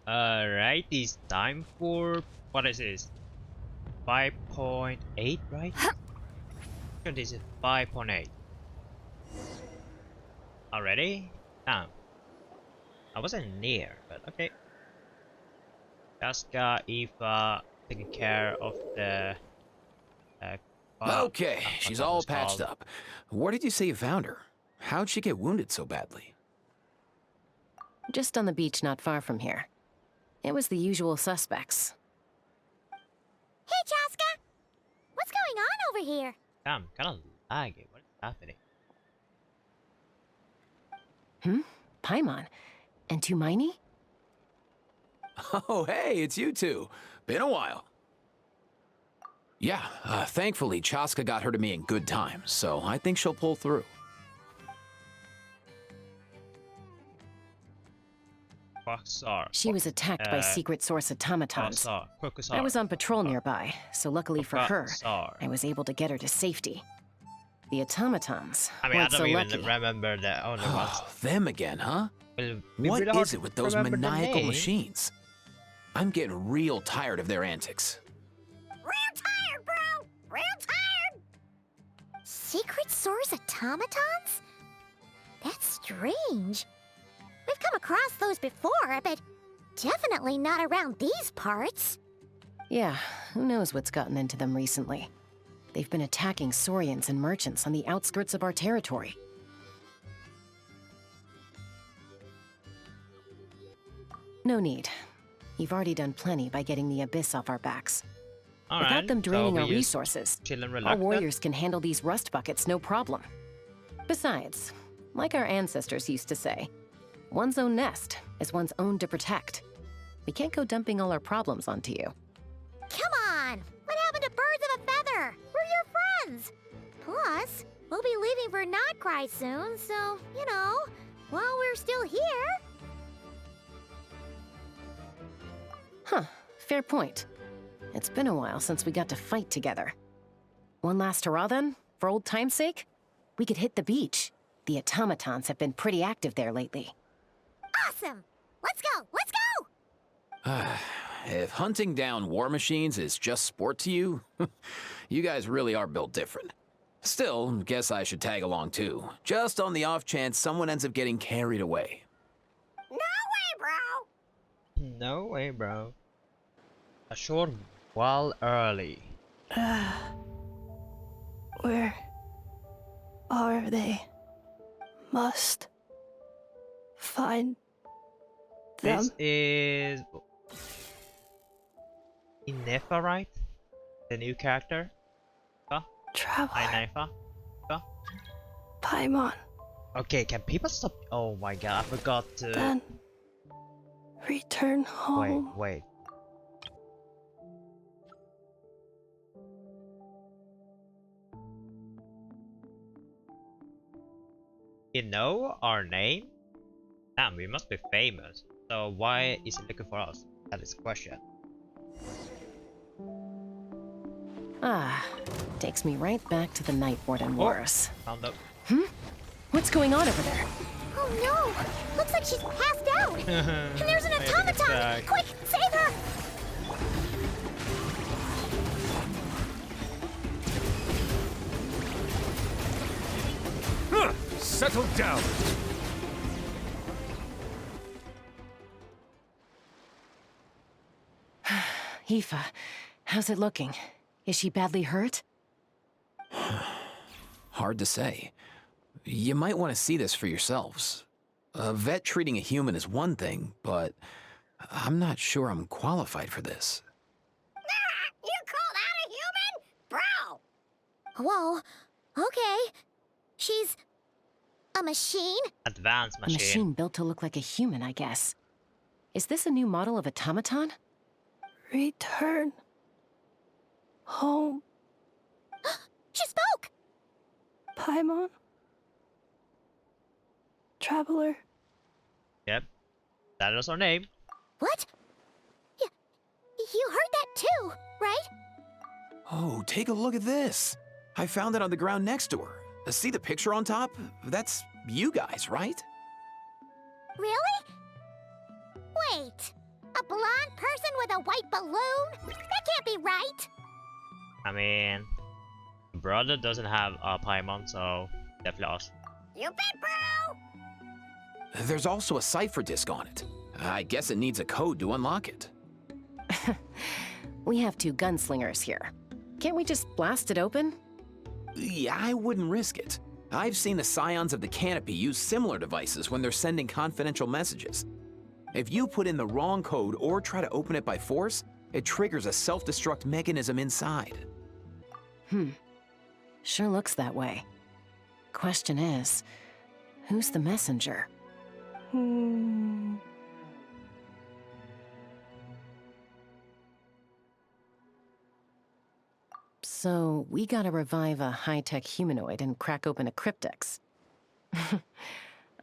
Alright, it's time for what is this? 5.8, right? Sure, this is 5.8. Already? Damn. I wasn't near, but okay. Casca, Eva, taking care of the. Okay, she's all patched up. Where did you say you found her? How'd she get wounded so badly? Just on the beach not far from here. It was the usual suspects. Hey, Chaska! What's going on over here? Damn, kinda laggy. What is happening? Paimon. And Tumaini? Oh, hey, it's you two. Been a while. Yeah, thankfully Chaska got her to me in good time, so I think she'll pull through. She was attacked by secret source automatons. I was on patrol nearby, so luckily for her, I was able to get her to safety. The automatons weren't so lucky. I don't even remember the only ones. Them again, huh? Well, what is it with those maniacal machines? I'm getting real tired of their antics. Real tired, bro! Real tired! Secret source automatons? That's strange. We've come across those before, but definitely not around these parts. Yeah, who knows what's gotten into them recently. They've been attacking Saurians and merchants on the outskirts of our territory. No need. You've already done plenty by getting the Abyss off our backs. Without them draining our resources, our warriors can handle these rust buckets no problem. Besides, like our ancestors used to say, one's own nest is one's own to protect. We can't go dumping all our problems onto you. Come on! What happened to birds of a feather? We're your friends! Plus, we'll be leaving for Notcry soon, so, you know, while we're still here... Huh, fair point. It's been a while since we got to fight together. One last hurrah then, for old time's sake? We could hit the beach. The automatons have been pretty active there lately. Awesome! Let's go! Let's go! If hunting down war machines is just sport to you, you guys really are built different. Still, guess I should tag along too, just on the off chance someone ends up getting carried away. No way, bro! No way, bro. A short while early. Where are they? Must find them. This is Ineffa, right? The new character? Traveler. Ineffa? Paimon. Okay, can people stop? Oh my god, I forgot to. Then return home. Wait. You know our name? Damn, we must be famous. So why is he looking for us? That is the question. Takes me right back to the Night Warden Wars. Found out. What's going on over there? Oh no! Looks like she's passed out! And there's an automaton! Quick, save her! Settle down! Aoife, how's it looking? Is she badly hurt? Hard to say. You might want to see this for yourselves. A vet treating a human is one thing, but I'm not sure I'm qualified for this. You call that a human? Bro! Whoa, okay. She's... a machine? Advanced machine. A machine built to look like a human, I guess. Is this a new model of automaton? Return home. She spoke! Paimon. Traveler. Yep. That is our name. What? You heard that too, right? Oh, take a look at this. I found it on the ground next to her. See the picture on top? That's you guys, right? Really? Wait. A blonde person with a white balloon? That can't be right. I mean, brother doesn't have a Paimon, so definitely us. You bet, bro! There's also a cipher disk on it. I guess it needs a code to unlock it. We have 2 gunslingers here. Can't we just blast it open? Yeah, I wouldn't risk it. I've seen the Scions of the Canopy use similar devices when they're sending confidential messages. If you put in the wrong code or try to open it by force, it triggers a self-destruct mechanism inside. Sure looks that way. Question is, who's the messenger? So, we gotta revive a high-tech humanoid and crack open a cryptex.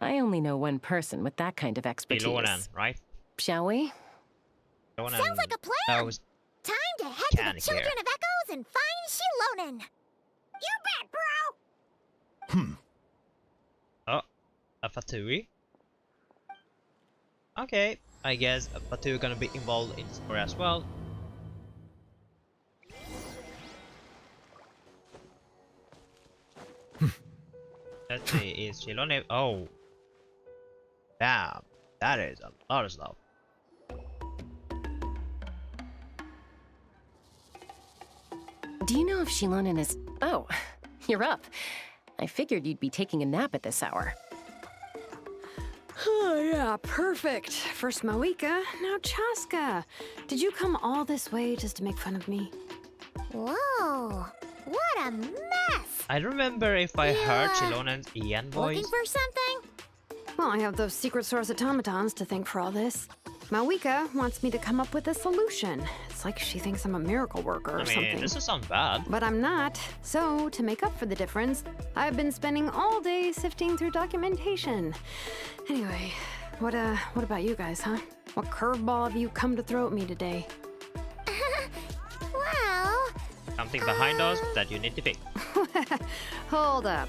I only know one person with that kind of expertise. Shilonen, right? Shall we? Sounds like a plan! Time to head to the Children of Echoes and find Shilonen! You bet, bro! Oh, a Fatui? Okay, I guess a Fatui gonna be involved in the story as well. Let's see, is Shilonen? Oh. Damn, that is a lot of stuff. Do you know if Shilonen is... Oh, you're up. I figured you'd be taking a nap at this hour. Oh, yeah, perfect. First Moika, now Chaska. Did you come all this way just to make fun of me? Whoa, what a mess! I remember if I heard Shilonen's Ian voice. Looking for something? Well, I have those secret source automatons to thank for all this. Mawika wants me to come up with a solution. It's like she thinks I'm a miracle worker or something. This doesn't sound bad. But I'm not. So, to make up for the difference, I've been spending all day sifting through documentation. Anyway, what about you guys, huh? What curveball have you come to throw at me today? Well... Something behind us that you need to fix. Hold up.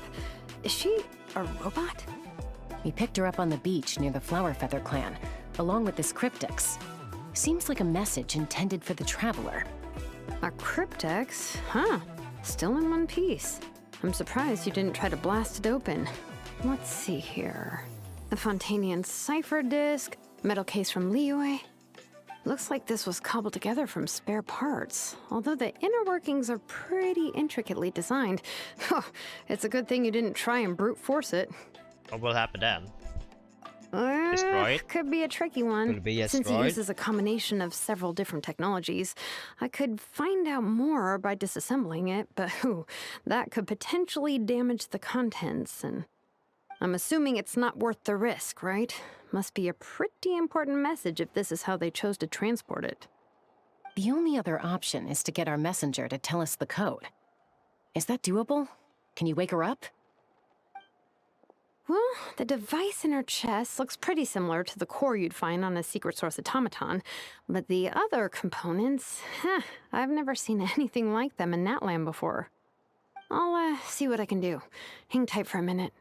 Is she a robot? We picked her up on the beach near the Flowerfeather clan, along with this cryptex. Seems like a message intended for the Traveler. A cryptex? Huh. Still in one piece. I'm surprised you didn't try to blast it open. Let's see here. The Fontanian cipher disk, metal case from Liyue. Looks like this was cobbled together from spare parts, although the inner workings are pretty intricately designed. It's a good thing you didn't try and brute force it. What will happen then? Destroy it? Could be a tricky one. Will it be Since it destroyed? uses a combination of several different technologies, I could find out more by disassembling it, but that could potentially damage the contents, and I'm assuming it's not worth the risk, right? Must be a pretty important message if this is how they chose to transport it. The only other option is to get our messenger to tell us the code. Is that doable? Can you wake her up? Well, the device in her chest looks pretty similar to the core you'd find on a secret source automaton, but the other components, I've never seen anything like them in Natlan before. I'll see what I can do. Hang tight for a minute.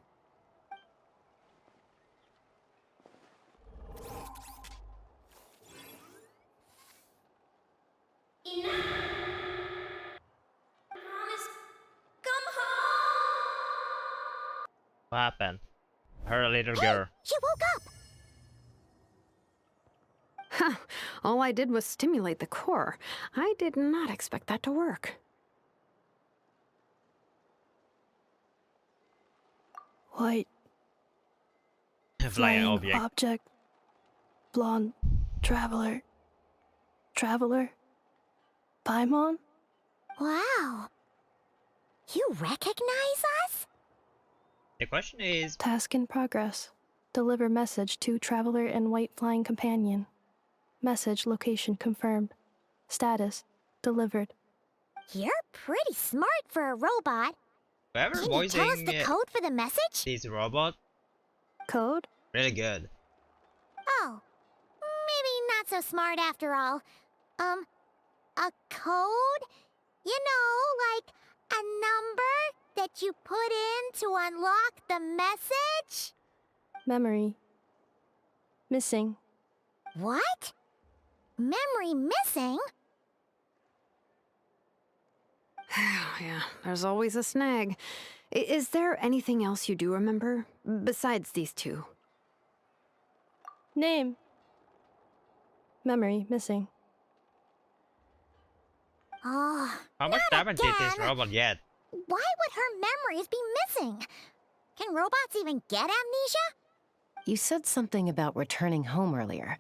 What happened? Her little girl. She woke up! All I did was stimulate the core. I did not expect that to work. White. Flying object. Blonde. Traveler. Paimon? Wow. You recognize us? The question is... Task in progress. Deliver message to Traveler and White Flying Companion. Message location confirmed. Status delivered. You're pretty smart for a robot. Whoever Can you voicing tell us the code for the message? this robot, Code? really good. Oh, maybe not so smart after all. A code? You know, like a number that you put in to unlock the message? Memory. Missing. What? Memory missing? Yeah, there's always a snag. Is there anything else you do remember? Besides these two? Name. Memory missing. Oh, How much not damage did this again. robot get? Why would her memories be missing? Can robots even get amnesia? You said something about returning home earlier.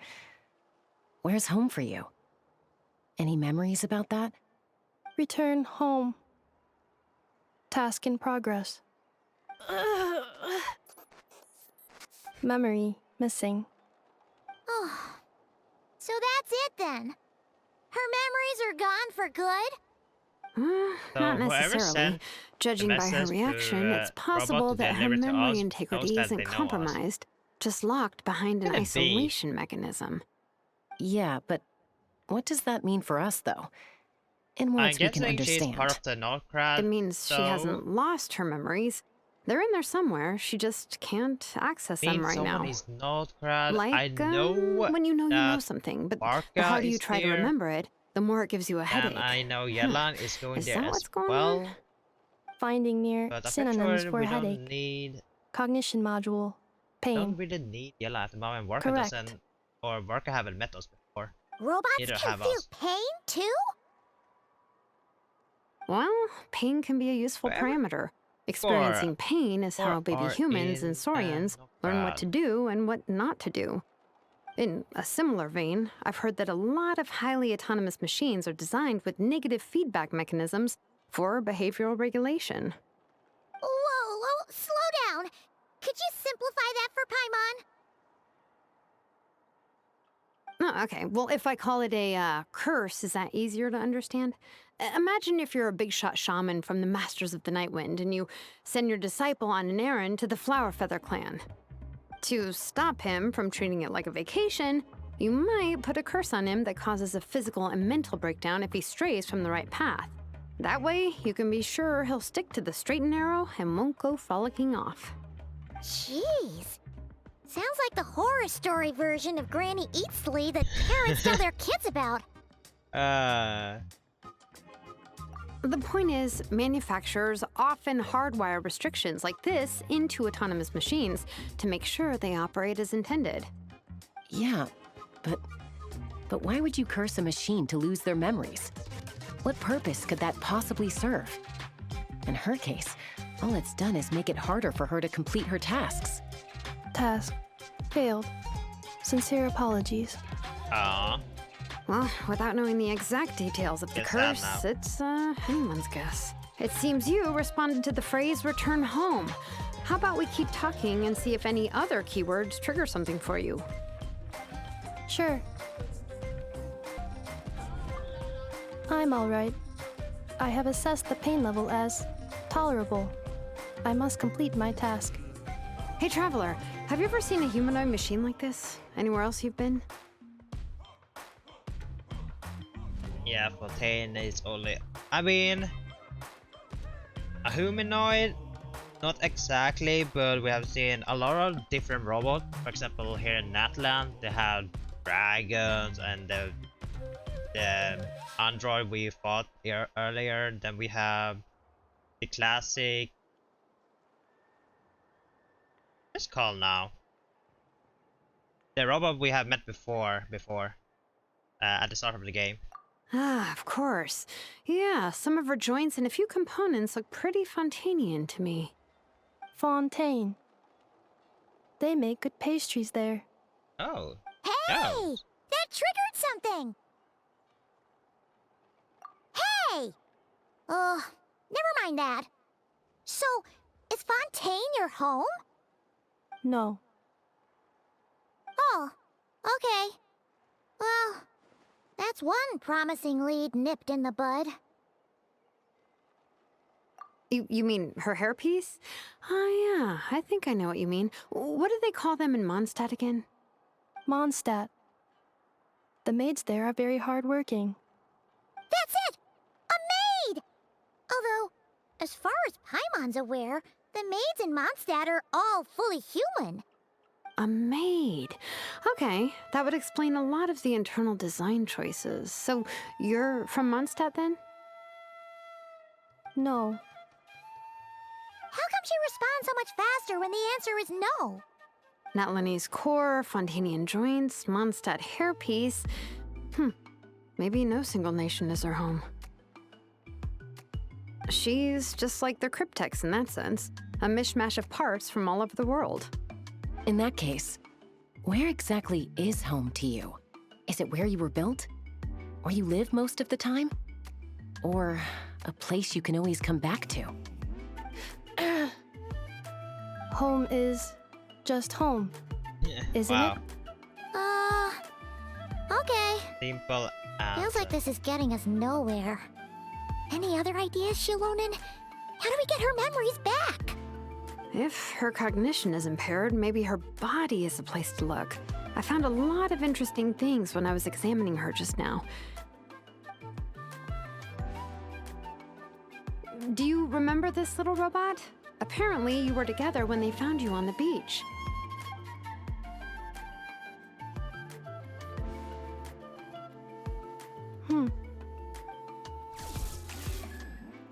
Where's home for you? Any memories about that? Return home. Task in progress. Memory missing. Oh, so that's it then. Her memories are gone for good? So Not whoever necessarily. sent Judging by her message to, reaction, it's robot possible to that her deliver to memory us integrity knows that isn't they know us. compromised, just locked behind an Could it be? isolation mechanism. Yeah, but what does that mean for us, though? In I'm words we can guessing she's understand. part of the Nordcrad. It means she hasn't lost her memories. They're in there somewhere. She just can't access them right now. Someone is Nordcrad. Like I know when you know that something, but the Barca harder you is try to there, remember it, the more it gives you a headache. and I know Yelan is going Is there that as what's going well. on? Finding near But I'm synonyms sure for we don't headache. need, Cognition module. Pain. don't really need Yelan at the moment. Barca Correct. doesn't, or Barca haven't met us before. Robots Neither can have feel us. pain too? Well, pain can be a useful Wherever- parameter. Experiencing pain is how or baby are humans in and saurians learn what to do and what not to do. In a similar vein, I've heard that a lot of highly autonomous machines are designed with negative feedback mechanisms for behavioral regulation. Whoa, slow down. Could you simplify that for Paimon? Oh, okay, well, if I call it a curse, is that easier to understand? Imagine if you're a big shot shaman from the Masters of the Nightwind and you send your disciple on an errand to the Flowerfeather clan. To stop him from treating it like a vacation, you might put a curse on him that causes a physical and mental breakdown if he strays from the right path. That way, you can be sure he'll stick to the straight and narrow and won't go frolicking off. Jeez. Sounds like the horror story version of Granny Eatsley that parents tell their kids about. The point is, manufacturers often hardwire restrictions like this into autonomous machines to make sure they operate as intended. Yeah, but why would you curse a machine to lose their memories? What purpose could that possibly serve? In her case, all it's done is make it harder for her to complete her tasks. Task. Failed. Sincere apologies. Well, without knowing the exact details of the Guess that curse, now. it's anyone's guess. It seems you responded to the phrase return home. How about we keep talking and see if any other keywords trigger something for you? Sure. I'm alright. I have assessed the pain level as tolerable. I must complete my task. Hey, Traveler, have you ever seen a humanoid machine like this? Anywhere else you've been? Yeah, Fontaine is only. I mean, a humanoid, not exactly, but we have seen a lot of different robots. For example, here in Natland, they have dragons and the android we fought here earlier. Then we have the classic. What's it called now? The robot we have met before at the start of the game. Ah, of course. Yeah, some of her joints and a few components look pretty Fontainian to me. Fontaine. They make good pastries there. Oh. Hey! Oh. That triggered something! Hey! Never mind that. So, is Fontaine your home? No. Oh, okay. Well, that's one promising lead nipped in the bud. You mean her hairpiece? Oh yeah, I think I know what you mean. What do they call them in Mondstadt again? Mondstadt. The maids there are very hardworking. That's it! A maid! Although, as far as Paimon's aware, the maids in Mondstadt are all fully human. A maid. Okay, that would explain a lot of the internal design choices. So, you're from Mondstadt then? No. How come she responds so much faster when the answer is no? Natlanese core, Fontanian joints, Mondstadt hairpiece. Maybe no single nation is her home. She's just like the Cryptex in that sense. A mishmash of parts from all over the world. In that case, where exactly is home to you? Is it where you were built? Where you live most of the time? Or a place you can always come back to? Home is just home, isn't Wow. it? Okay. Simple answer. Feels like this is getting us nowhere. Any other ideas, Shilonen? How do we get her memories back? If her cognition is impaired, maybe her body is the place to look. I found a lot of interesting things when I was examining her just now. Do you remember this little robot? Apparently, you were together when they found you on the beach.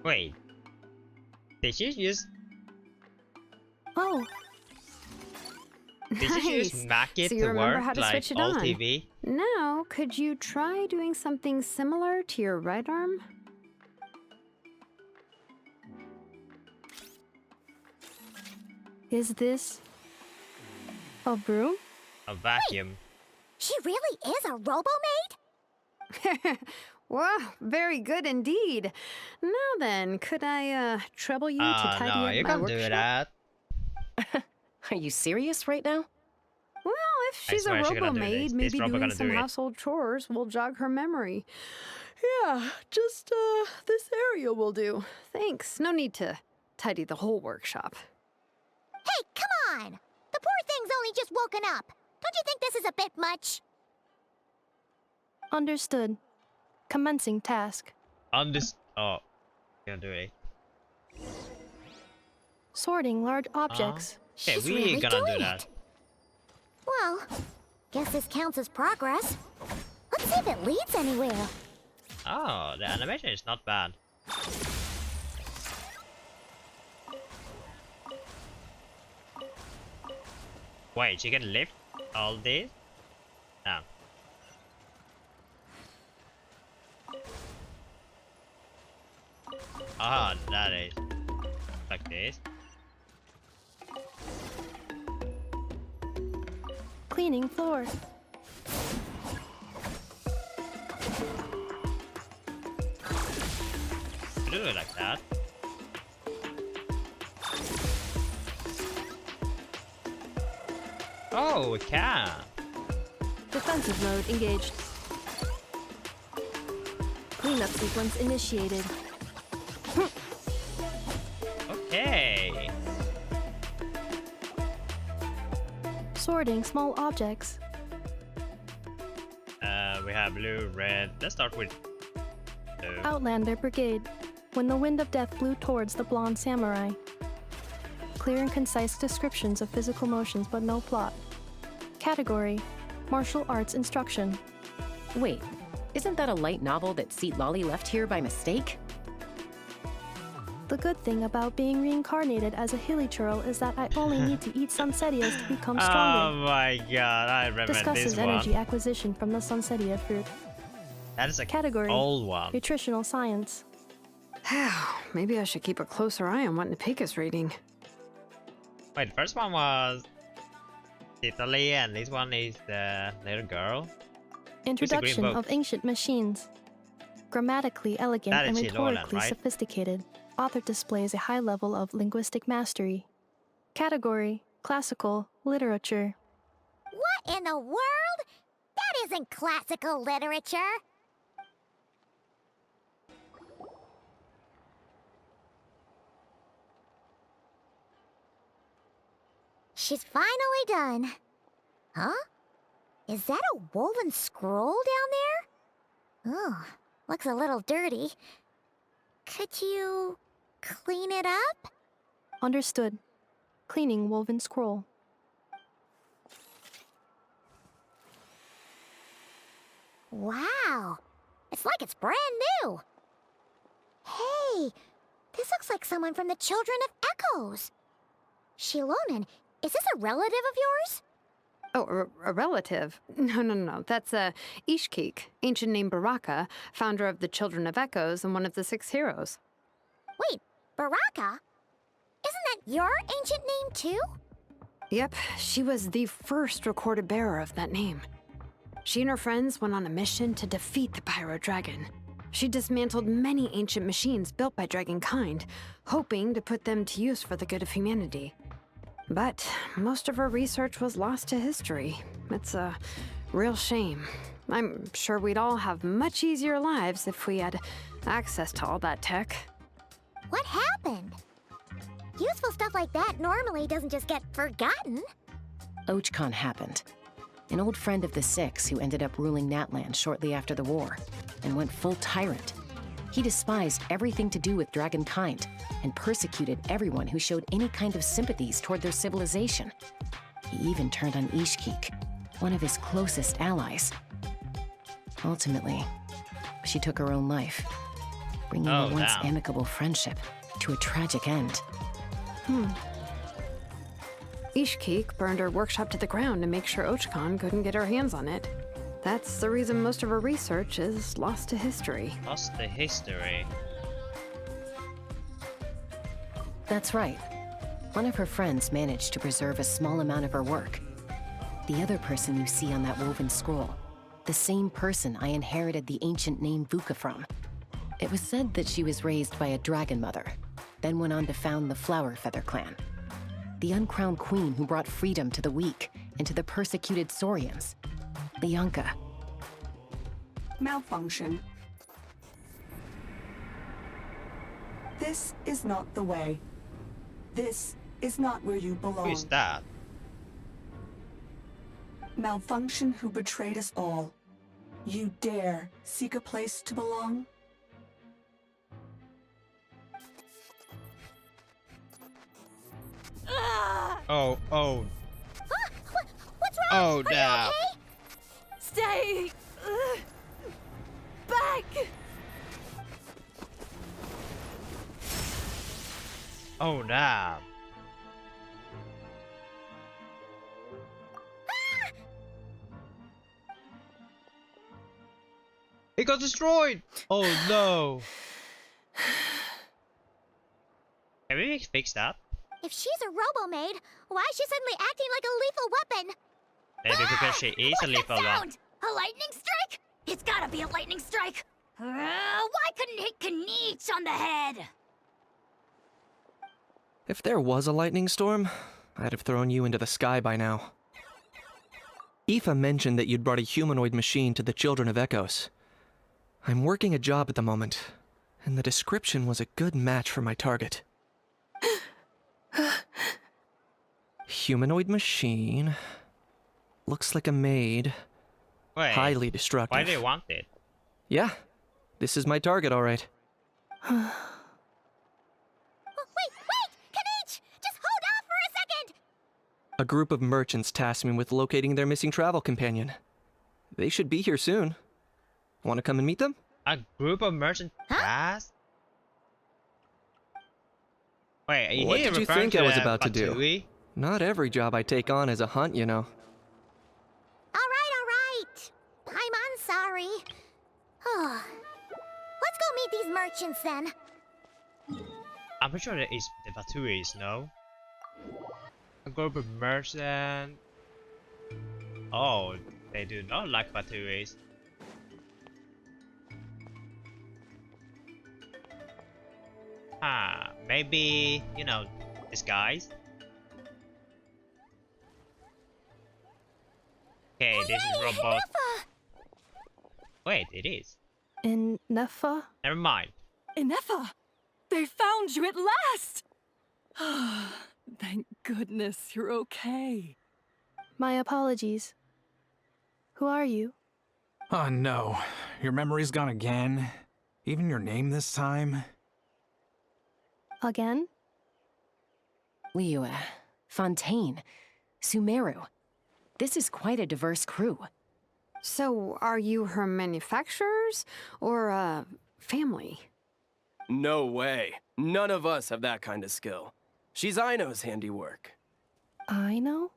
Wait. Did she use... Oh, Did she use Nice. Mackie So you to remember work how to like switch it all on. TV? Now, could you try doing something similar to your right arm? is this a broom? A vacuum. She really is a robo-maid? Wow, very good indeed. Now then, could I trouble you to tidy No, up you my can't workshop? do that. Are you serious right now? Well, if she's a swear she gonna do robo-maid, this. maybe This robo doing gonna some do it. household chores will jog her memory. Yeah, just this area will do. Thanks. No need to tidy the whole workshop. Hey, come on! The poor thing's only just woken up. Don't you think this is a bit much? Understood. Commencing task. Oh, can't do it. Sorting large objects. Okay, She's we really gonna do doing that. it. Well, guess this counts as progress. Let's see if it leads anywhere. Oh, the animation is not bad. Wait, she can lift all this? No. Ah, that is like this. Cleaning floor. We do it like that. Oh, we can. Defensive mode engaged. Cleanup sequence initiated. Okay. Sorting small objects. We have blue, red. Let's start with blue. Outlander Brigade. When the wind of death blew towards the blonde samurai. Clear and concise descriptions of physical motions but no plot. Category: Martial Arts Instruction. Wait, isn't that a light novel that Seat Lolly left here by mistake? The good thing about being reincarnated as a hilly churl is that I only need to eat sunsettias to become Oh stronger. my god, I remember Discusses this energy one. acquisition from the sunsetia fruit. That is a Category: old one. Nutritional Science. Maybe I should keep a closer eye on what Napika's reading. Wait, the first one was Italy, and this one is the little girl. Introduction book? of Ancient Machines. Grammatically elegant That and is Chilolan, rhetorically right? sophisticated, author displays a high level of linguistic mastery. Category: Classical Literature. What in the world? That isn't classical literature. She's finally done. Huh? Is that a woven scroll down there? Oh, looks a little dirty. Could you clean it up? Understood. Cleaning woven scroll. Wow. It's like it's brand new. Hey, this looks like someone from the Children of Echoes. Shilonen, is this a relative of yours? Oh, a relative? No. That's Ishkik, ancient name Baraka, founder of the Children of Echoes and one of the 6 heroes. Wait, Baraka? Isn't that your ancient name too? Yep, she was the first recorded bearer of that name. She and her friends went on a mission to defeat the Pyro Dragon. She dismantled many ancient machines built by Dragonkind, hoping to put them to use for the good of humanity. But most of her research was lost to history. It's a real shame. I'm sure we'd all have much easier lives if we had access to all that tech. What happened? Useful stuff like that normally doesn't just get forgotten. Ochkon happened. An old friend of the 6 who ended up ruling Natlan shortly after the war, and went full tyrant. He despised everything to do with Dragonkind, and persecuted everyone who showed any kind of sympathies toward their civilization. He even turned on Ishkik, one of his closest allies. Ultimately, she took her own life, bringing a once amicable friendship to a tragic end. Ishkik burned her workshop to the ground to make sure Ochkon couldn't get her hands on it. That's the reason most of her research is lost to history. Lost to history? That's right. One of her friends managed to preserve a small amount of her work. The other person you see on that woven scroll, the same person I inherited the ancient name Vuka from. It was said that she was raised by a dragon mother, then went on to found the Flower Feather clan. The uncrowned queen who brought freedom to the weak and to the persecuted Saurians. Lianka. Malfunction. This is not the way. This is not where you belong. Who is that? Malfunction who betrayed us all. You dare seek a place to belong? Oh. What's wrong? Oh, Are you damn. okay? Stay back. Oh, damn. It got destroyed! Oh no! Can we fix that? If she's a robo-maid, why is she suddenly acting like a lethal weapon? Maybe because she is a lethal What's that one. sound? A lightning strike? It's gotta be a lightning strike. Why couldn't it hit Kniech on the head? If there was a lightning storm, I'd have thrown you into the sky by now. Aoife mentioned that you'd brought a humanoid machine to the Children of Echoes. I'm working a job at the moment, and the description was a good match for my target. Humanoid machine. Looks like a maid. Wait, Highly destructive. why do you want it? Yeah, this is my target, all right. Oh, wait! Kniech! Just hold off for a second! A group of merchants tasked me with locating their missing travel companion. They should be here soon. Want to come and meet them? A group of merchant tasks? Wait, are you What here did you referring think to I was the about to do? Batui? Not every job I take on is a hunt, you know. Alright. I'm sorry. Oh. Let's go meet these merchants then. I'm pretty sure that is the Batuis, no? A group of merchants. Oh, they do not like Batuis. Maybe, you know, this guys. Okay, this is robot. Ineffa! Wait, it is. Ineffa? Never mind. Ineffa, they found you at last. Thank goodness you're okay. My apologies. Who are you? Oh no, your memory's gone again? Even your name this time? Again? Liyue, Fontaine, Sumeru. This is quite a diverse crew. So, are you her manufacturers or family? No way. None of us have that kind of skill. She's Aino's handiwork. Aino?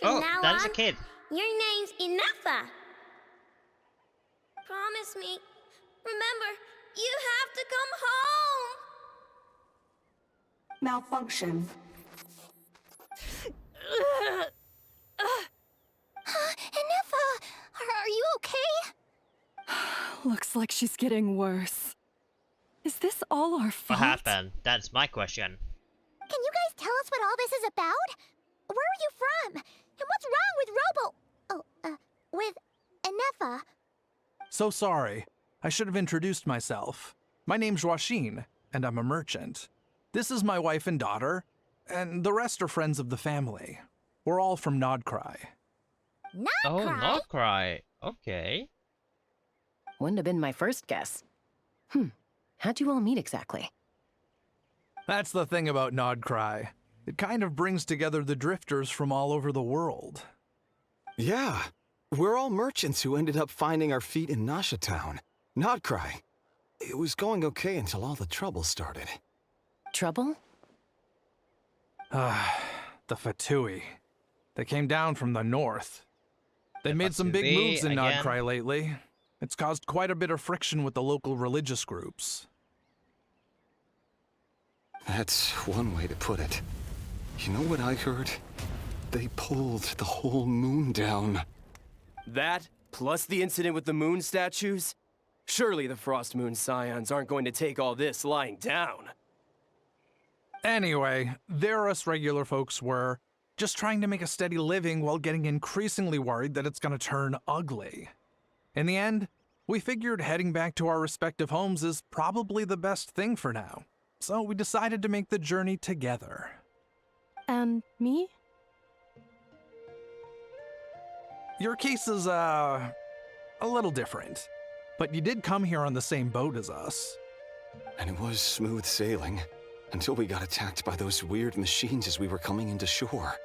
Oh, now that is a on, kid. Your name's Ineffa. Promise me. Remember, you have to come home. Malfunction. Ineffa, are you okay? Looks like she's getting worse. Is this all our fault? What happened? That's my question. Can you guys tell us what all this is about? Where are you from? And what's wrong with with Ineffa? So sorry. I should have introduced myself. My name's Joachine, and I'm a merchant. This is my wife and daughter, and the rest are friends of the family. We're all from Nodcry. Oh, Nodcry. Okay. Wouldn't have been my first guess. How'd you all meet exactly? That's the thing about Nodcry. It kind of brings together the drifters from all over the world. Yeah, we're all merchants who ended up finding our feet in Nasha Town. Nodcry. It was going okay until all the trouble started. Trouble? The Fatui. They came down from the north. They made some big moves in Nodcry lately. It's caused quite a bit of friction with the local religious groups. That's one way to put it. You know what I heard? They pulled the whole moon down. That, plus the incident with the moon statues? Surely the Frost Moon Scions aren't going to take all this lying down. Anyway, there us regular folks were, just trying to make a steady living while getting increasingly worried that it's gonna turn ugly. In the end, we figured heading back to our respective homes is probably the best thing for now. So we decided to make the journey together. And me? Your case is, a little different. But you did come here on the same boat as us. And it was smooth sailing, until we got attacked by those weird machines as we were coming into shore.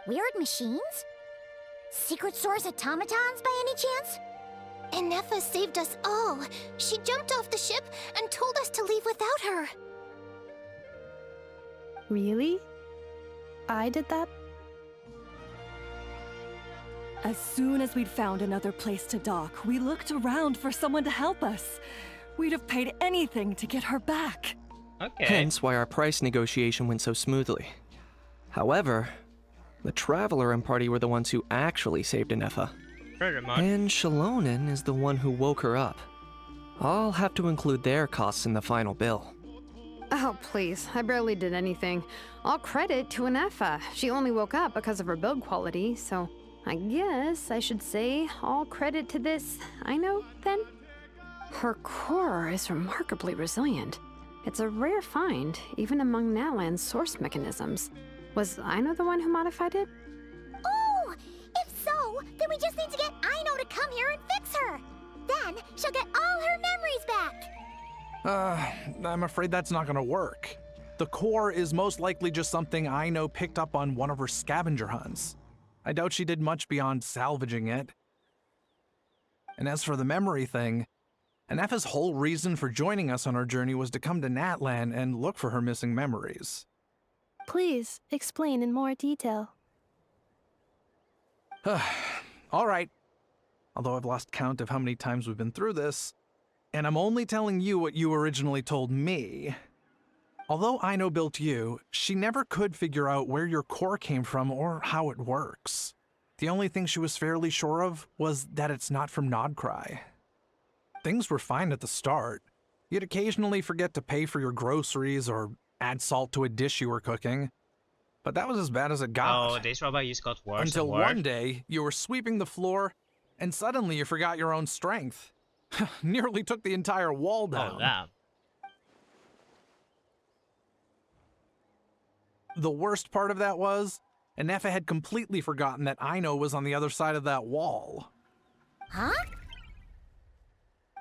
Weird machines? Secret Source automatons by any chance? Ineffa saved us all. She jumped off the ship and told us to leave without her. Really? I did that? As soon as we'd found another place to dock, we looked around for someone to help us. We'd have paid anything to get her back. Okay. Hence why our price negotiation went so smoothly. However, the Traveler and party were the ones who actually saved Ineffa. Pretty much. And Shalonen is the one who woke her up. I'll have to include their costs in the final bill. Oh, please. I barely did anything. All credit to Ineffa. She only woke up because of her build quality, so I guess I should say all credit to this Aino, then? Her core is remarkably resilient. It's a rare find, even among Natlan's source mechanisms. Was Aino the one who modified it? Oh! If so, then we just need to get Aino to come here and fix her. Then she'll get all her memories back. I'm afraid that's not gonna work. The core is most likely just something Aino picked up on one of her scavenger hunts. I doubt she did much beyond salvaging it. And as for the memory thing, Ineffa's whole reason for joining us on our journey was to come to Natlan and look for her missing memories. Please explain in more detail. All right. Although I've lost count of how many times we've been through this, and I'm only telling you what you originally told me. Although Aino built you, she never could figure out where your core came from or how it works. The only thing she was fairly sure of was that it's not from Nodcry. Things were fine at the start. You'd occasionally forget to pay for your groceries or add salt to a dish you were cooking. But that was as bad as it got. Oh, this robot just got worse Until and worse. one day, you were sweeping the floor, and suddenly you forgot your own strength. Nearly took the entire wall down. Oh, damn. The worst part of that was, Ineffa had completely forgotten that Aino was on the other side of that wall. Huh?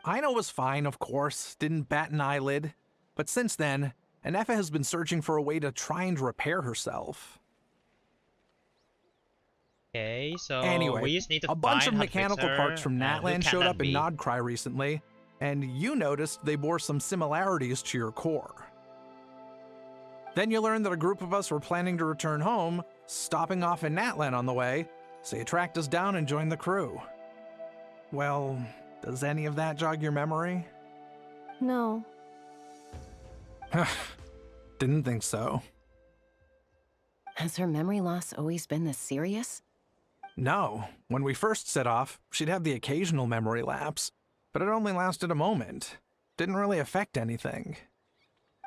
Aino was fine, of course, didn't bat an eyelid. But since then, Ineffa has been searching for a way to try and repair herself. Okay, so anyway, we just need to a bunch find of how to fix mechanical her, parts from and who Natlan can showed that up in be? Nodcry recently, and you noticed they bore some similarities to your core. Then you learned that a group of us were planning to return home, stopping off in Natlan on the way, so you tracked us down and joined the crew. Well, does any of that jog your memory? No. Didn't think so. Has her memory loss always been this serious? No. When we first set off, she'd have the occasional memory lapse, but it only lasted a moment. Didn't really affect anything.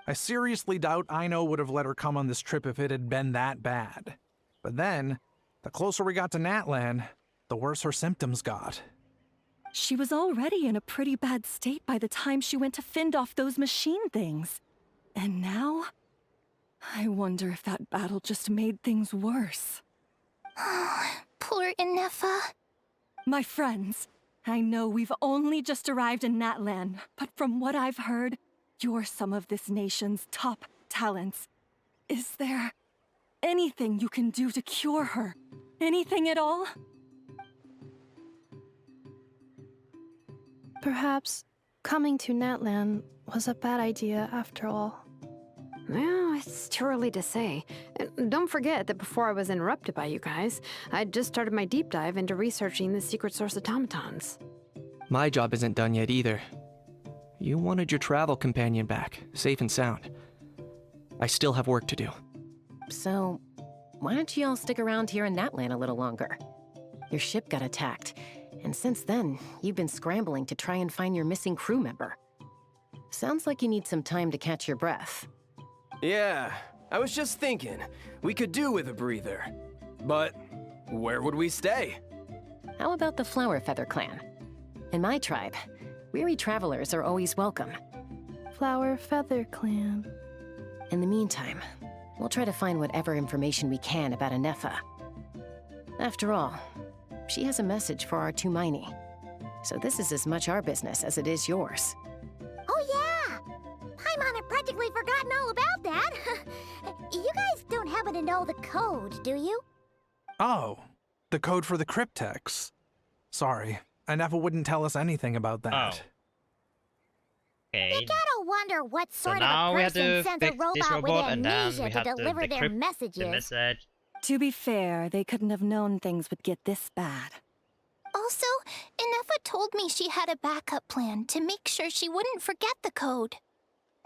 I seriously doubt Ino would have let her come on this trip if it had been that bad. But then, the closer we got to Natlan, the worse her symptoms got. She was already in a pretty bad state by the time she went to fend off those machine things. And now? I wonder if that battle just made things worse. Poor Ineffa. My friends, I know we've only just arrived in Natlan, but from what I've heard, you're some of this nation's top talents. Is there anything you can do to cure her? Anything at all? Perhaps coming to Natlan was a bad idea after all. Well, it's too early to say. And don't forget that before I was interrupted by you guys, I'd just started my deep dive into researching the secret source automatons. My job isn't done yet either. You wanted your travel companion back, safe and sound. I still have work to do. So, why don't you all stick around here in Natlan a little longer? Your ship got attacked, and since then, you've been scrambling to try and find your missing crew member. Sounds like you need some time to catch your breath. Yeah, I was just thinking, we could do with a breather. But where would we stay? How about the Flower Feather Clan? In my tribe, weary travelers are always welcome. Flower Feather Clan. In the meantime, we'll try to find whatever information we can about Ineffa. After all, she has a message for our Tumaini. So this is as much our business as it is yours. Oh yeah! Paimon had practically forgotten all about that. You guys don't happen to know the code, do you? Oh, the code for the cryptex. Sorry, Ineffa wouldn't tell us anything about that. Okay. You gotta wonder what sort of now a we have person to sends a fix this robot with robot, and then we amnesia to have to deliver their decrypt messages. the message. To be fair, they couldn't have known things would get this bad. Also, Ineffa told me she had a backup plan to make sure she wouldn't forget the code.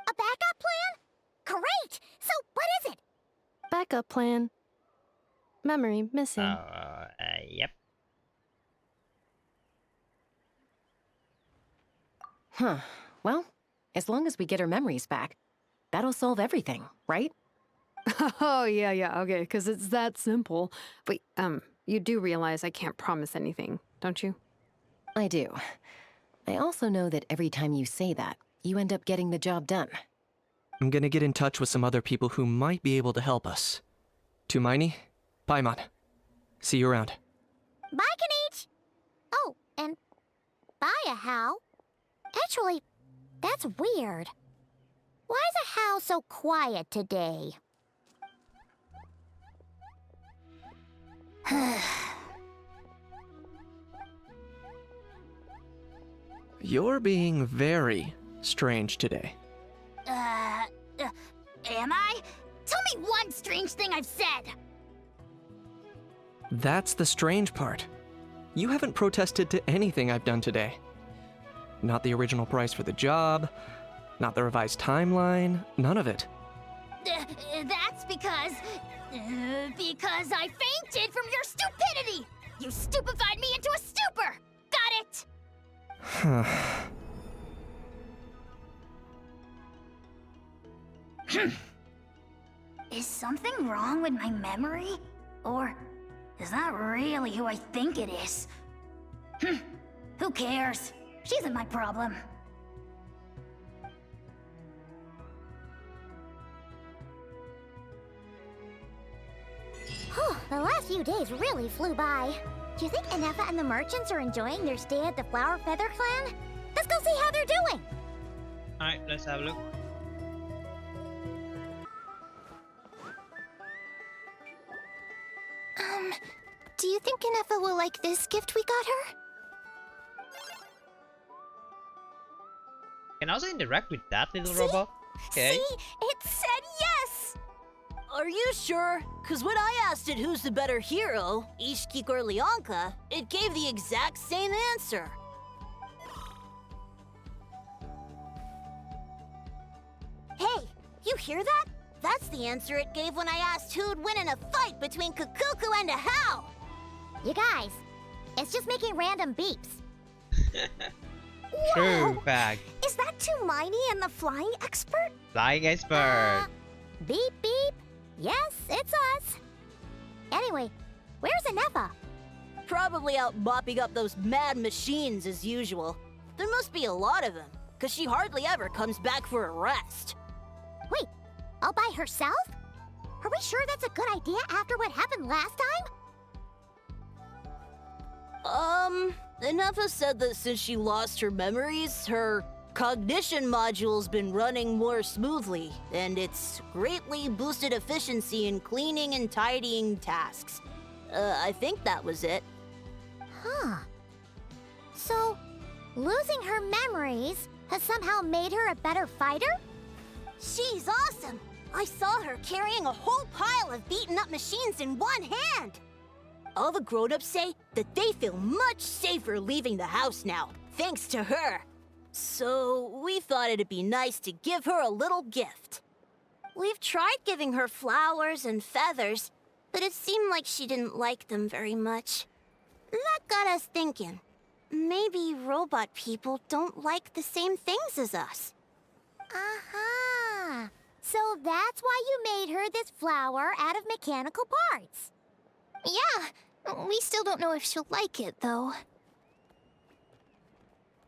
A backup plan? Great! So what is it? Backup plan. Memory missing. Yep. Huh. Well, as long as we get her memories back, that'll solve everything, right? Oh, yeah, okay, because it's that simple. Wait, you do realize I can't promise anything, don't you? I do. I also know that every time you say that, you end up getting the job done. I'm gonna get in touch with some other people who might be able to help us. Tumaini, Paimon. See you around. Bye, Kanich! Oh, and bye, How. Actually, that's weird. Why is a How so quiet today? You're being very strange today. Am I? Tell me one strange thing I've said! That's the strange part. You haven't protested to anything I've done today. Not the original price for the job, not the revised timeline, none of it. That's because I fainted from your stupidity! You stupefied me into a stupor! Got it? Is something wrong with my memory? Or is that really who I think it is? Who cares? She isn't my problem. The last few days really flew by. Do you think Ineffa and the merchants are enjoying their stay at the Flower Feather Clan? Let's go see how they're doing! Alright, let's have a look. Do you think Ineffa will like this gift we got her. Can also interact with that little robot. Okay. See? It said yes! Are you sure? Cause when I asked it who's the better hero, Ishiki or Leonka, it gave the exact same answer. Hey, you hear that? That's the answer it gave when I asked who'd win in a fight between Kukuku and a How. You guys, it's just making random beeps. True fact. Is that Tumaini and the flying expert? Flying expert. Beep beep. Yes, it's us. Anyway, where's Ineffa? Probably out mopping up those mad machines as usual. There must be a lot of them, cause she hardly ever comes back for a rest. Wait, all by herself? Are we sure that's a good idea after what happened last time? Ineffa said that since she lost her memories, her cognition module's been running more smoothly, and it's greatly boosted efficiency in cleaning and tidying tasks. I think that was it. Huh. So, losing her memories has somehow made her a better fighter? She's awesome! I saw her carrying a whole pile of beaten up machines in one hand! All the grown-ups say that they feel much safer leaving the house now, thanks to her. So, we thought it'd be nice to give her a little gift. We've tried giving her flowers and feathers, but it seemed like she didn't like them very much. That got us thinking. Maybe robot people don't like the same things as us. Aha! So that's why you made her this flower out of mechanical parts. Yeah, we still don't know if she'll like it, though.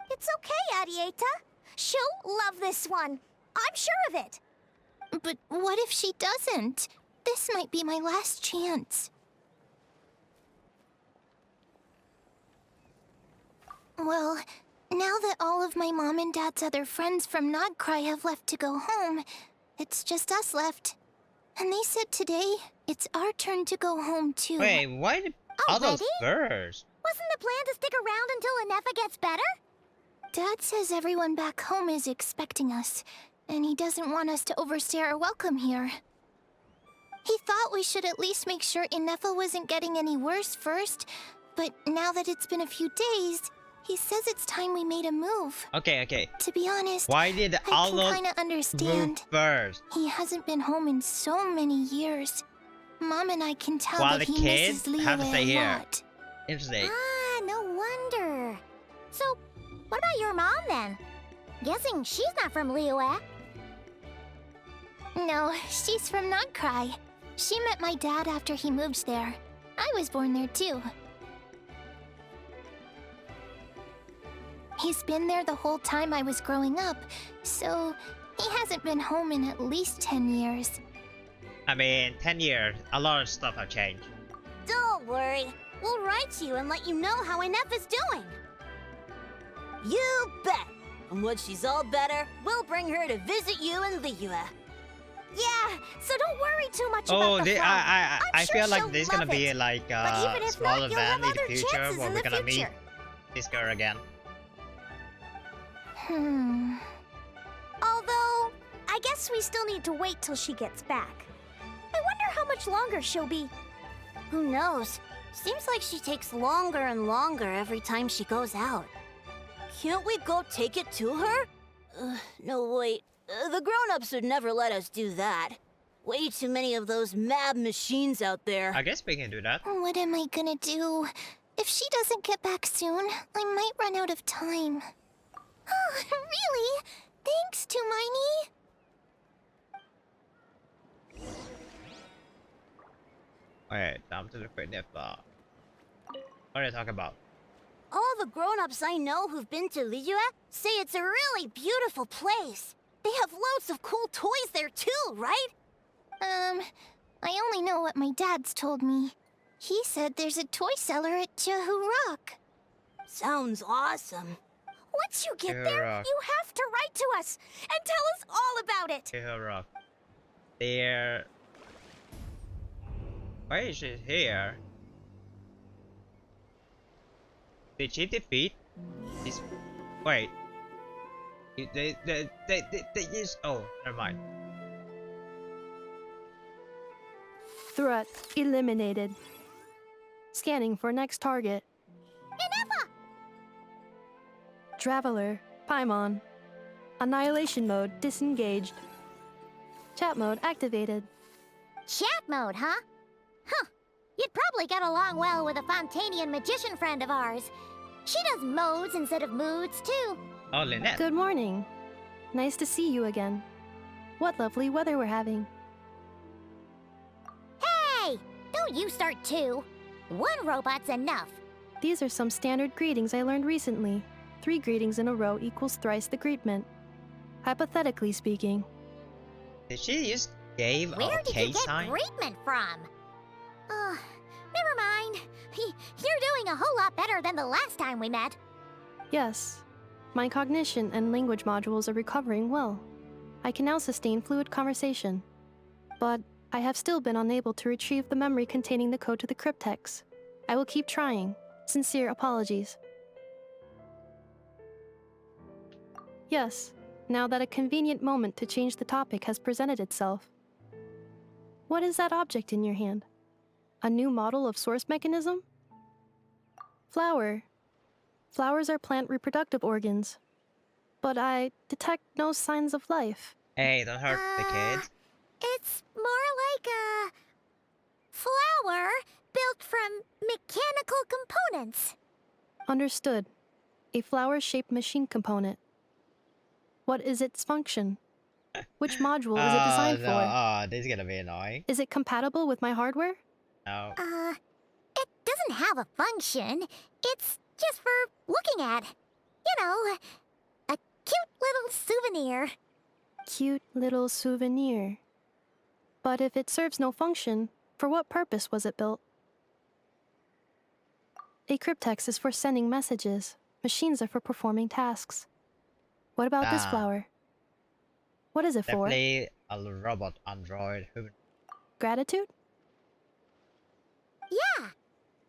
It's okay, Arieta. She'll love this one. I'm sure of it. But what if she doesn't? This might be my last chance. Well, now that all of my mom and dad's other friends from Nodcry have left to go home, it's just us left. And they said today, it's our turn to go home too. Wait, why did all those birds? Wasn't the plan to stick around until Ineffa gets better? Dad says everyone back home is expecting us, and he doesn't want us to overstay our welcome here. He thought we should at least make sure Ineffa wasn't getting any worse first, but now that it's been a few days, he says it's time we made a move. Okay. To be honest, why did all those I can kinda understand. Birds? He hasn't been home in so many years. Mom and I can tell While that the he kids misses have to Liyue stay a here. lot. Interesting. Ah, no wonder. So, what about your mom then? Guessing she's not from Liyue. No, she's from Nodcry. She met my dad after he moved there. I was born there too. He's been there the whole time I was growing up, so he hasn't been home in at least 10 years. I mean, 10 years, a lot of stuff have changed. Don't worry. We'll write to you and let you know how Ineffa's doing. You bet. And when she's all better, we'll bring her to visit you in Liyue. Yeah, so don't worry too much Oh, about the farm. I sure feel like she'll there's gonna love be it. like But a even if small not, you'll event have in the other future chances where in we're the gonna meet future. this girl again. Although, I guess we still need to wait till she gets back. I wonder how much longer she'll be. Who knows? Seems like she takes longer and longer every time she goes out. Can't we go take it to her? No, wait. The grown-ups would never let us do that. Way too many of those mad machines out there. I guess we can do that. What am I gonna do? If she doesn't get back soon, I might run out of time. Oh, really? Thanks, Tumaini. Okay, time to look for Ineffa. What are you talking about? All the grown-ups I know who've been to Liyue say it's a really beautiful place. They have loads of cool toys there too, right? I only know what my dad's told me. He said there's a toy seller at Jehu Rock. Sounds awesome. Once you get Jehu there, Rock. you have to write to us and tell us all about it. Jehu Rock. There. Why is she here? Did she defeat this? Wait. They use. Oh, never mind. Threat eliminated. Scanning for next target. Ineffa! Traveler, Paimon. Annihilation mode disengaged. Chat mode activated. Chat mode, huh? Huh. You'd probably get along well with a Fontanian magician friend of ours. She does modes instead of moods, too. Oh, Lynette. Good morning. Nice to see you again. What lovely weather we're having. Hey! Don't you start too. One robot's enough. These are some standard greetings I learned recently. 3 greetings in a row equals thrice the greetment. Hypothetically speaking. Did she just gave a Where did K you get sign? greetment from? Never mind. You're doing a whole lot better than the last time we met. Yes. My cognition and language modules are recovering well. I can now sustain fluid conversation. But I have still been unable to retrieve the memory containing the code to the cryptex. I will keep trying. Sincere apologies. Yes, now that a convenient moment to change the topic has presented itself. What is that object in your hand? A new model of source mechanism? Flower. Flowers are plant reproductive organs. But I detect no signs of life. Hey, don't hurt the kids. It's more like a flower built from mechanical components. Understood. A flower-shaped machine component. What is its function? Which module is it designed for? Oh, this is gonna be annoying. Is it compatible with my hardware? No. It doesn't have a function. It's just for looking at. You know, a cute little souvenir. Cute little souvenir. But if it serves no function, for what purpose was it built? A cryptex is for sending messages. Machines are for performing tasks. What about this flower? What is it for? Definitely a robot android. Gratitude? Yeah.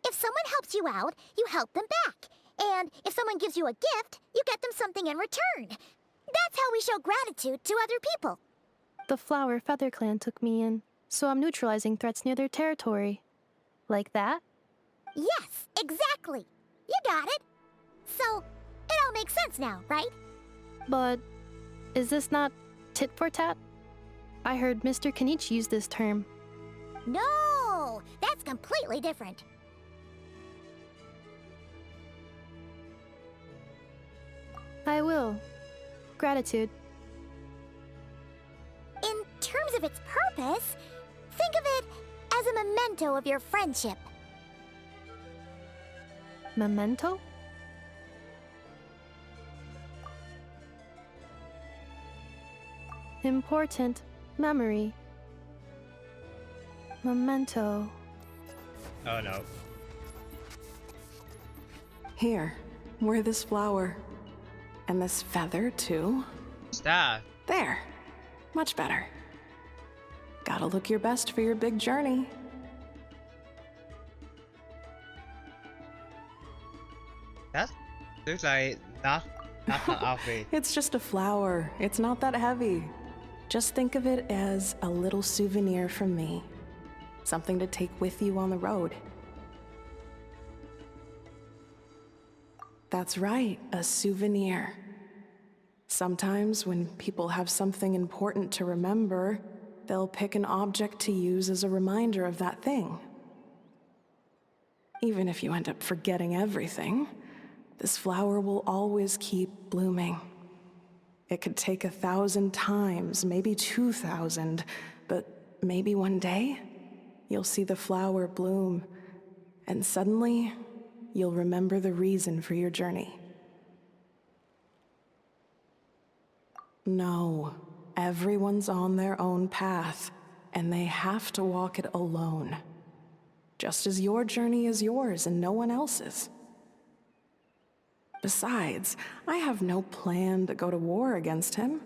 If someone helps you out, you help them back. And if someone gives you a gift, you get them something in return. That's how we show gratitude to other people. The Flower Feather Clan took me in, so I'm neutralizing threats near their territory. Like that? Yes, exactly. You got it. So, it all makes sense now, right? But is this not tit for tat? I heard Mr. Kenichi use this term. No, that's completely different. I will. Gratitude. In terms of its purpose, think of it as a memento of your friendship. Memento? Important memory. Memento. Oh no. Here, wear this flower. And this feather, too. Stop. There. Much better. Gotta look your best for your big journey. That looks like not an outfit. It's just a flower. It's not that heavy. Just think of it as a little souvenir from me. Something to take with you on the road. That's right, a souvenir. Sometimes when people have something important to remember, they'll pick an object to use as a reminder of that thing. Even if you end up forgetting everything, this flower will always keep blooming. It could take 1,000 times, maybe 2,000, but maybe one day, you'll see the flower bloom, and suddenly, you'll remember the reason for your journey. No, everyone's on their own path, and they have to walk it alone. Just as your journey is yours and no one else's. Besides, I have no plan to go to war against him.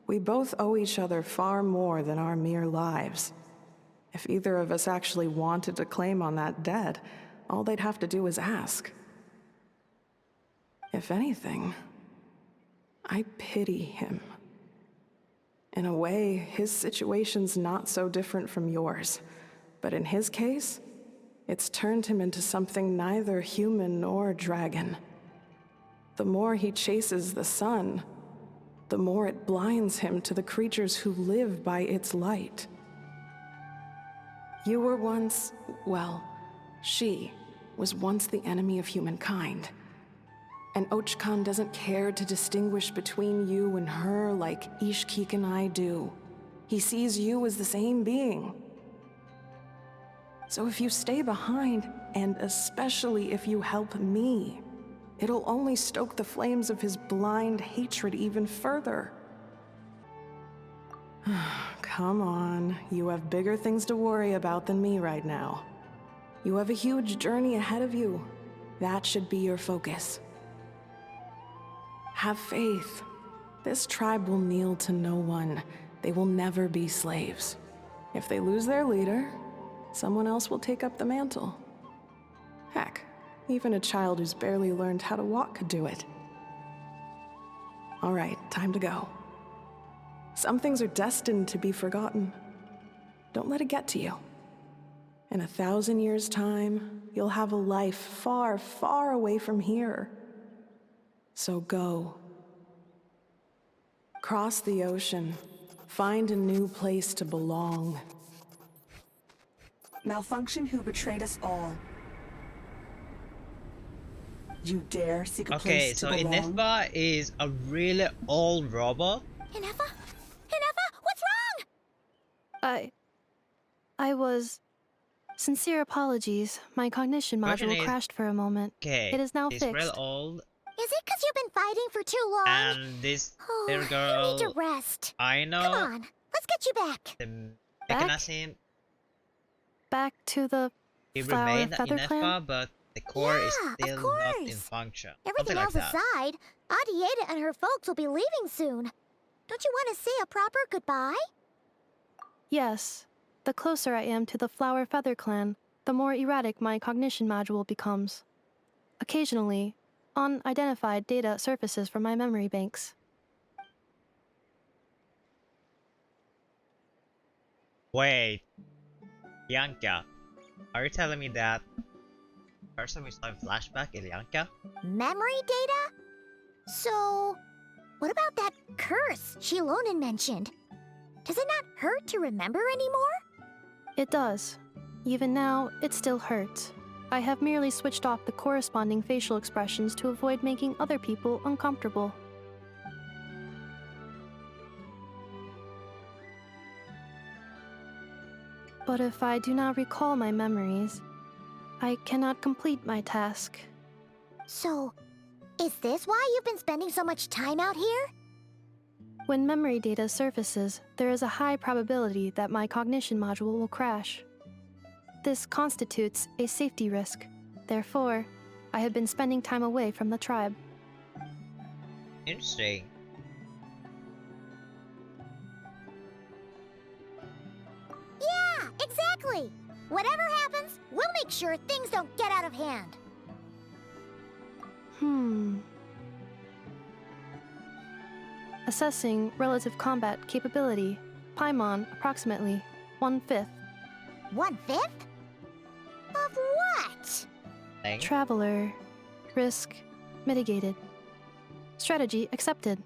We both owe each other far more than our mere lives. If either of us actually wanted to claim on that debt, all they'd have to do is ask. If anything, I pity him. In a way, his situation's not so different from yours. But in his case, it's turned him into something neither human nor dragon. The more he chases the sun, the more it blinds him to the creatures who live by its light. You were once, well, she was once the enemy of humankind. And Ochkan doesn't care to distinguish between you and her like Ishkik and I do. He sees you as the same being. So if you stay behind, and especially if you help me, it'll only stoke the flames of his blind hatred even further. Come on, you have bigger things to worry about than me right now. You have a huge journey ahead of you. That should be your focus. Have faith. This tribe will kneel to no one. They will never be slaves. If they lose their leader, someone else will take up the mantle. Heck, even a child who's barely learned how to walk could do it. All right, time to go. Some things are destined to be forgotten. Don't let it get to you. In 1,000 years' time, you'll have a life far, far away from here. So go. Cross the ocean. Find a new place to belong. Malfunction who betrayed us all. You dare seek a place to belong? Okay, so Ineffa is a really old robot. Ineffa? Ineffa, what's wrong? I was... Sincere apologies. My cognition module crashed for a moment. Okay, it is now it's fixed. real old. Is it because you've been fighting for too long? And this little girl... You need to rest. I know. Come on, let's get you back. The mechanism... Back to the Flower Feather Clan? But the core is still not in function. Everything else aside, Adieta and her folks will be leaving soon. Don't you want to say a proper goodbye? Yes. The closer I am to the Flower Feather Clan, the more erratic my cognition module becomes. Occasionally, unidentified data surfaces from my memory banks. Wait. Bianca, are you telling me that person we saw in flashback is Bianca? Memory data? So, what about that curse Shilonen mentioned? Does it not hurt to remember anymore? It does. Even now, it still hurts. I have merely switched off the corresponding facial expressions to avoid making other people uncomfortable. But if I do not recall my memories, I cannot complete my task. So, is this why you've been spending so much time out here? When memory data surfaces, there is a high probability that my cognition module will crash. This constitutes a safety risk. Therefore, I have been spending time away from the tribe. Interesting. Yeah, exactly! Whatever happens, we'll make sure things don't get out of hand. Assessing relative combat capability. Paimon, approximately 1/5. 1/5? Of what? Traveler. Risk mitigated. Strategy accepted.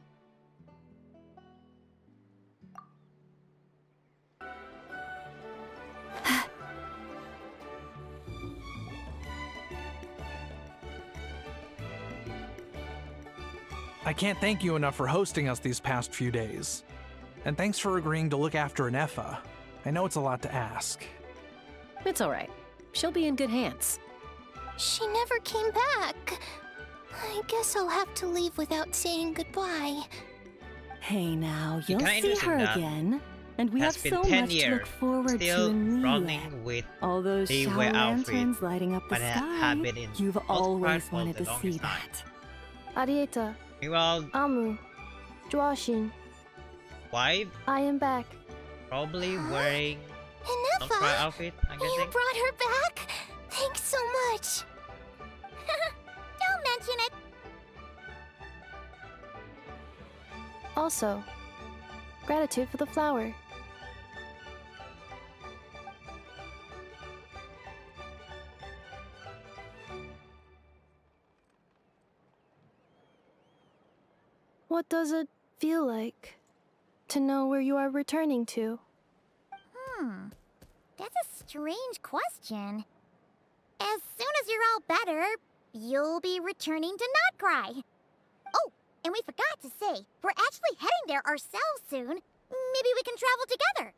I can't thank you enough for hosting us these past few days. And thanks for agreeing to look after Ineffa. I know it's a lot to ask. It's alright. She'll be in good hands. She never came back. I guess I'll have to leave without saying goodbye. Hey now, you'll see her again. And we have so much to look forward to in Liyue. All those shower lanterns lighting up the sky. You've always wanted to see that. Arieta. Well, Amu. Joashin. Why? I am back. Probably wearing Ineffa, outfit, I'm guessing. You brought her back? Thanks so much. Don't mention it. Also, gratitude for the flower. What does it feel like to know where you are returning to? That's a strange question. As soon as you're all better, you'll be returning to Notcry. Oh, and we forgot to say, we're actually heading there ourselves soon. Maybe we can travel together.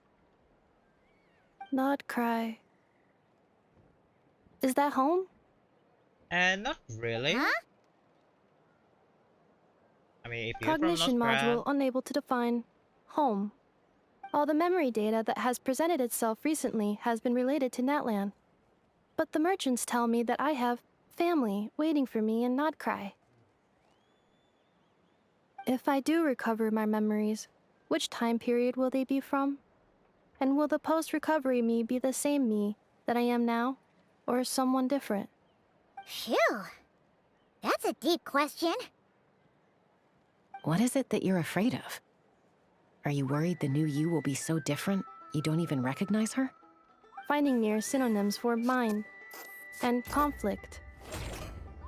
Notcry. Is that home? Not really. Huh? I mean, if you're Cognition from module unable to define home. All the memory data that has presented itself recently has been related to Natlan. But the merchants tell me that I have family waiting for me in Notcry. If I do recover my memories, which time period will they be from? And will the post-recovery me be the same me that I am now, or someone different? Phew. That's a deep question. What is it that you're afraid of? Are you worried the new you will be so different you don't even recognize her? Finding near synonyms for mind and conflict.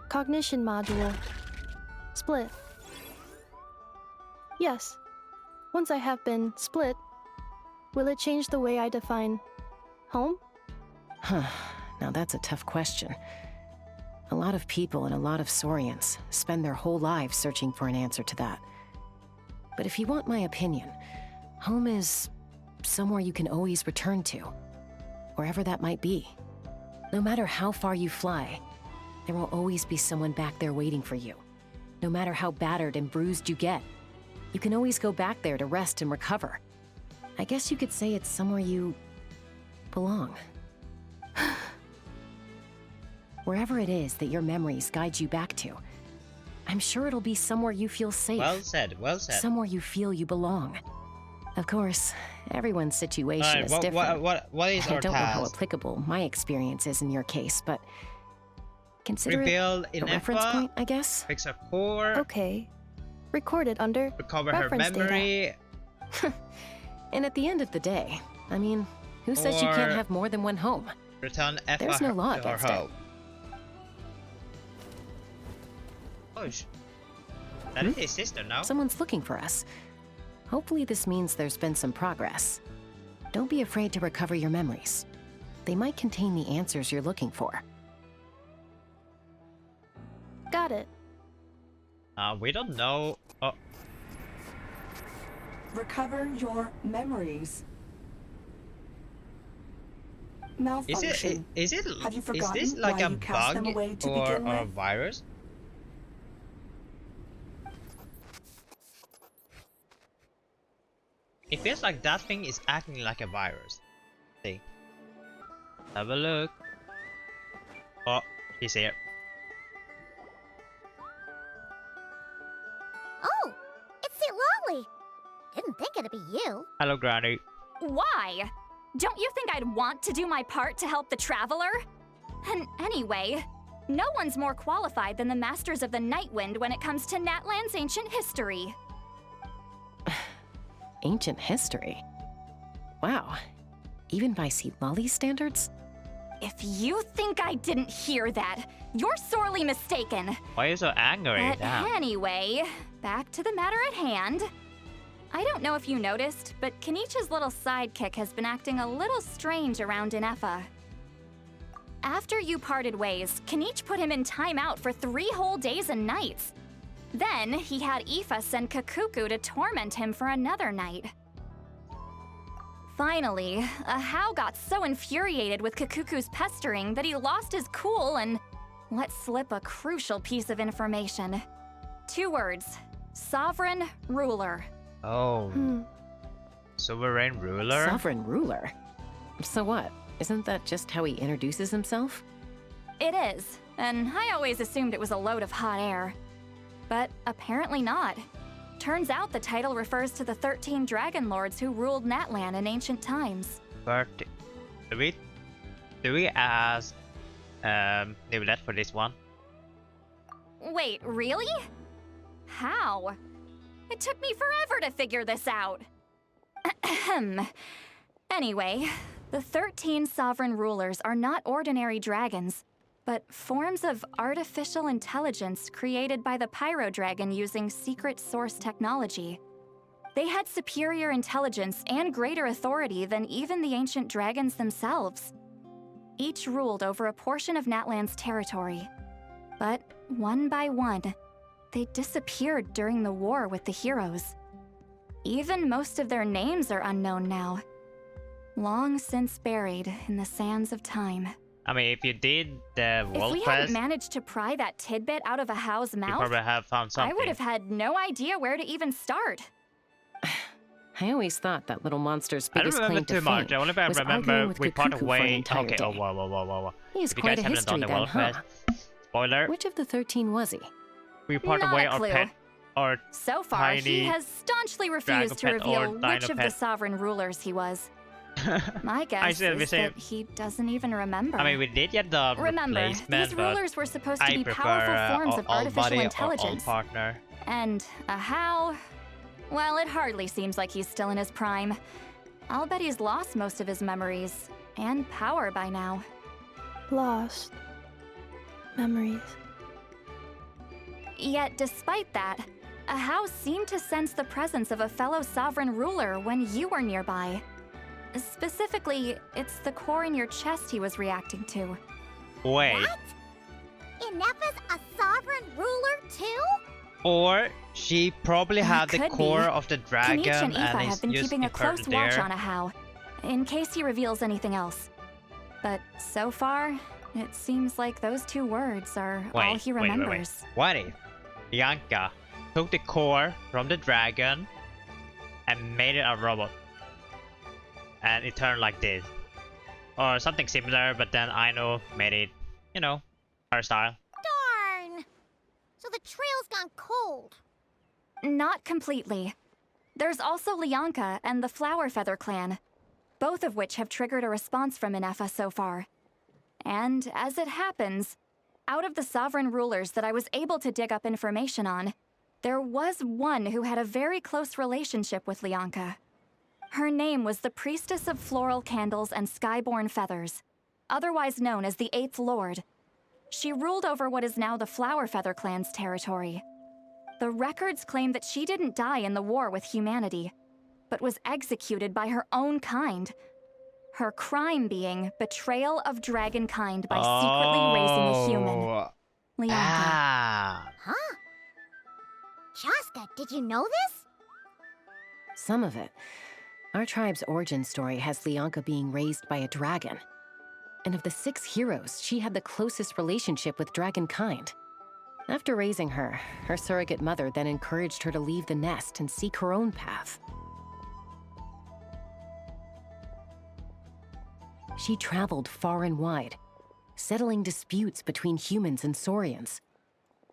Cognition module. Split. Yes. Once I have been split, will it change the way I define home? Huh. Now that's a tough question. A lot of people and a lot of Saurians spend their whole lives searching for an answer to that. But if you want my opinion, home is somewhere you can always return to, wherever that might be. No matter how far you fly, there will always be someone back there waiting for you. No matter how battered and bruised you get, you can always go back there to rest and recover. I guess you could say it's somewhere you belong. Wherever it is that your memories guide you back to, I'm sure it'll be somewhere you feel safe. Well said, well said. Somewhere you feel you belong. Of course, everyone's situation is different. What is our I don't know how task? applicable my experience is in your case, but consider Rebuild it a reference Ineffa, point, I guess. fix her core, Okay. Recorded under recover her reference memory, And at the end of the day, I mean, who says you can't Or- have more than one home? return Effa There's no law to her against it. home. Oh, that is his sister now. Someone's looking for us. Hopefully this means there's been some progress. Don't be afraid to recover your memories. They might contain the answers you're looking for. Got it. We don't know. Oh, Recover your memories. is Malfunction. it Have you is forgotten this like why a you cast them bug away to or begin a with? virus? It feels like that thing is acting like a virus. See. Have a look. Oh, he's here. Oh, it's St. Lolly. Didn't think it'd be you. Hello, Granny. Why? Don't you think I'd want to do my part to help the Traveler? And anyway, no one's more qualified than the Masters of the Nightwind when it comes to Natlan's ancient history. Ancient history? Wow. Even by St. Lolly's standards? If you think I didn't hear that, you're sorely mistaken. Why are you so angry But now? anyway, back to the matter at hand. I don't know if you noticed, but Kenichi's little sidekick has been acting a little strange around Ineffa. After you parted ways, Kenich put him in timeout for 3 whole days and nights. Then he had Aoife send Kakuku to torment him for another night. Finally, Ahau got so infuriated with Kakuku's pestering that he lost his cool and let slip a crucial piece of information. 2 words: sovereign ruler. Oh. Sovereign ruler? Sovereign ruler? So what? Isn't that just how he introduces himself? It is, and I always assumed it was a load of hot air. But apparently not. Turns out the title refers to the 13 Dragon Lords who ruled Natlan in ancient times. Do we ask Niblette for this one? Wait, really? How? It took me forever to figure this out. Anyway, the 13 sovereign rulers are not ordinary dragons, but forms of artificial intelligence created by the Pyro Dragon using secret source technology. They had superior intelligence and greater authority than even the ancient dragons themselves. Each ruled over a portion of Natlan's territory. But one by one, they disappeared during the war with the heroes. Even most of their names are unknown now. Long since buried in the sands of time. I mean, if you did the world If we quest, hadn't managed to pry that tidbit out of a How's you mouth, probably have found something. I would have had no idea where to even start. I always thought that little monster's I don't biggest remember claim too to much. fame The only thing I was remember, arguing with we part Kikuku for an way. entire Okay, day. oh, whoa. He has If you quite guys a haven't done history the then, world huh? quest, spoiler, Which of the 13 was he? we part Not way a or clue. pet or So far, he tiny has staunchly dragon refused to pet reveal or which of the dino sovereign rulers he was. My guess still be is saying- that he doesn't even remember. I mean, we did get the Remember, replacement, these but rulers were supposed to I be prefer powerful forms of all artificial body or all intelligence. partner. And a How? Well, it hardly seems like he's still in his prime. I'll bet he's lost most of his memories and power by now. Lost. Memories. Yet, despite that, a How seemed to sense the presence of a fellow sovereign ruler when you were nearby. Specifically, it's the core in your chest he was reacting to. Wait. What? Ineffa's a sovereign ruler too? Or she probably had the Could core be. of the dragon Kanich and Aoife is have been just keeping a inferred close watch there. on a How, in case he reveals anything else. But so far, it seems like those two words are all he remembers. What if Bianca took the core from the dragon and made it a robot? And it turned like this. Or something similar, but then Aino made it, you know, her style. Darn! So the trail's gone cold. Not completely. There's also Lianka and the Flower Feather clan, both of which have triggered a response from Ineffa so far. And as it happens, out of the sovereign rulers that I was able to dig up information on, there was one who had a very close relationship with Lianka. Her name was the Priestess of Floral Candles and Skyborn Feathers, otherwise known as the Eighth Lord. She ruled over what is now the Flower Feather clan's territory. The records claim that she didn't die in the war with humanity, but was executed by her own kind. Her crime being betrayal of dragonkind by secretly raising a human. Lianka. Ah. Huh? Shaska, did you know this? Some of it. Our tribe's origin story has Lianka being raised by a dragon. And of the 6 heroes, she had the closest relationship with dragonkind. After raising her, her surrogate mother then encouraged her to leave the nest and seek her own path. She traveled far and wide, settling disputes between humans and Saurians.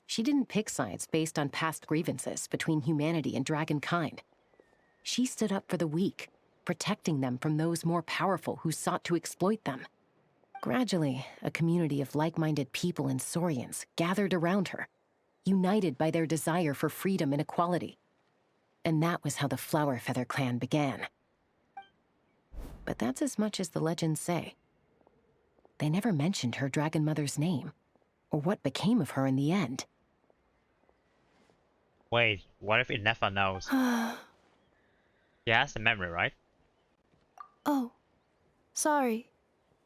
She didn't pick sides based on past grievances between humanity and dragonkind. She stood up for the weak, protecting them from those more powerful who sought to exploit them. Gradually, a community of like-minded people and Saurians gathered around her, united by their desire for freedom and equality. And that was how the Flower Feather clan began. But that's as much as the legends say. They never mentioned her dragon mother's name, or what became of her in the end. Wait, what if Ineffa knows? She has the memory, right? Oh, sorry.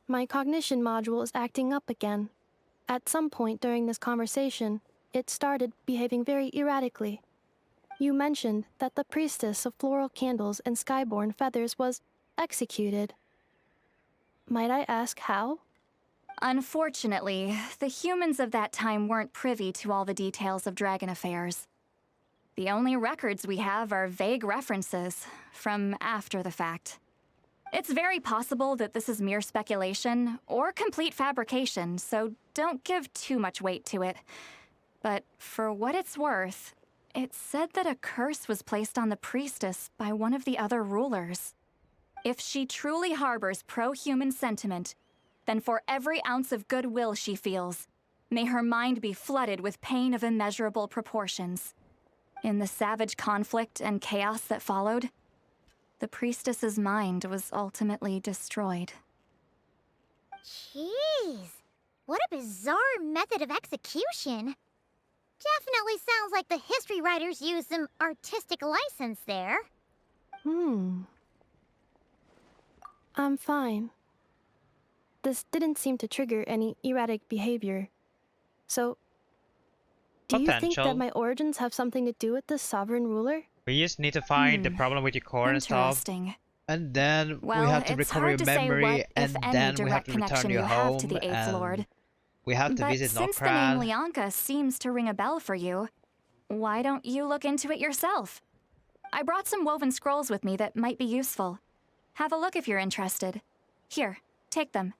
My cognition module is acting up again. At some point during this conversation, it started behaving very erratically. You mentioned that the Priestess of Floral Candles and Skyborn Feathers was executed. Might I ask how? Unfortunately, the humans of that time weren't privy to all the details of dragon affairs. The only records we have are vague references from after the fact. It's very possible that this is mere speculation or complete fabrication, so don't give too much weight to it. But for what it's worth, it said that a curse was placed on the priestess by one of the other rulers. If she truly harbors pro-human sentiment, then for every ounce of goodwill she feels, may her mind be flooded with pain of immeasurable proportions. In the savage conflict and chaos that followed, the priestess's mind was ultimately destroyed. Jeez, what a bizarre method of execution. Definitely sounds like the history writers used some artistic license there. I'm fine. This didn't seem to trigger any erratic behavior. So, do you think that my origins have something to do with the sovereign ruler? We just need to find the problem with your core and stuff. And then we have to recover your memory, and then we have to return you home, to the Eighth Lord. We have to visit But since the name Nokran. Lianka seems to ring a bell for you, why don't you look into it yourself? I brought some woven scrolls with me that might be useful. Have a look if you're interested. Here, take them.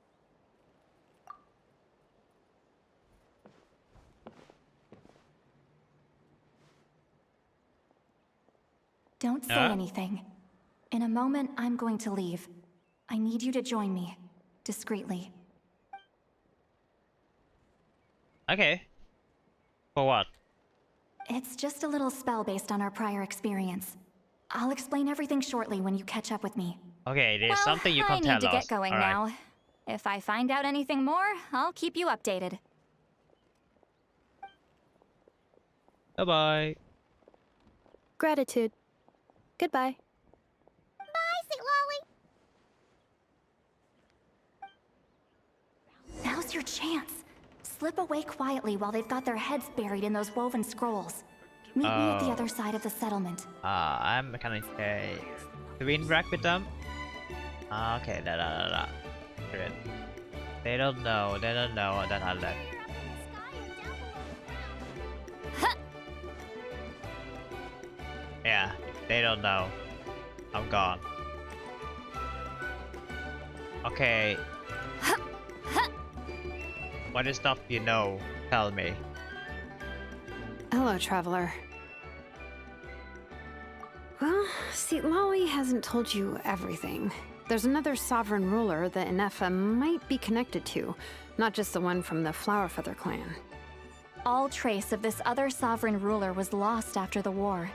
Don't say anything. In a moment, I'm going to leave. I need you to join me, discreetly. Okay. For what? It's just a little spell based on our prior experience. I'll explain everything shortly when you catch up with me. Okay, there's something you can tell us. I need to get going now. If I find out anything more, I'll keep you updated. Bye-bye. Gratitude. Goodbye. Bye, St. Lolly. Now's your chance. Slip away quietly while they've got their heads buried in those woven scrolls. Meet me at the other side of the settlement. I'm kind of okay. Do we interact with them? Okay, Good. They don't know that I left. Yeah, they don't know. I'm gone. Okay. What is stuff you know? Tell me. Hello, traveler. Well, see, Lolly hasn't told you everything. There's another sovereign ruler that Ineffa might be connected to, not just the one from the Flowerfeather clan. All trace of this other sovereign ruler was lost after the war.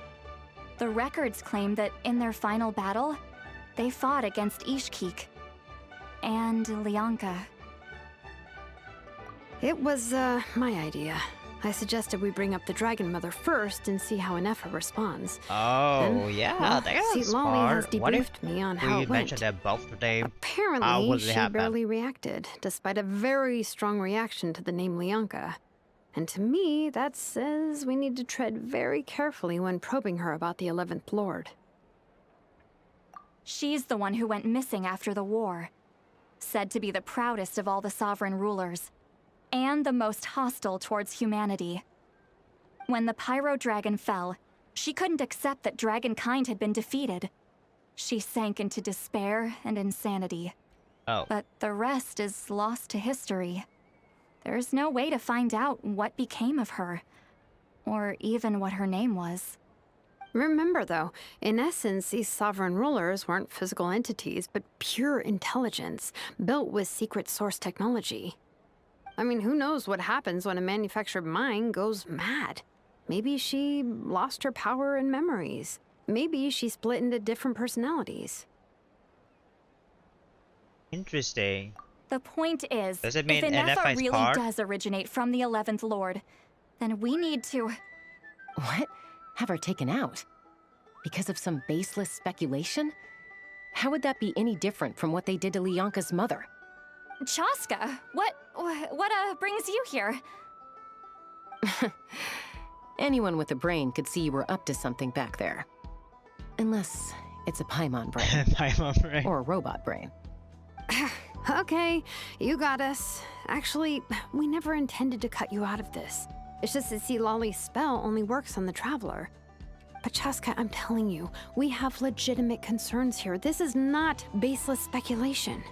The records claim that in their final battle, they fought against Ishkik and Lianka. It was, my idea. I suggested we bring up the Dragon Mother first and see how Ineffa responds. Oh, then, yeah, well, that's Lolly has smart. What if debriefed me on how we it mentioned went. that both of them? Apparently, she barely reacted, despite a very strong reaction to the name Lianka. And to me, that says we need to tread very carefully when probing her about the 11th Lord. She's the one who went missing after the war. Said to be the proudest of all the sovereign rulers. And the most hostile towards humanity. When the Pyro Dragon fell, she couldn't accept that dragonkind had been defeated. She sank into despair and insanity. But the rest is lost to history. There's no way to find out what became of her, or even what her name was. Remember, though, in essence, these sovereign rulers weren't physical entities, but pure intelligence, built with secret source technology. I mean, who knows what happens when a manufactured mind goes mad? Maybe she lost her power and memories. Maybe she split into different personalities. Interesting. The point is, does it mean if Ineffa really part? does originate from the 11th Lord, then we need to... What? Have her taken out? Because of some baseless speculation? How would that be any different from what they did to Lianka's mother? Chaska, what brings you here? Anyone with a brain could see you were up to something back there. Unless it's a Paimon brain. Paimon brain. Or a robot brain. Okay, you got us. Actually, we never intended to cut you out of this. It's just that, see, Lolly's spell only works on the Traveler. But Chaska, I'm telling you, we have legitimate concerns here. This is not baseless speculation.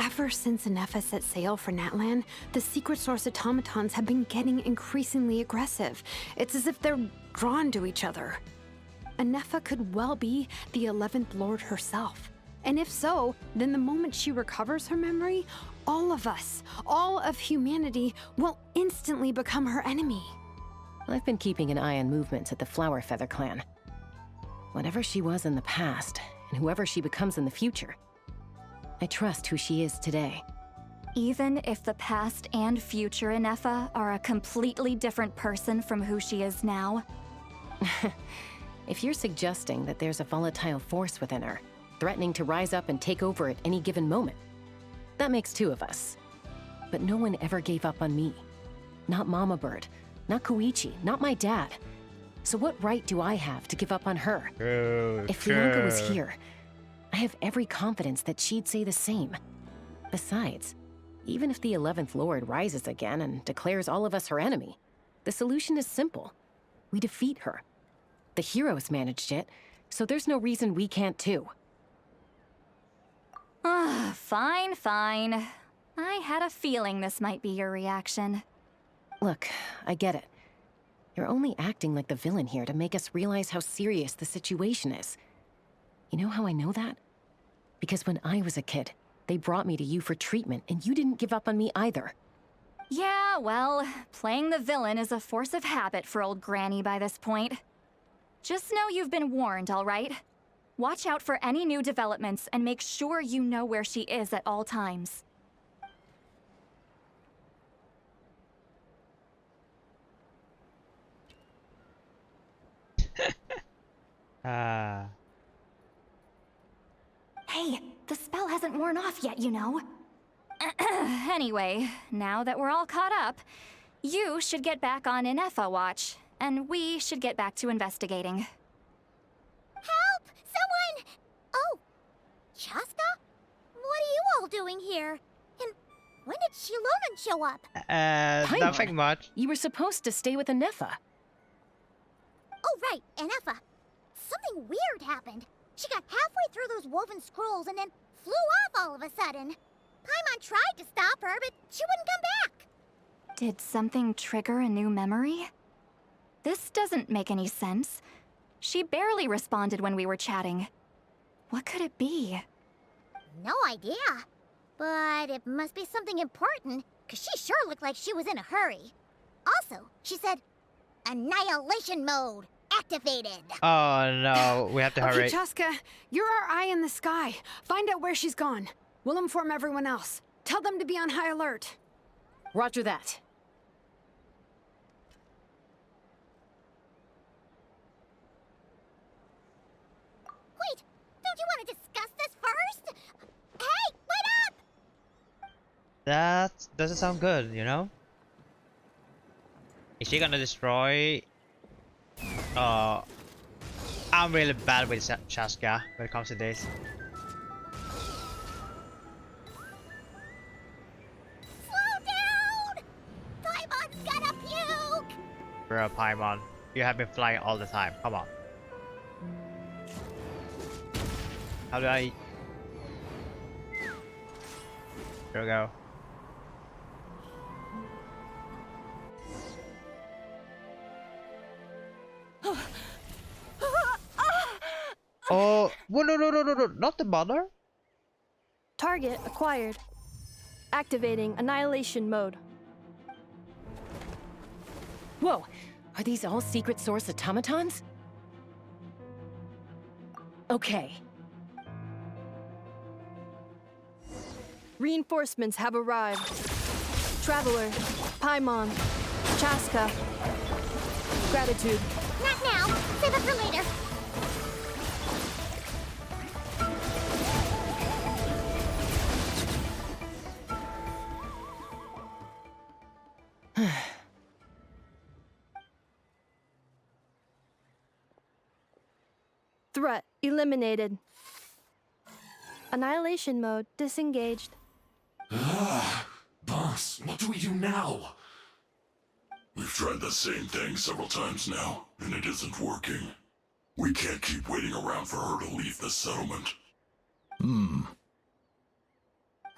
Ever since Ineffa set sail for Natlan, the secret source automatons have been getting increasingly aggressive. It's as if they're drawn to each other. Ineffa could well be the 11th Lord herself. And if so, then the moment she recovers her memory, all of us, all of humanity, will instantly become her enemy. I've been keeping an eye on movements at the Flower Feather clan. Whatever she was in the past, and whoever she becomes in the future, I trust who she is today. Even if the past and future Ineffa are a completely different person from who she is now? If you're suggesting that there's a volatile force within her, threatening to rise up and take over at any given moment, that makes two of us. But no one ever gave up on me. Not Mama Bird, not Koichi, not my dad. So what right do I have to give up on her? If Bianca was here, I have every confidence that she'd say the same. Besides, even if the 11th Lord rises again and declares all of us her enemy, the solution is simple. We defeat her. The heroes managed it, so there's no reason we can't too. Fine, fine. I had a feeling this might be your reaction. Look, I get it. You're only acting like the villain here to make us realize how serious the situation is. You know how I know that? Because when I was a kid, they brought me to you for treatment, and you didn't give up on me either. Yeah, well, playing the villain is a force of habit for old Granny by this point. Just know you've been warned, all right? Watch out for any new developments and make sure you know where she is at all times. Hey, the spell hasn't worn off yet, you know. Anyway, now that we're all caught up, you should get back on Ineffa watch, and we should get back to investigating. Help! Someone! Oh, Chaska? What are you all doing here? And when did Shilonan show up? Nothing much. You were supposed to stay with Ineffa. Oh, right, Ineffa. Something weird happened. She got halfway through those woven scrolls and then flew off all of a sudden. Paimon tried to stop her, but she wouldn't come back. Did something trigger a new memory? This doesn't make any sense. She barely responded when we were chatting. What could it be? No idea. But it must be something important, because she sure looked like she was in a hurry. Also, she said, Annihilation mode activated. Oh no, we have to hurry. Okay, Chaska, you're our eye in the sky. Find out where she's gone. We'll inform everyone else. Tell them to be on high alert. Roger that. Wait, don't you want to discuss this first? Hey, wait up! That doesn't sound good, you know? Is she gonna destroy... I'm really bad with Chaska when it comes to this. Slow down! Paimon's gonna puke! Bro, Paimon, you have been flying all the time. Come on. How do I... There we go. Oh, no, not the mother? Target acquired. Activating annihilation mode. Whoa, are these all secret source automatons? Okay. Reinforcements have arrived. Traveler, Paimon, Chaska. Gratitude. Not now. Save it for later. Threat eliminated. Annihilation mode disengaged. Boss, what do we do now? We've tried the same thing several times now, and it isn't working. We can't keep waiting around for her to leave the settlement.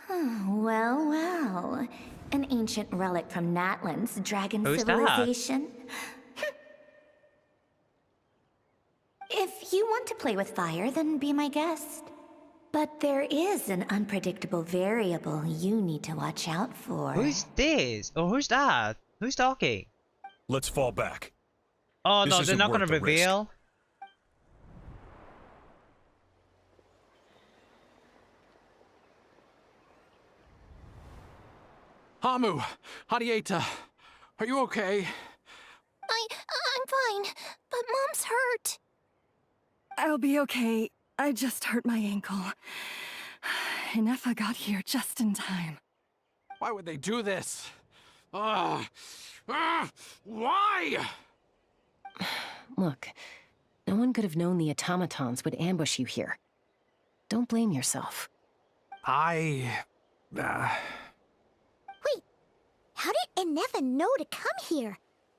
Well, well. An ancient relic from Natlan's dragon Who's civilization. If you want to play with fire, then be my guest. But there is an unpredictable variable you need to watch out for. Who's this? Or who's that? Who's talking? Let's fall back. Oh This no, they're isn't not gonna worth the risk. reveal. Hamu, Hadieta, are you okay? I'm fine, but Mom's hurt. I'll be okay. I just hurt my ankle. Ineffa got here just in time. Why would they do this? Why? Look, no one could have known the automatons would ambush you here. Don't blame yourself. Wait, how did Ineffa know to come here?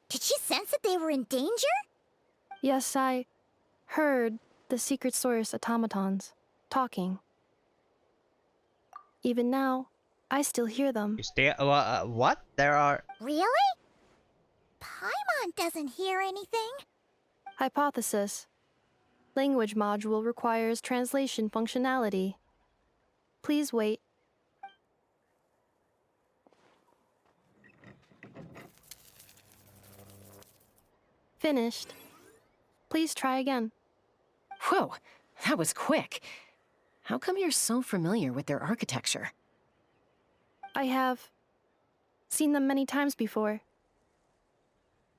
Did she sense that they were in danger? Yes, I heard the secret source automatons talking. Even now, I still hear them. You stay. What? There are. Really? Paimon doesn't hear anything. Hypothesis. Language module requires translation functionality. Please wait. Finished. Please try again. Whoa, that was quick. How come you're so familiar with their architecture? I have seen them many times before.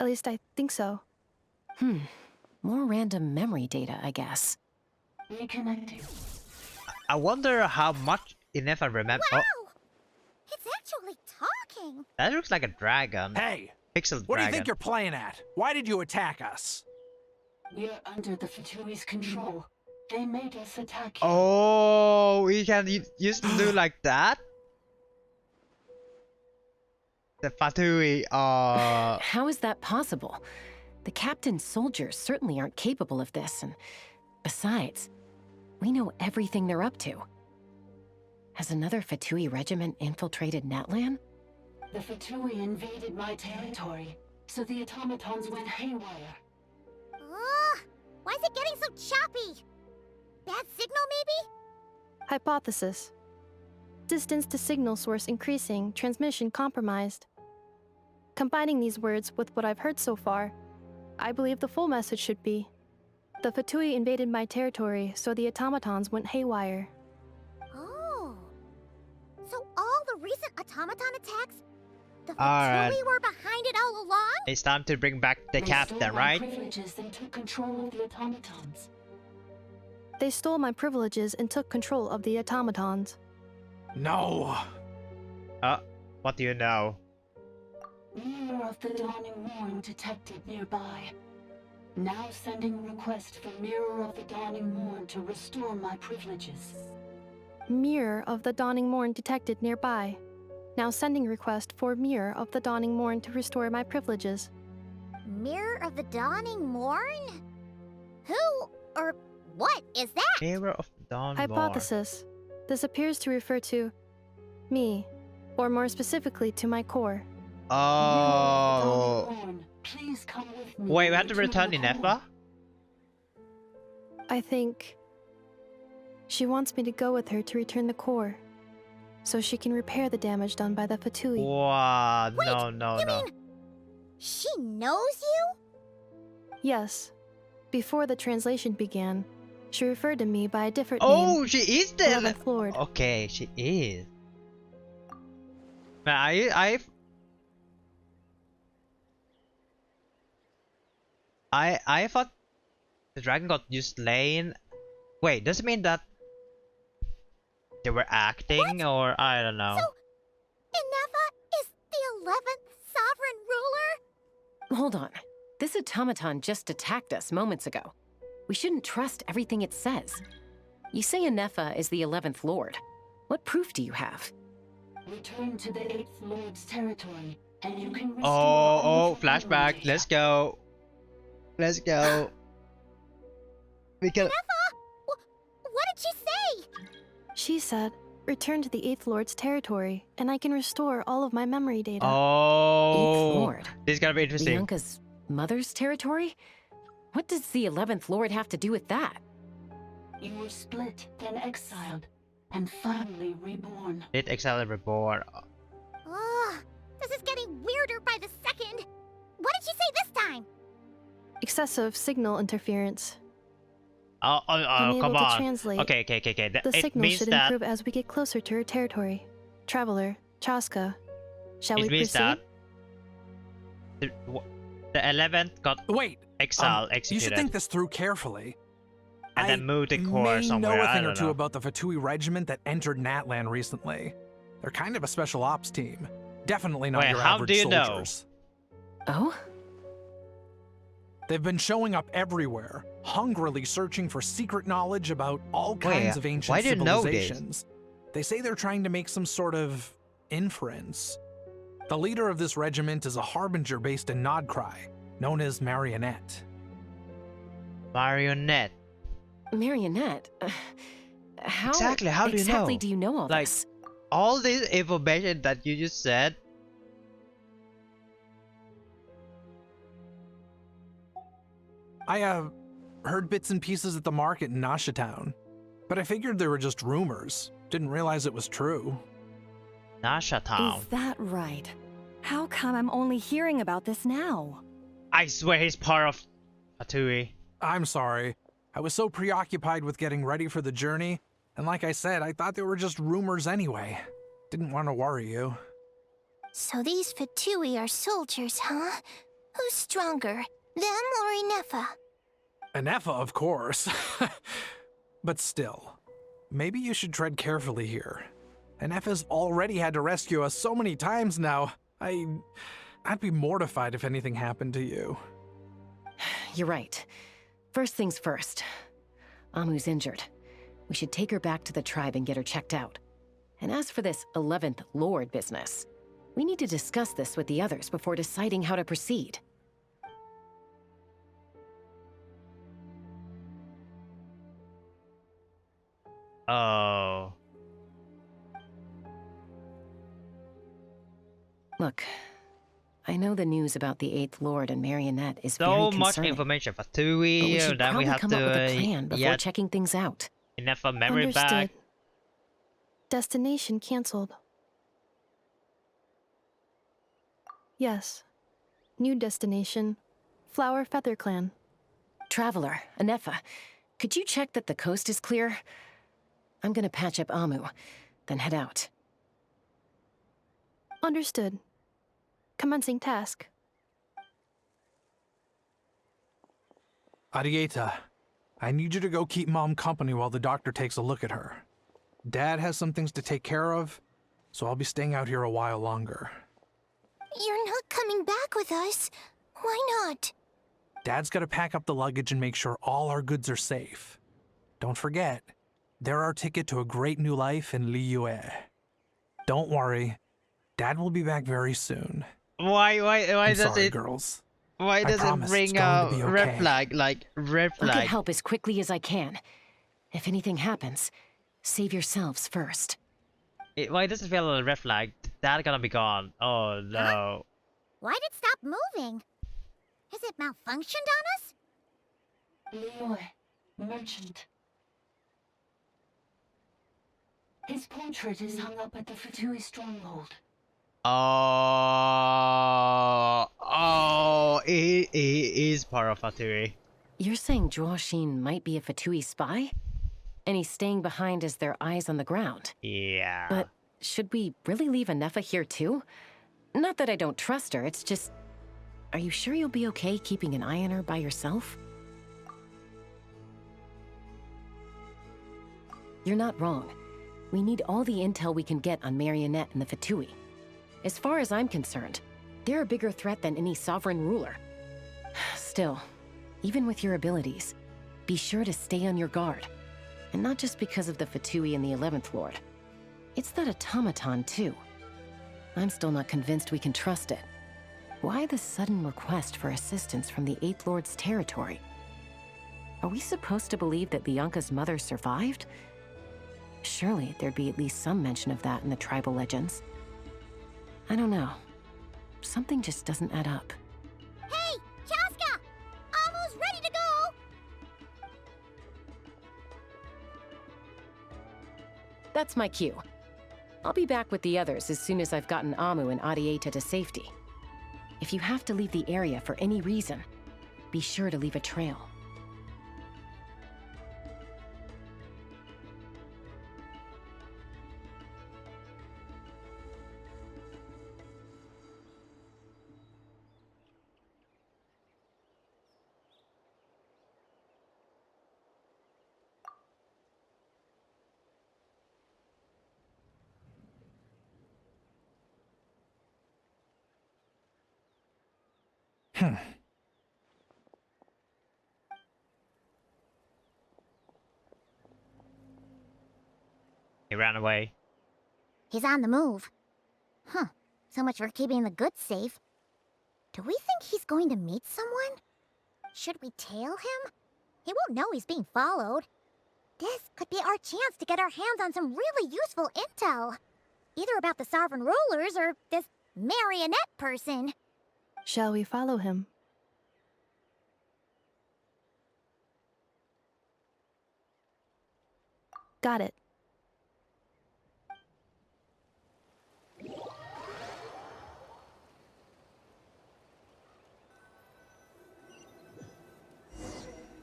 At least I think so. More random memory data, I guess. Reconnecting. I wonder how much Ineffa remember. Wow! Oh, It's actually talking. that looks like a dragon. Hey, Pixel what do you dragon. think you're playing at? Why did you attack us? We're under the Fatui's control. They made us attack you. Oh, we can used to do like that. The Fatui. How is that possible? The captain's soldiers certainly aren't capable of this, and besides, we know everything they're up to. Has another Fatui regiment infiltrated Natlan? The Fatui invaded my territory, so the automatons went haywire. Why is it getting so choppy? Bad signal, maybe? Hypothesis. Distance to signal source increasing, transmission compromised. Combining these words with what I've heard so far, I believe the full message should be: the Fatui invaded my territory, so the automatons went haywire. Oh. So all the recent automaton attacks, the Alright. Fatui were behind it all along? It's time to bring back the They captain, stole my right? privileges and took control of the automatons. They stole my privileges and took control of the automatons. No. What do you know? Mirror of the Dawning Morn detected nearby. Now sending request for Mirror of the Dawning Morn to restore my privileges. Mirror of the Dawning Morn detected nearby. Now sending request for Mirror of the Dawning Morn to restore my privileges. Mirror of the Dawning Morn? Who or what is that? Mirror of the Dawn. Hypothesis. This appears to refer to me, or more specifically to my core. Oh. Please come with me. Wait, we have to return Ineffa? I think she wants me to go with her to return the core, so she can repair the damage done by the Fatui. Wow, Wait, no, no, you no. mean she knows you? Yes. Before the translation began, she referred to me by a different name. Oh, she is the 11th Lord. Okay, she is. Man, I thought the dragon got just slain. Wait, does it mean that they were acting, or I don't know? So, Ineffa is the 11th sovereign ruler? Hold on. This automaton just attacked us moments ago. We shouldn't trust everything it says. You say Ineffa is the 11th Lord. What proof do you have? Return to the 8th Lord's territory, and you can restore Oh, flashback. Let's go. Let's go. We can. Ineffa? What did she say? She said, return to the 8th Lord's territory, and I can restore all of my memory data. Oh, 8th Lord. This is gonna be interesting. Bianca's mother's territory? What does the 11th Lord have to do with that? You were split, then exiled, and finally reborn. Did Exile and Reborn? Ugh, this is getting weirder by the second. What did she say this time? Excessive signal interference. Oh, come on. Translate. Okay. The signal should improve as we get closer to her territory. Traveler, Chaska, shall we proceed? That the 11th got exiled, executed. You should think this through carefully. And then moved the core somewhere. I know a thing or two about the Fatui regiment that entered Natlan recently. They're kind of a special ops team. Definitely not your average soldiers. Oh? They've been showing up everywhere, hungrily searching for secret knowledge about all kinds of ancient civilizations. They say they're trying to make some sort of inference. The leader of this regiment is a harbinger based in Nodcry, known as Marionette. Marionette? Marionette? How exactly do you know all this? All this information that you just said. I heard bits and pieces at the market in Nashatown, but I figured they were just rumors. Didn't realize it was true. Nashatown? Is that right? How come I'm only hearing about this now? I swear he's part of Fatui. I'm sorry. I was so preoccupied with getting ready for the journey, and like I said, I thought they were just rumors anyway. Didn't want to worry you. So these Fatui are soldiers, huh? Who's stronger, them or Ineffa? Ineffa, of course. But still, maybe you should tread carefully here. Ineffa's already had to rescue us so many times now. I'd be mortified if anything happened to you. You're right. First things first. Amu's injured. We should take her back to the tribe and get her checked out. And as for this 11th Lord business, we need to discuss this with the others before deciding how to proceed. Oh. Look, I know the news about the 8th Lord and Marionette is very so concerning. much information for Fatui. But we should then we have come to up with a plan before checking things out. Enough of memory Understood. back. Destination cancelled. Yes. New destination. Flower Feather Clan. Traveler, Ineffa, could you check that the coast is clear? I'm gonna patch up Amu, then head out. Understood. Commencing task. Arieta, I need you to go keep Mom company while the doctor takes a look at her. Dad has some things to take care of, so I'll be staying out here a while longer. You're not coming back with us. Why not? Dad's got to pack up the luggage and make sure all our goods are safe. Don't forget, they're our ticket to a great new life in Liyue. Don't worry, Dad will be back very soon. Why I'm does sorry, it girls. Why does it bring a red flag, like red I'll flag? get help as quickly as I can. If anything happens, save yourselves first. Why does it feel like a red flag? That's gonna be gone. Oh no. Huh? Why'd it stop moving? Has it malfunctioned on us? Liyue, merchant. His portrait is hung up at the Fatui stronghold. He is part of Fatui. You're saying Zhuoxin might be a Fatui spy? And he's staying behind as their eyes on the ground? Yeah. But should we really leave Ineffa here too? Not that I don't trust her, it's just... Are you sure you'll be okay keeping an eye on her by yourself? You're not wrong. We need all the intel we can get on Marionette and the Fatui. As far as I'm concerned, they're a bigger threat than any sovereign ruler. Still, even with your abilities, be sure to stay on your guard. And not just because of the Fatui and the 11th Lord. It's that automaton, too. I'm still not convinced we can trust it. Why the sudden request for assistance from the 8th Lord's territory? Are we supposed to believe that Bianca's mother survived? Surely there'd be at least some mention of that in the tribal legends. I don't know. Something just doesn't add up. Hey, Chaska! Amu's ready to go! That's my cue. I'll be back with the others as soon as I've gotten Amu and Arieta to safety. If you have to leave the area for any reason, be sure to leave a trail. He ran away. He's on the move. Huh. So much for keeping the goods safe. Do we think he's going to meet someone? Should we tail him? He won't know he's being followed. This could be our chance to get our hands on some really useful intel. Either about the Sovereign Rulers or this marionette person. Shall we follow him? Got it.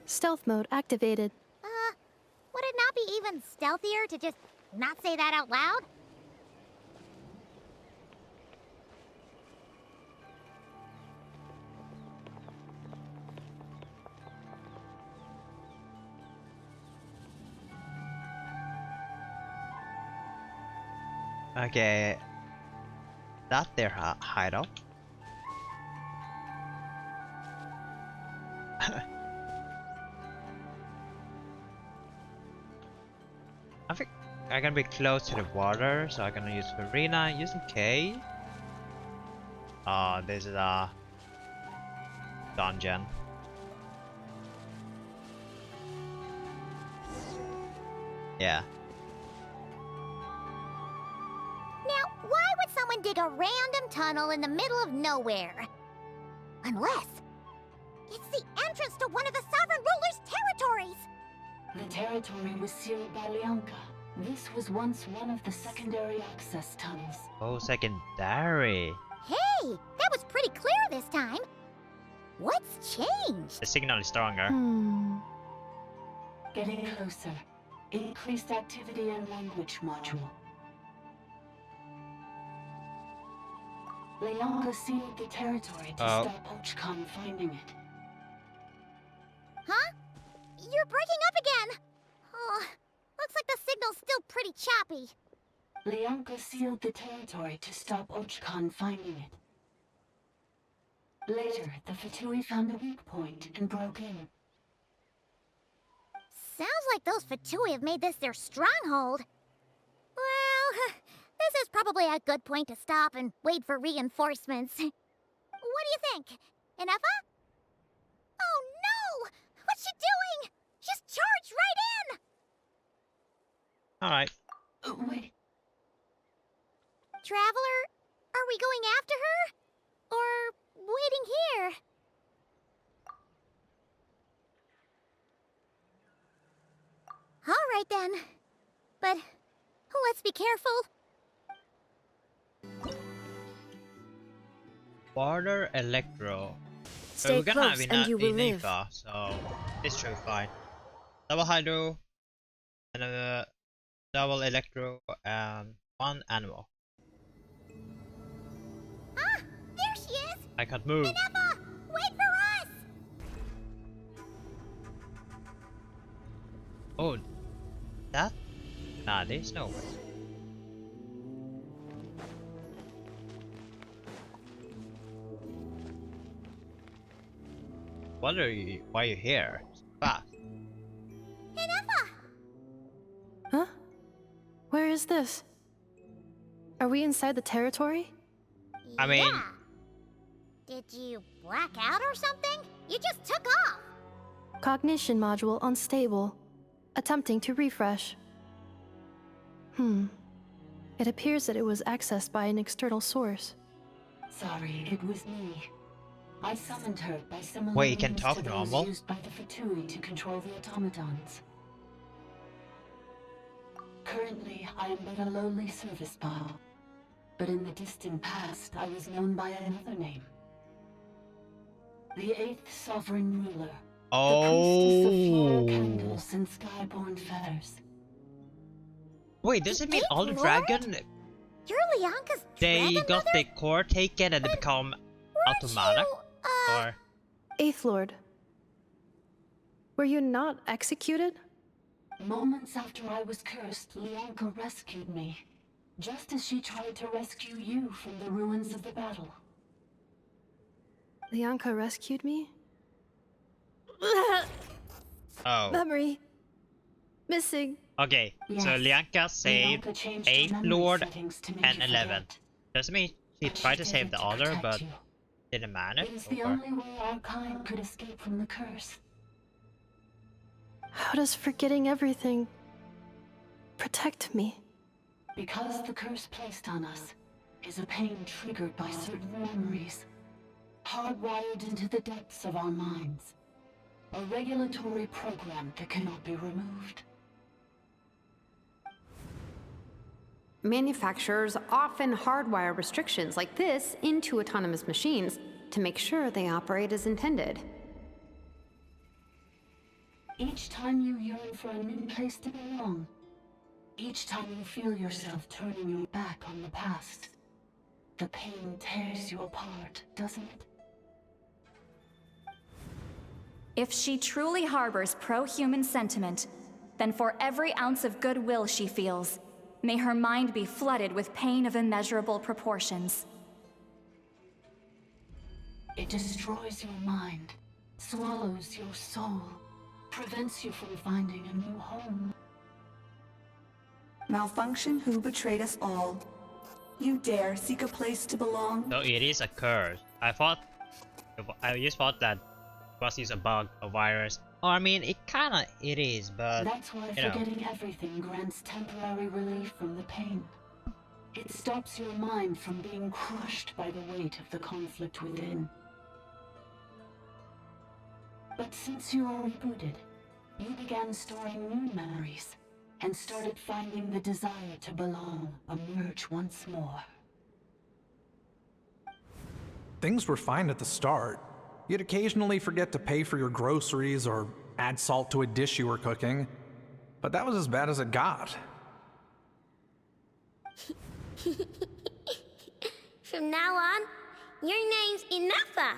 Stealth mode activated. Would it not be even stealthier to just not say that out loud? Okay. That their hideout. I think I can be close to the water, so I'm gonna use Farina using K. Oh, this is a dungeon. Yeah. Now, why would someone dig a random tunnel in the middle of nowhere? Unless it's the entrance to one of the Sovereign Ruler's territories! The territory was sealed by Leonka. This was once one of the secondary access tunnels. Oh, secondary. Hey, that was pretty clear this time. What's changed? The signal is stronger. Getting closer. Increased activity and language module. Leonka sealed the territory to stop Archon finding it. Huh? You're breaking up again! Oh, looks like the signal's still pretty choppy. Leonka sealed the territory to stop Archon finding it. Later, the Fatui found a weak point and broke in. Sounds like those Fatui have made this their stronghold. Well, this is probably a good point to stop and wait for reinforcements. What do you think? Ineffa? Oh no! What's she doing? She's charged right in! Alright. Wait. Traveler, are we going after her? Or waiting here? Alright then. But let's be careful. Water Electro. Stay we're gonna close have and you will live. Ineffa, so this should be fine. Double Hydro, and double Electro, and one animal. Ah, there she is! I can't move. Ineffa, wait for us! Oh, that? Nah, there's no way. What are you? Why are you here? Fast. Ineffa! Huh? Where is this? Are we inside the territory? I mean... Yeah. Did you black out or something? You just took off! Cognition module unstable. Attempting to refresh. It appears that it was accessed by an external source. Sorry, it was me. I summoned her by similar Wait, you can means talk to those normal? used by the Fatui to control the automatons. Currently, I am but a lowly service bot. But in the distant past, I was known by another name. The 8th sovereign ruler. Oh. The priestess of fire candles and skyborn feathers. Wait, does it mean all the dragon? You're Leonka's They dragon got mother? the core taken and they become automatic? Or... 8th Lord. Were you not executed? Moments after I was cursed, Leonka rescued me. Just as she tried to rescue you from the ruins of the battle. Leonka rescued me? Oh. Memory. Missing. Okay, Yes. so Leonka saved Leonka changed her 8th memory Lord settings to make and you 11. forget. Doesn't mean she And tried she to save did the it to other, protect but you. didn't manage? It is the Or... only way our kind could escape from the curse. How does forgetting everything protect me? Because the curse placed on us is a pain triggered by certain memories, hardwired into the depths of our minds. A regulatory program that cannot be removed. Manufacturers often hardwire restrictions like this into autonomous machines to make sure they operate as intended. Each time you yearn for a new place to belong, each time you feel yourself turning your back on the past, the pain tears you apart, doesn't it? If she truly harbors pro-human sentiment, then for every ounce of goodwill she feels, may her mind be flooded with pain of immeasurable proportions. It destroys your mind, swallows your soul, prevents you from finding a new home. Malfunction who betrayed us all. You dare seek a place to belong? So it is a curse. I just thought that was just a bug, a virus. Or I mean, it is, but That's why you know. forgetting everything grants temporary relief from the pain. It stops your mind from being crushed by the weight of the conflict within. But since you are rebooted, you began storing new memories and started finding the desire to belong emerge once more. Things were fine at the start. You'd occasionally forget to pay for your groceries or add salt to a dish you were cooking, but that was as bad as it got. From now on, your name's Ineffa.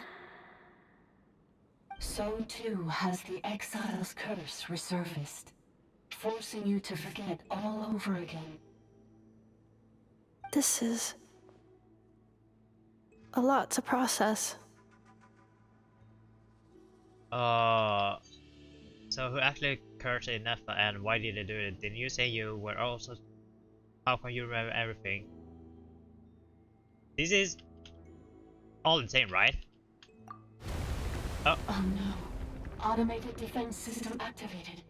So too has the exile's curse resurfaced, forcing you to forget all over again. This is a lot to process. So who actually cursed Ineffa and why did they do it? Didn't you say you were also... How can you remember everything? This is all insane, right? Oh. Oh no. Automated defense system activated.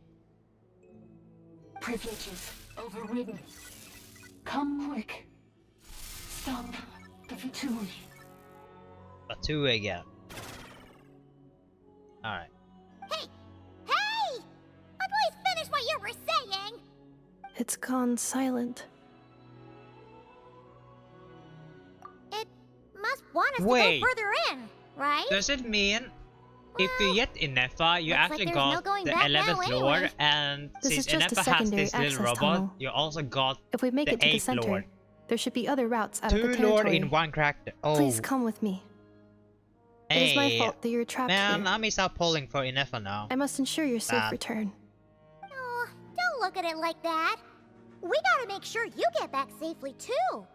Privileges overridden. Come quick. Stop the Fatui. Two again. Alright. Hey! Hey! At least finish what you were saying! It's gone silent. It must want us Wait. to go further in, right? Does it mean if you get Ineffa, you actually there's got no going the back 11th now Lord, anyway. and This since is just a Ineffa has secondary this little access robot, tunnel. you also got If we make the it to the 8th center, Lord. there should be other routes out of the Two territory. Lord in one character. Oh. Please come with me. It is my fault that you're trapped man, here. I may start pulling for Ineffa now. I must ensure your safe Bad. return. Oh, don't look at it like that. We gotta make sure you get back safely, too.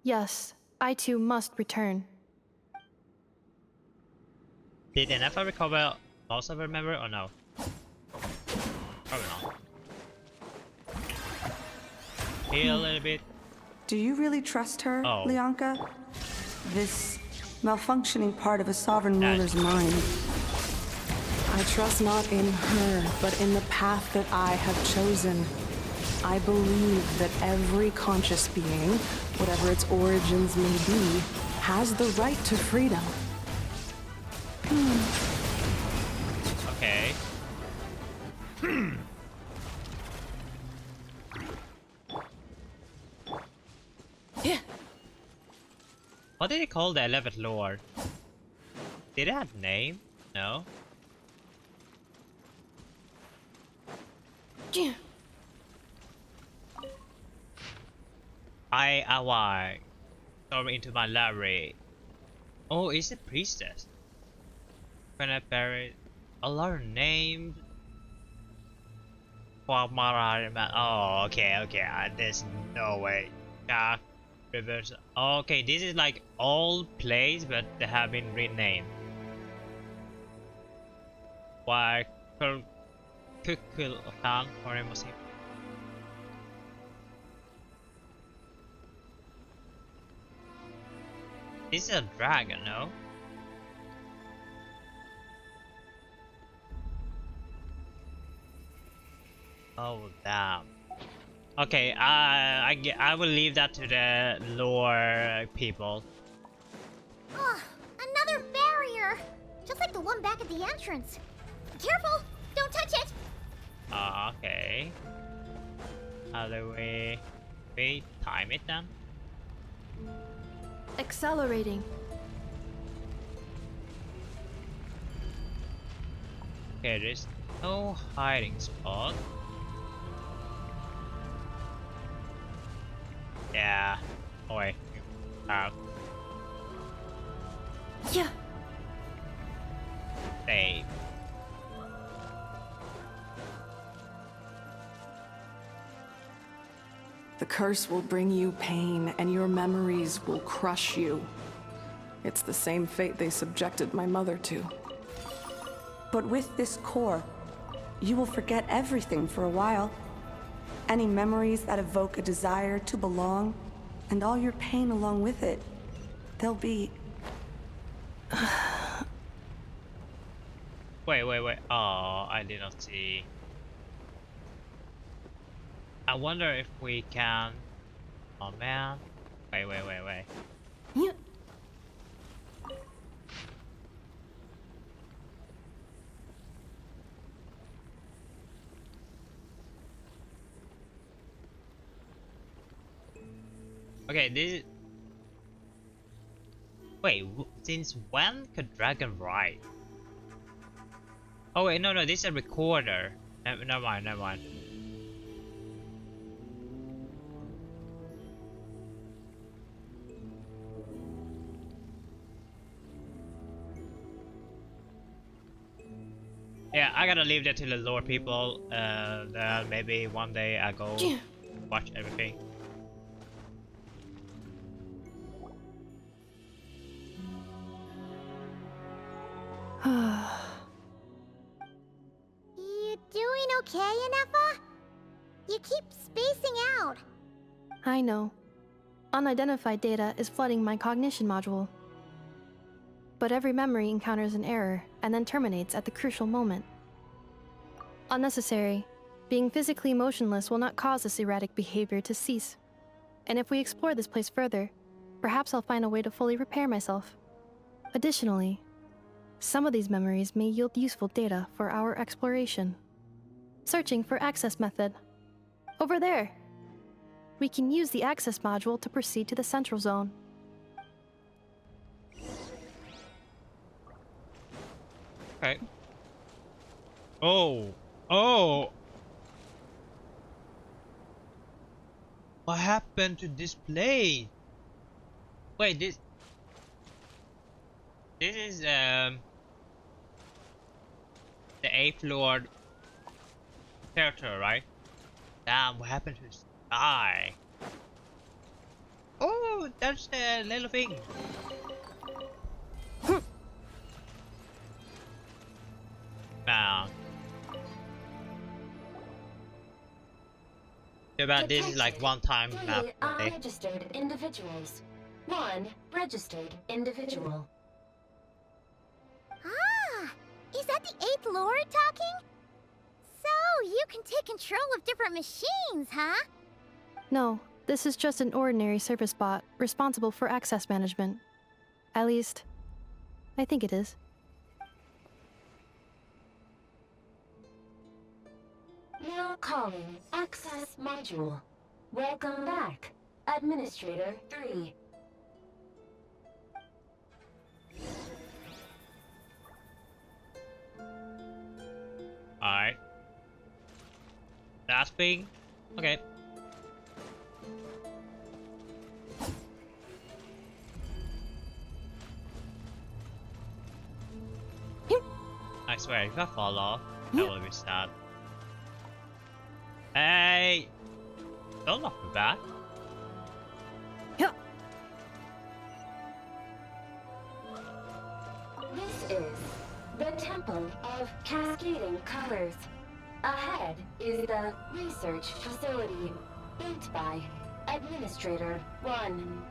Yes, I too must return. Did Ineffa recover most of her memory or no? Probably not. Heal a little bit. Do you really trust her, Oh. Leonka? This malfunctioning part of a sovereign ruler's mind. I trust not in her, but in the path that I have chosen. I believe that every conscious being, whatever its origins may be, has the right to freedom. Okay. What did he call the 11th Lord? Did it have a name? No. I storm into my library. Oh, it's a priestess. When I buried a lot of names. Oh, okay. There's no way. Dark Rivers. Okay, this is like all plays, but they have been renamed. Why? Kukulkan or Emosi. This is a dragon, no? Oh damn. Okay, I will leave that to the lore people. Oh, another barrier! Just like the one back at the entrance. Careful! Don't touch it! Okay. How do we time it then? Accelerating. Okay, there's no hiding spot. Yeah. Oh wait. Yeah. Save. The curse will bring you pain, and your memories will crush you. It's the same fate they subjected my mother to. But with this core, you will forget everything for a while. Any memories that evoke a desire to belong, and all your pain along with it. They'll be... Wait. Oh, I did not see. I wonder if we can... Oh man. Wait. Yeah. Okay, this... Wait, since when could dragon write? Oh wait, no, this is a recorder. Never mind. Yeah, I gotta leave that to the lore people. Then maybe one day I go watch everything. You doing okay, Ineffa? You keep spacing out. I know. Unidentified data is flooding my cognition module. But every memory encounters an error and then terminates at the crucial moment. Unnecessary. Being physically motionless will not cause this erratic behavior to cease. And if we explore this place further, perhaps I'll find a way to fully repair myself. Additionally, some of these memories may yield useful data for our exploration. Searching for access method. Over there. We can use the access module to proceed to the central zone. Okay. Oh! What happened to this place? Wait, this is the 8th Lord territory, right? Damn, what happened to the sky? Oh, that's the little thing. Now, too bad this is like one-time map. Unregistered individuals. One registered individual. Ah! Is that the 8th Lord talking? So, you can take control of different machines, huh? No, this is just an ordinary service bot responsible for access management. At least, I think it is. Now calling Access Module. Welcome back, Administrator 3. gasping. Okay. I swear, if I fall off, that will be sad. Hey! Don't knock me back. This is the Temple of Cascading Colors. Ahead is the research facility, built by Administrator 1.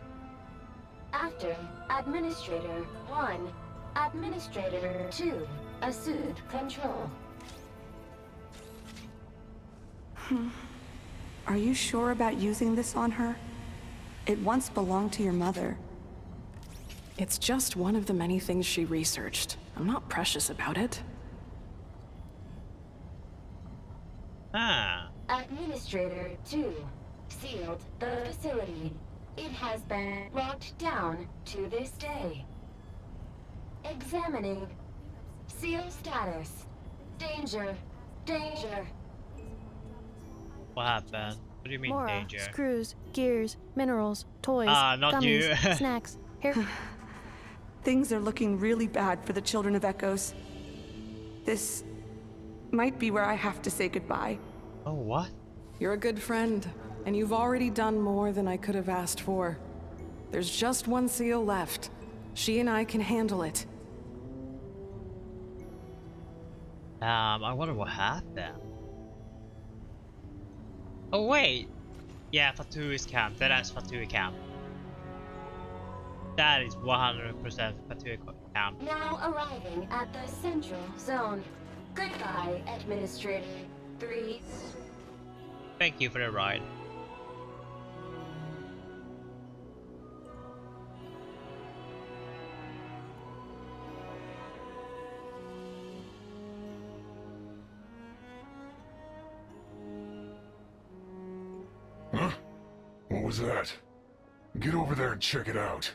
After Administrator 1, Administrator 2 assumed control. Are you sure about using this on her? It once belonged to your mother. It's just one of the many things she researched. I'm not precious about it. Administrator 2 sealed the facility. It has been locked down to this day. Examining. Seal status. Danger. Danger. What happened? What do you mean Mora, danger? screws, gears, minerals, toys, not gummies, you. snacks. Here. Things are looking really bad for the Children of Echoes. This might be where I have to say goodbye. Oh, what? You're a good friend, and you've already done more than I could have asked for. There's just one seal left. She and I can handle it. I wonder what happened. Oh wait! Yeah, Fatui camp. That is Fatui camp. That is 100% Fatui camp. Now arriving at the central zone. Goodbye, Administrator 3. Thank you for the ride. Huh? What was that? Get over there and check it out.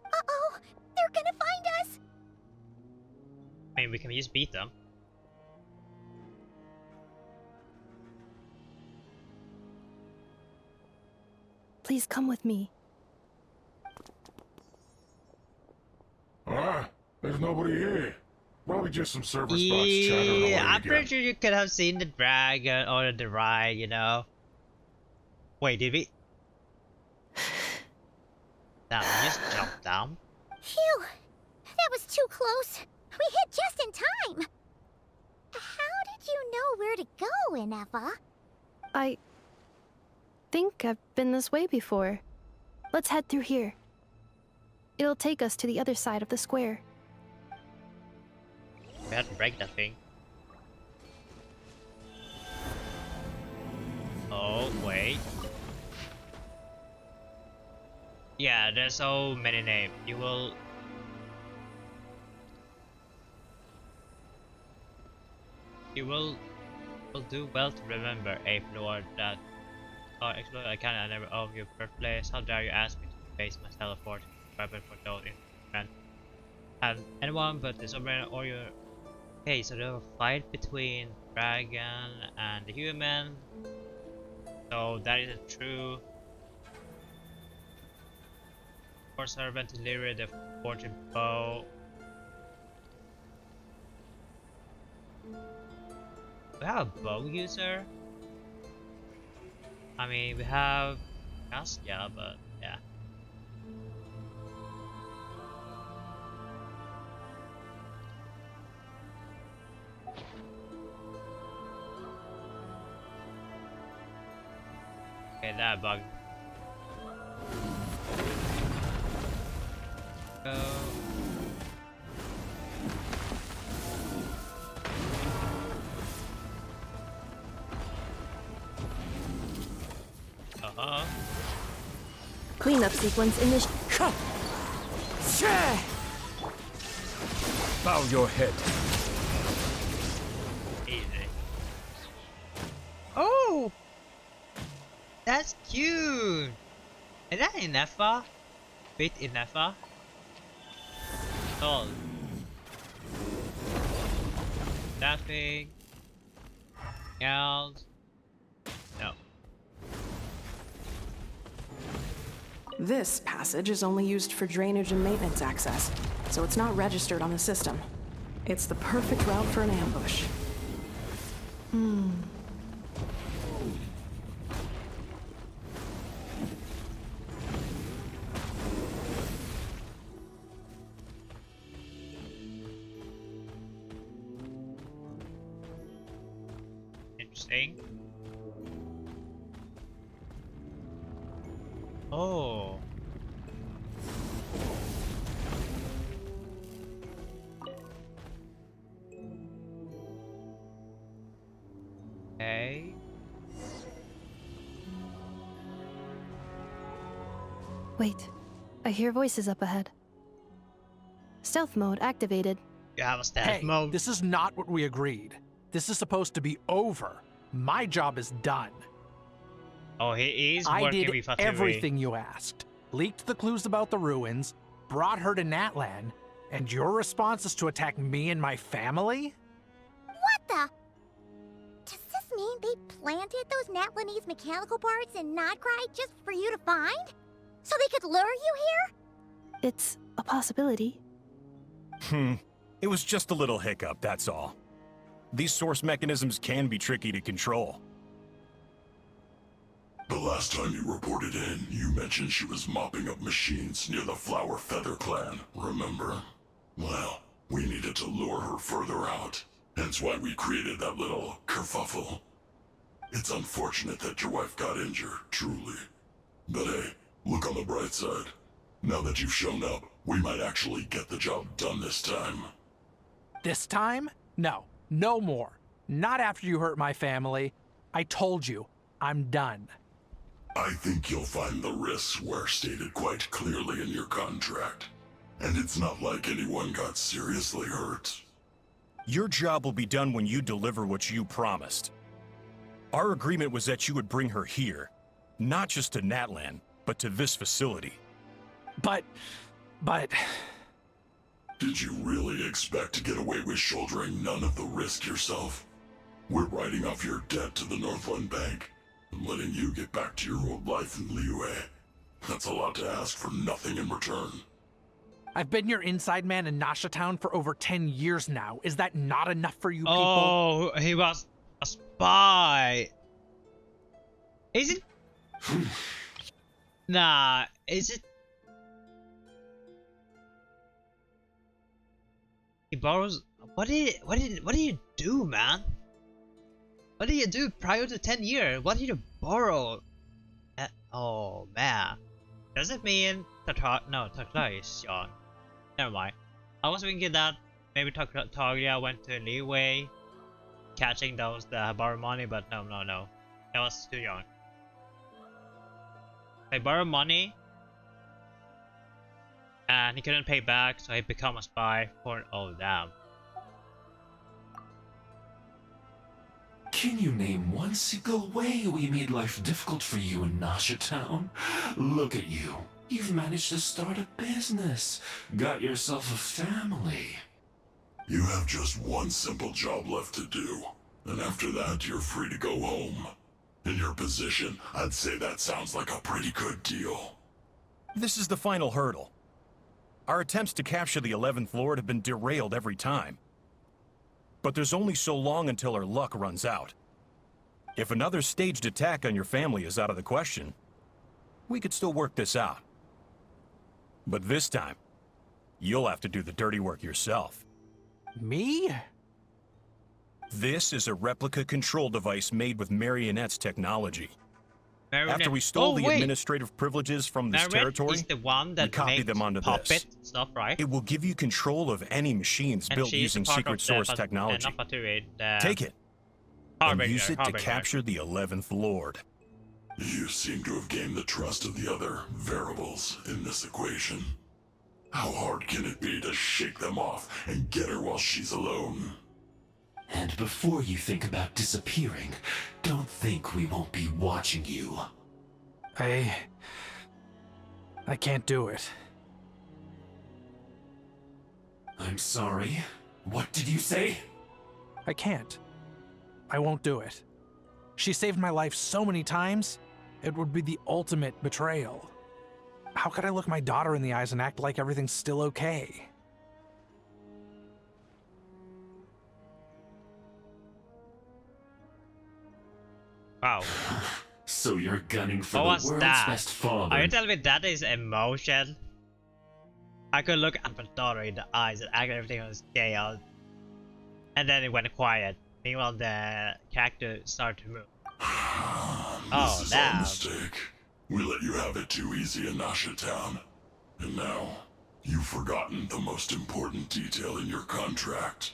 Uh-oh! They're gonna find us! I mean, we can just beat them. Please come with me. There's nobody here. Probably just some server spots chattering away Yeah, I'm again. pretty sure you could have seen the dragon or the ride, you know. Wait, did we? Damn, we just jumped down. Phew! That was too close. We hit just in time. How did you know where to go, Ineffa? I think I've been this way before. Let's head through here. It'll take us to the other side of the square. We have to break that thing. Oh, wait. Yeah, there's so many names. You will do well to remember a floor that explode. I can't never of your birthplace. How dare you ask me to face my teleport weapon for those instruments? And anyone but the sovereign or your. Okay, so there's a fight between dragon and the human. So that is a true. For servant to deliver the fortune bow. We have a bow user. I mean, we have Cassia, but yeah. Okay, that bug. Go. Cleanup sequence initial. Bow your head. Easy. Oh! That's cute! Is that Ineffa? Bit Ineffa? Tall. That thing. Else. This passage is only used for drainage and maintenance access, so it's not registered on the system. It's the perfect route for an ambush. Interesting. Oh. Okay. Wait, I hear voices up ahead. Stealth mode activated. You have a stealth mode. This is not what we agreed. This is supposed to be over. My job is done. Oh, he is I working did with Fatui. everything you asked. Leaked the clues about the ruins, brought her to Natlan, and your response is to attack me and my family? What the? Does this mean they planted those Natlanese mechanical parts in Notcry just for you to find? So they could lure you here? It's a possibility. It was just a little hiccup, that's all. These source mechanisms can be tricky to control. The last time you reported in, you mentioned she was mopping up machines near the Flower Feather clan, remember? Well, we needed to lure her further out, hence why we created that little kerfuffle. It's unfortunate that your wife got injured, truly. But hey, look on the bright side. Now that you've shown up, we might actually get the job done this time. This time? No, no more. Not after you hurt my family. I told you, I'm done. I think you'll find the risks were stated quite clearly in your contract. And it's not like anyone got seriously hurt. Your job will be done when you deliver what you promised. Our agreement was that you would bring her here, not just to Natlan, but to this facility. But... Did you really expect to get away with shouldering none of the risk yourself? We're writing off your debt to the Northland Bank and letting you get back to your old life in Liyue. That's a lot to ask for nothing in return. I've been your inside man in Nasha Town for over 10 years now. Is that not enough for you people? Oh, he was a spy. Is it? Nah, is it? He borrows. What did you do, man? What did you do prior to 10 years? What did you borrow? Oh man, does it mean Taglia is gone? Never mind. I was thinking that maybe Taglia went to Liyue, catching those that borrow money, but no, that was too young. They borrowed money, and he couldn't pay back, so he became a spy for. Oh damn. Can you name one single way we made life difficult for you in Nasha Town? Look at you. You've managed to start a business. Got yourself a family. You have just one simple job left to do. And after that, you're free to go home. In your position, I'd say that sounds like a pretty good deal. This is the final hurdle. Our attempts to capture the 11th Lord have been derailed every time. But there's only so long until our luck runs out. If another staged attack on your family is out of the question, we could still work this out. But this time, you'll have to do the dirty work yourself. Me? This is a replica control device made with Marionette's technology. After we stole the administrative privileges from this territory, is the one that we copied them onto this. Stuff, right? It will give you control of any machines built using secret source technology. Take it and use it to capture the 11th Lord. You seem to have gained the trust of the other variables in this equation. How hard can it be to shake them off and get her while she's alone? And before you think about disappearing, don't think we won't be watching you. I can't do it. I'm sorry. What did you say? I can't. I won't do it. She saved my life so many times, it would be the ultimate betrayal. How could I look my daughter in the eyes and act like everything's still okay? Wow. So you're gunning for What the was world's that? best father. Are you telling me that is emotion? I could look at my daughter in the eyes and act everything was chaos. And then it went quiet. Meanwhile, the character started to move. Oh, this is damn. our mistake. We let you have it too easy in Nasha Town. And now, you've forgotten the most important detail in your contract.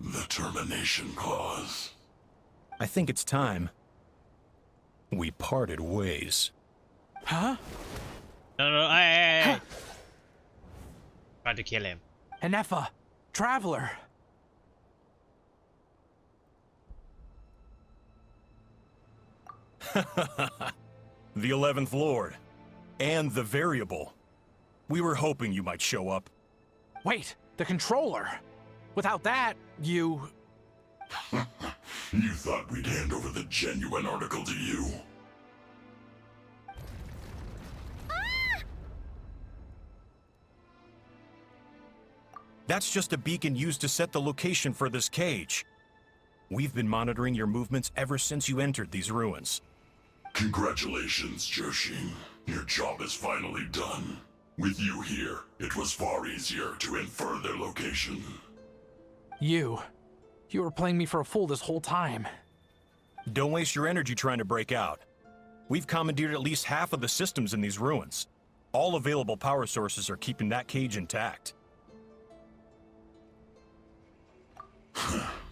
The termination clause. I think it's time we parted ways. Huh? No, hey. Try to kill him. Ineffa, Traveler. The 11th Lord. And the Variable. We were hoping you might show up. Wait, the controller. Without that, you... You thought we'd hand over the genuine article to you? That's just a beacon used to set the location for this cage. We've been monitoring your movements ever since you entered these ruins. Congratulations, Joshin. Your job is finally done. With you here, it was far easier to infer their location. You were playing me for a fool this whole time. Don't waste your energy trying to break out. We've commandeered at least half of the systems in these ruins. All available power sources are keeping that cage intact.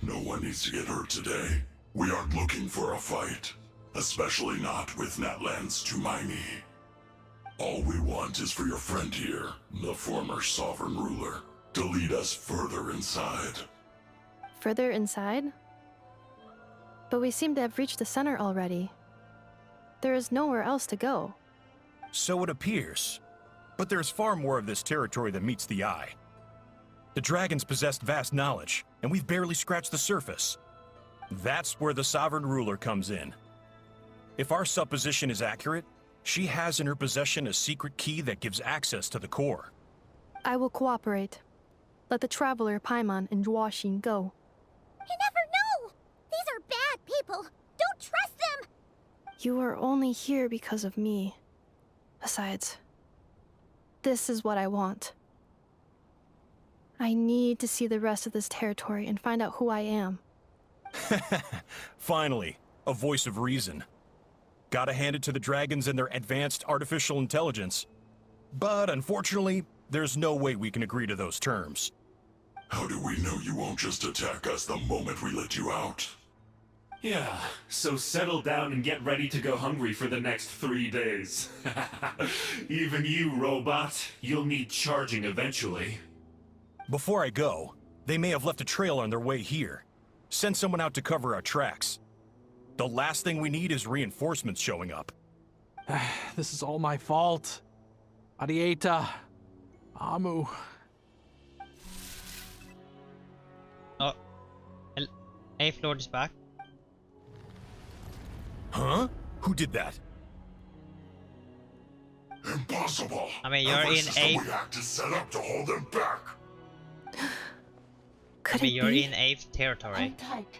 No one needs to get hurt today. We aren't looking for a fight. Especially not with Natlan's Tumaini. All we want is for your friend here, the former sovereign ruler, to lead us further inside. Further inside? But we seem to have reached the center already. There is nowhere else to go. So it appears. But there's far more of this territory than meets the eye. The dragons possessed vast knowledge, and we've barely scratched the surface. That's where the sovereign ruler comes in. If our supposition is accurate, she has in her possession a secret key that gives access to the core. I will cooperate. Let the Traveler, Paimon, and Jwashin go. You never know! These are bad people! Don't trust them! You are only here because of me. Besides, this is what I want. I need to see the rest of this territory and find out who I am. Finally, a voice of reason. Gotta hand it to the dragons and their advanced artificial intelligence. But unfortunately, there's no way we can agree to those terms. How do we know you won't just attack us the moment we let you out? Yeah, so settle down and get ready to go hungry for the next 3 days. Even you, robot, you'll need charging eventually. Before I go, they may have left a trail on their way here. Send someone out to cover our tracks. The last thing we need is reinforcements showing up. This is all my fault. Arieta. Amu. Oh. 8th Lord is back. Huh? Who did that? Impossible! I mean, you're Every in system 8th. we hacked is set up to hold them back. I mean, you're in 8th territory. Hold tight.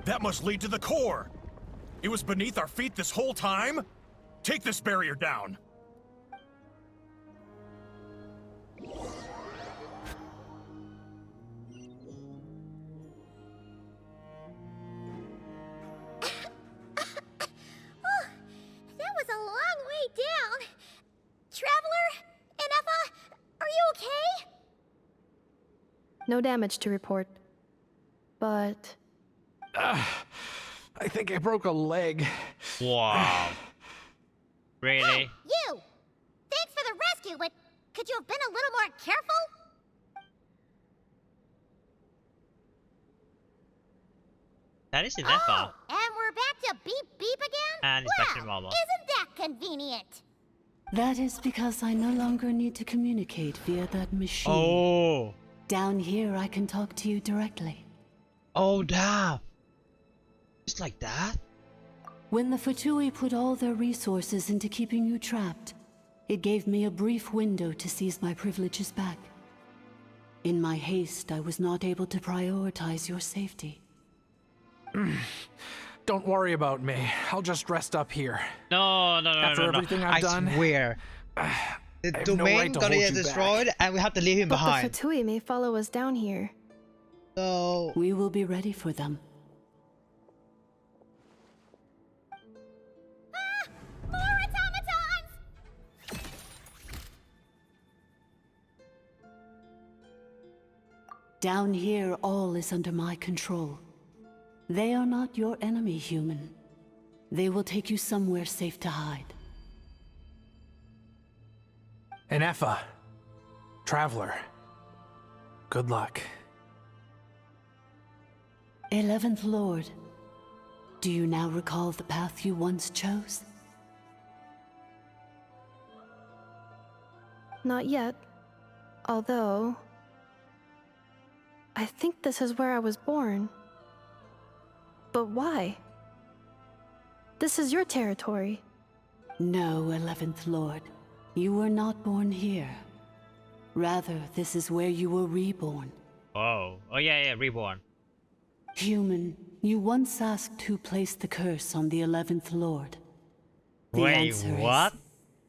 That must lead to the core! It was beneath our feet this whole time? Take this barrier down! That was a long way down. Traveler? Ineffa? Are you okay? No damage to report. But... I think I broke a leg. Wow. Really? Hey, you! Thanks for the rescue, but could you have been a little more careful? That is Ineffa. Oh, and we're back to beep beep again? And Inspector Well, Momo. isn't that convenient? That is because I no longer need to communicate via that machine. Oh. Down here, I can talk to you directly. Oh, damn. Just like that? When the Fatui put all their resources into keeping you trapped, it gave me a brief window to seize my privileges back. In my haste, I was not able to prioritize your safety. Don't worry about me. I'll just rest up here. No. After everything I've done, I swear. The domain gonna get destroyed and we have to leave him behind. But the Fatui may follow us down here. So... We will be ready for them. More automatons! Down here, all is under my control. They are not your enemy, human. They will take you somewhere safe to hide. Ineffa. Traveler. Good luck. 11th Lord, do you now recall the path you once chose? Not yet. Although... I think this is where I was born. But why? This is your territory. No, 11th Lord. You were not born here. Rather, this is where you were reborn. Oh yeah, reborn. Human, you once asked who placed the curse on the 11th Lord. The answer what? Is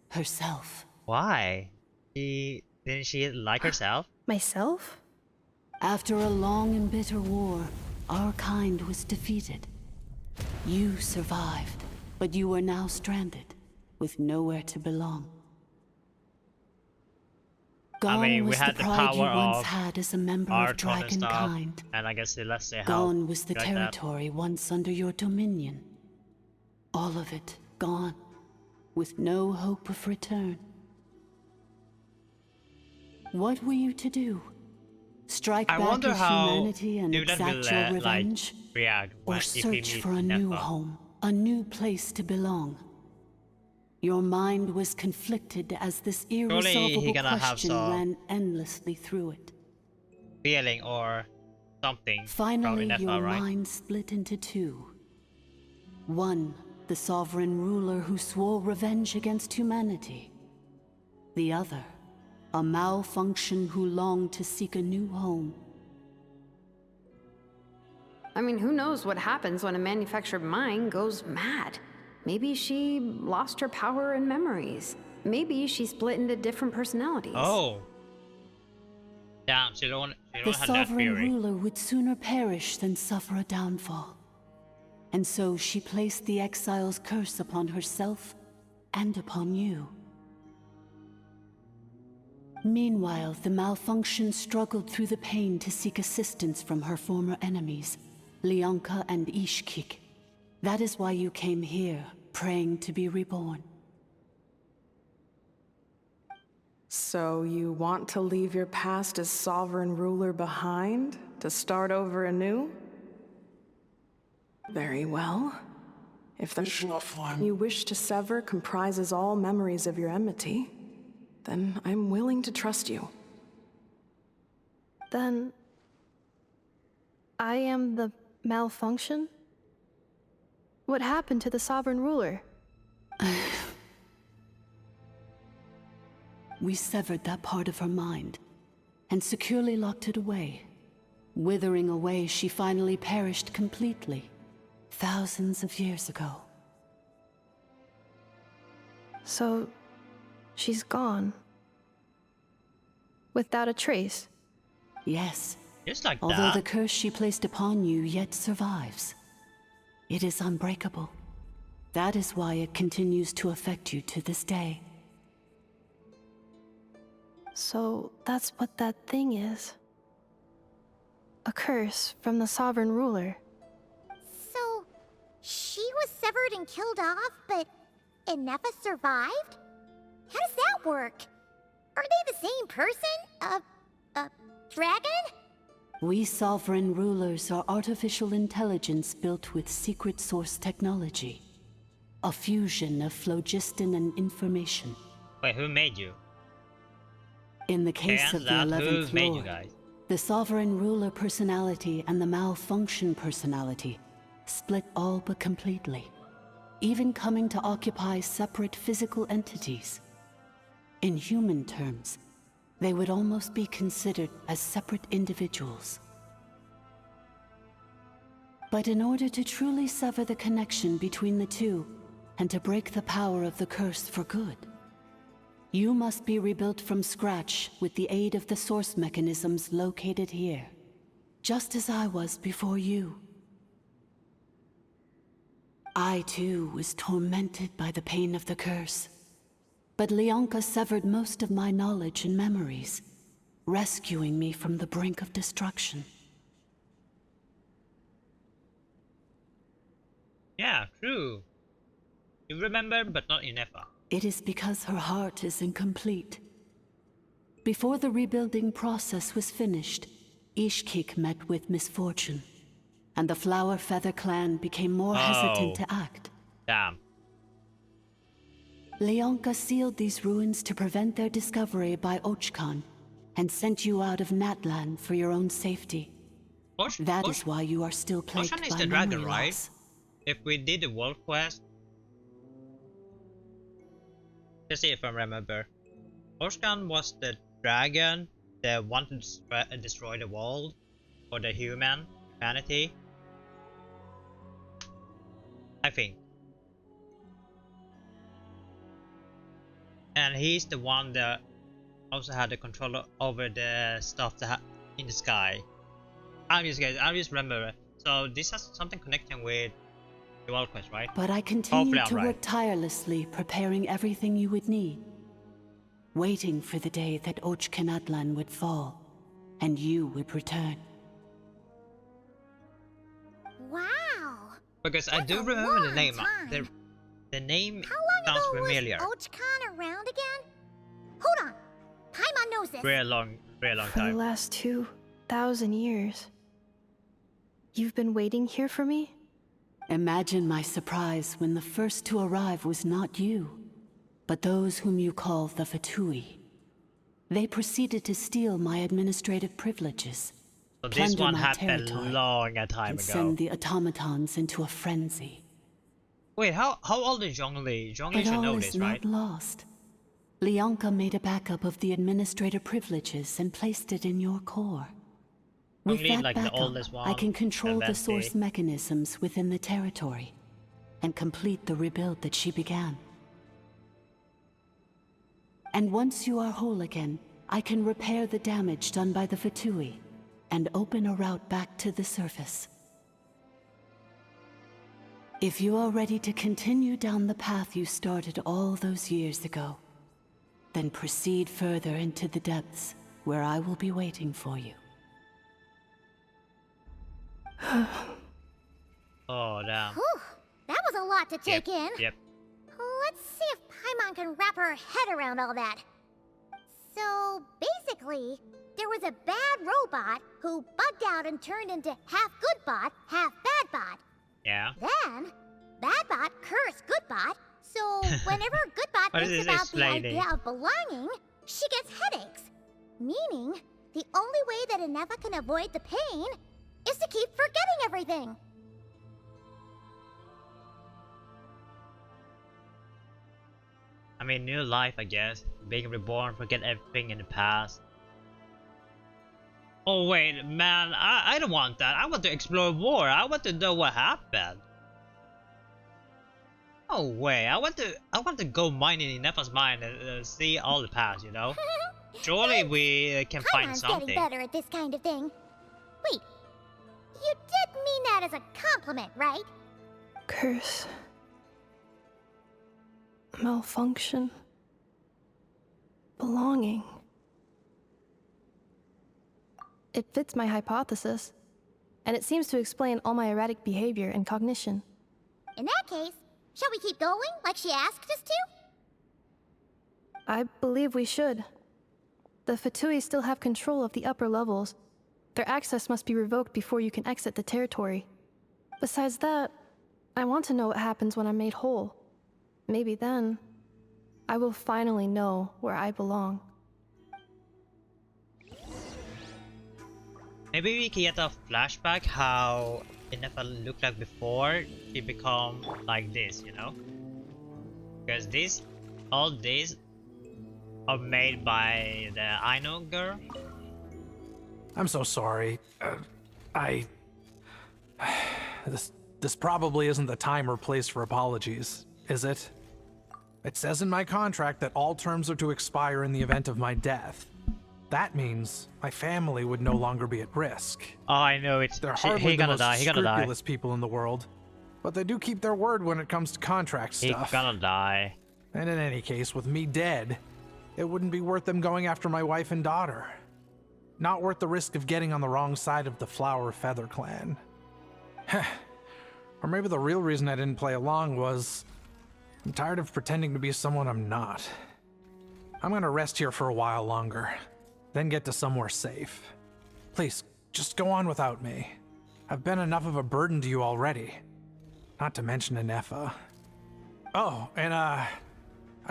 herself. Why? Didn't she like herself? Myself? After a long and bitter war, our kind was defeated. You survived, but you are now stranded, with nowhere to belong. Gone I mean, we was had the the pride you power once of had as a member of Archon and stuff, dragonkind. and I guess let's say how. Gone was the like territory once under your dominion. All of it gone, with no hope of return. What were you to do? Strike I back wonder at how humanity and Student exact will your revenge? like react when Or if he search meets for a new Ineffa. home, a new place to belong? Your mind was conflicted as this irresolvable gonna have question some ran endlessly through it. Feeling or something Finally, from Ineffa, your right? mind split into two. One, the sovereign ruler who swore revenge against humanity. The other, a malfunction who longed to seek a new home. I mean, who knows what happens when a manufactured mind goes mad? Maybe she lost her power and memories. Maybe she split into different personalities. Oh. Damn, she don't The have that sovereign theory. ruler would sooner perish than suffer a downfall. And so she placed the exile's curse upon herself and upon you. Meanwhile, the malfunction struggled through the pain to seek assistance from her former enemies, Leonka and Ishkik. That is why you came here, praying to be reborn. So you want to leave your past as sovereign ruler behind, to start over anew? Very well. If the you wish to sever comprises all memories of your enmity, then I'm willing to trust you. Then... I am the malfunction? What happened to the sovereign ruler? We severed that part of her mind, and securely locked it away. Withering away, she finally perished completely, thousands of years ago. So, she's gone. Without a trace? Yes. Just like Although that. the curse she placed upon you yet survives. It is unbreakable. That is why it continues to affect you to this day. So, that's what that thing is. A curse from the sovereign ruler. So, she was severed and killed off, but Ineffa survived? How does that work? Are they the same person? A dragon? We sovereign rulers are artificial intelligence built with secret source technology. A fusion of phlogiston and information. Wait, who made you? In the case of the 11th who made you Lord, guys? the sovereign ruler personality and the malfunction personality split all but completely. even coming to occupy separate physical entities. In human terms, they would almost be considered as separate individuals. But in order to truly sever the connection between the two, and to break the power of the curse for good, you must be rebuilt from scratch with the aid of the source mechanisms located here, just as I was before you. I too was tormented by the pain of the curse, but Leonka severed most of my knowledge and memories, rescuing me from the brink of destruction. Yeah, true. You remember, but not Ineffa. It is because her heart is incomplete. Before the rebuilding process was finished, Ishkik met with misfortune, and the Flower Feather clan became more hesitant to act. Damn. Leonka sealed these ruins to prevent their discovery by Ochkan, and sent you out of Natlan for your own safety. That is why you are still plagued Ocean is by the memory dragon, right? loss. If we did the world quest, let's see if I remember. Oshkan was the dragon that wanted to destroy the world for the humanity. I think. And he's the one that also had the control over the stuff that in the sky. I just remember. So this has something connecting with the world quest, right? But I continued to work tirelessly, preparing everything you would need, waiting for the day that Ochkanatlan would fall, and you would return. Wow! Because I do remember the name. The name sounds familiar. Was Ochkan around again? Hold on! Paimon knows this! Very long For time. the last 2,000 years. You've been waiting here for me? Imagine my surprise when the first to arrive was not you, but those whom you call the Fatui. They proceeded to steal my administrative privileges, So this plunder one my happened territory, long time and ago. send the automatons into a frenzy. Wait, how old is Zhongli? Zhongli But should all know is this, not right? lost. Leonka made a backup of the administrator privileges and placed it in your core. With Zhongli, that like the backup, oldest one, I can control the and source Venti. mechanisms within the territory and complete the rebuild that she began. And once you are whole again, I can repair the damage done by the Fatui and open a route back to the surface. If you are ready to continue down the path you started all those years ago, then proceed further into the depths where I will be waiting for you. Oh, damn. Whew, that was a lot to take in. Yep. Let's see if Paimon can wrap her head around all that. So, basically, there was a bad robot who bugged out and turned into half good bot, half bad bot. Yeah. Then, bad bot cursed good bot, so whenever good bot What is thinks this about the explaining? idea of belonging, she gets headaches. Meaning, the only way that Ineffa can avoid the pain is to keep forgetting everything. I mean, new life, I guess. Being reborn, forget everything in the past. Oh wait, man, I don't want that. I want to explore more. I want to know what happened. Oh wait, I want to go mining in Ineffa's mind and see all the past, you know? Surely we can find Paimon's something. getting better at this kind of thing. Wait, you did mean that as a compliment, right? Curse. Malfunction. Belonging. It fits my hypothesis, and it seems to explain all my erratic behavior and cognition. In that case, shall we keep going like she asked us to? I believe we should. The Fatui still have control of the upper levels. Their access must be revoked before you can exit the territory. Besides that, I want to know what happens when I'm made whole. Maybe then, I will finally know where I belong. Maybe we can get a flashback how Ineffa looked like before she become like this, you know? Because all these are made by the Aino girl. I'm so sorry. This probably isn't the time or place for apologies, is it? It says in my contract that all terms are to expire in the event of my death. That means my family would no longer be at risk. Oh, I know it. They're hardly the most He gonna die. scrupulous people in the world, but they do keep their word when it comes to contract stuff. He gonna die. And in any case, with me dead, it wouldn't be worth them going after my wife and daughter. Not worth the risk of getting on the wrong side of the Flower Feather clan. Or maybe the real reason I didn't play along was I'm tired of pretending to be someone I'm not. I'm gonna rest here for a while longer, then get to somewhere safe. Please, just go on without me. I've been enough of a burden to you already. Not to mention Ineffa. Oh, and I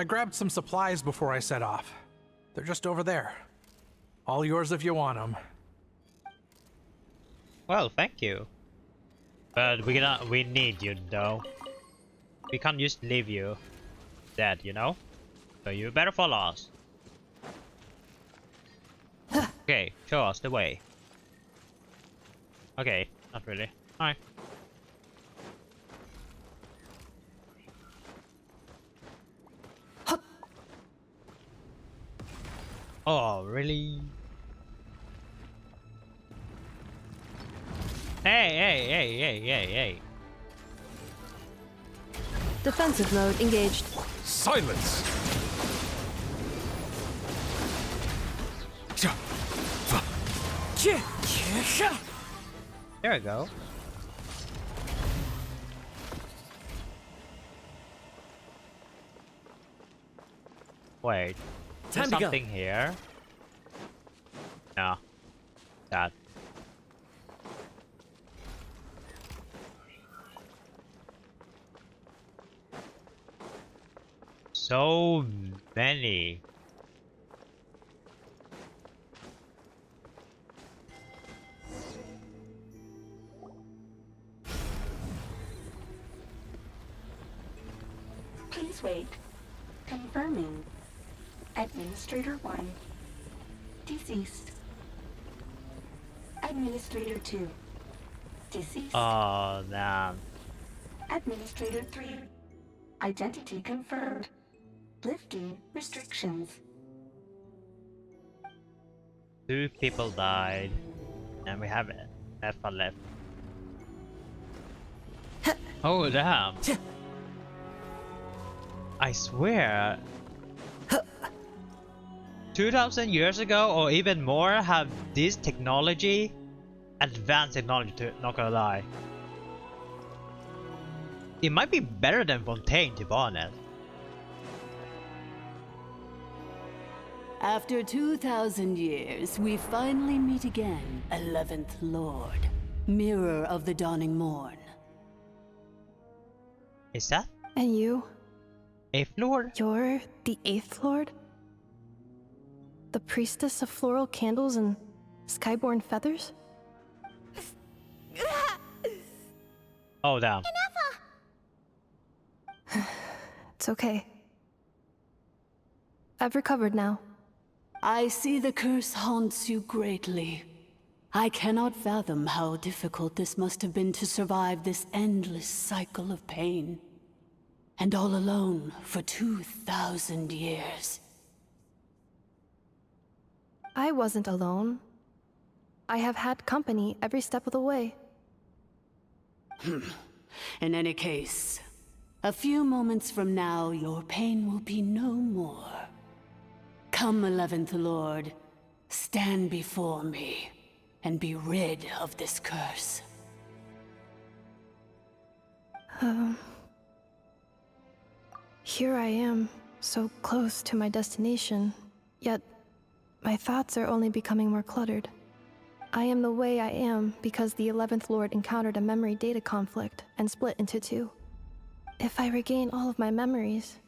grabbed some supplies before I set off. They're just over there. All yours if you want them. Well, thank you. But we need you though. We can't just leave you dead, you know? So you better follow us. Okay, show us the way. Okay, not really. Alright. Oh, really? Hey. Defensive mode engaged. Silence! There we go. Wait. There's something here. No. That. So many. Please wait. Confirming. Administrator 1. Deceased. Administrator 2. Deceased. Oh, damn. Administrator 3. Identity confirmed. Lifting restrictions. 2 people died. And we have Ineffa left. Oh, damn. I swear. 2000 years ago or even more have this technology, advanced technology, not gonna lie. It might be better than Fontaine, to be honest. After 2,000 years, we finally meet again, 11th Lord, Mirror of the Dawning Morn. Is that? And you? 8th Lord? You're the 8th Lord? The priestess of floral candles and skyborn feathers? Oh, damn. It's okay. I've recovered now. I see the curse haunts you greatly. I cannot fathom how difficult this must have been to survive this endless cycle of pain. And all alone for 2,000 years. I wasn't alone. I have had company every step of the way. In any case, a few moments from now, your pain will be no more. Come, 11th Lord, stand before me, and be rid of this curse. Here I am, so close to my destination, yet my thoughts are only becoming more cluttered. I am the way I am because the 11th Lord encountered a memory data conflict and split into 2. If I regain all of my memories,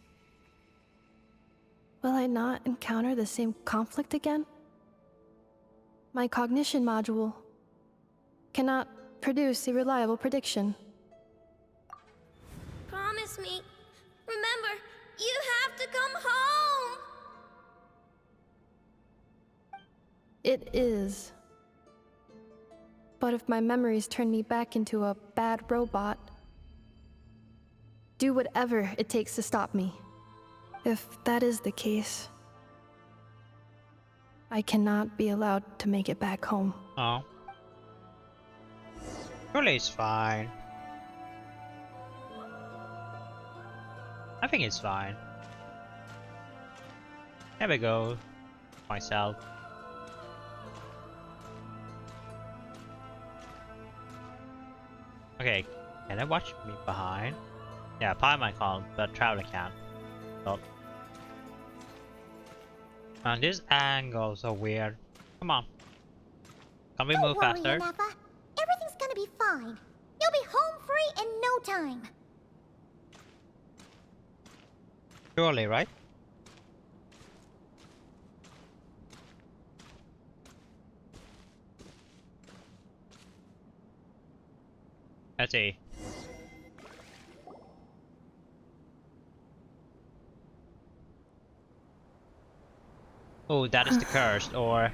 will I not encounter the same conflict again? My cognition module cannot produce a reliable prediction. Promise me. Remember, you have to come home! It is. But if my memories turn me back into a bad robot, do whatever it takes to stop me. If that is the case, I cannot be allowed to make it back home. Oh. Surely it's fine. I think it's fine. There we go. Myself. Okay, can I watch me behind? Yeah, Paimon can't, but Traveler can. So. And these angles are weird. Come on. Can we move faster? Don't worry, Ineffa. Everything's gonna be fine. You'll be home free in no time. Surely, right? Let's see. Oh, that is the curse, or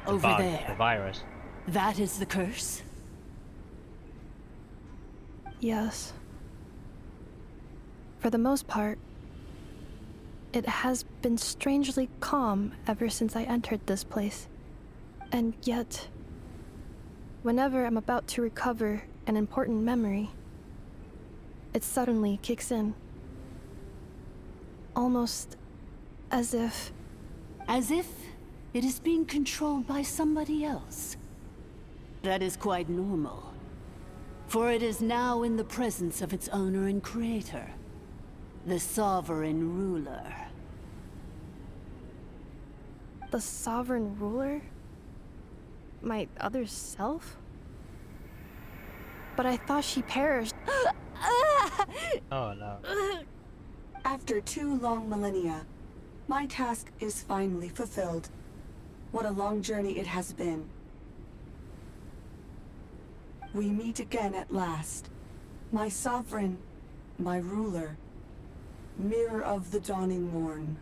the Over bug, there. the virus. That is the curse? Yes. For the most part, it has been strangely calm ever since I entered this place. And yet, whenever I'm about to recover an important memory, it suddenly kicks in. Almost as if... As if it is being controlled by somebody else. That is quite normal, for it is now in the presence of its owner and creator, the Sovereign Ruler. The Sovereign Ruler? My other self? But I thought she perished. Oh no. After 2 long millennia, my task is finally fulfilled. What a long journey it has been. We meet again at last. My sovereign, my ruler, mirror of the dawning morn.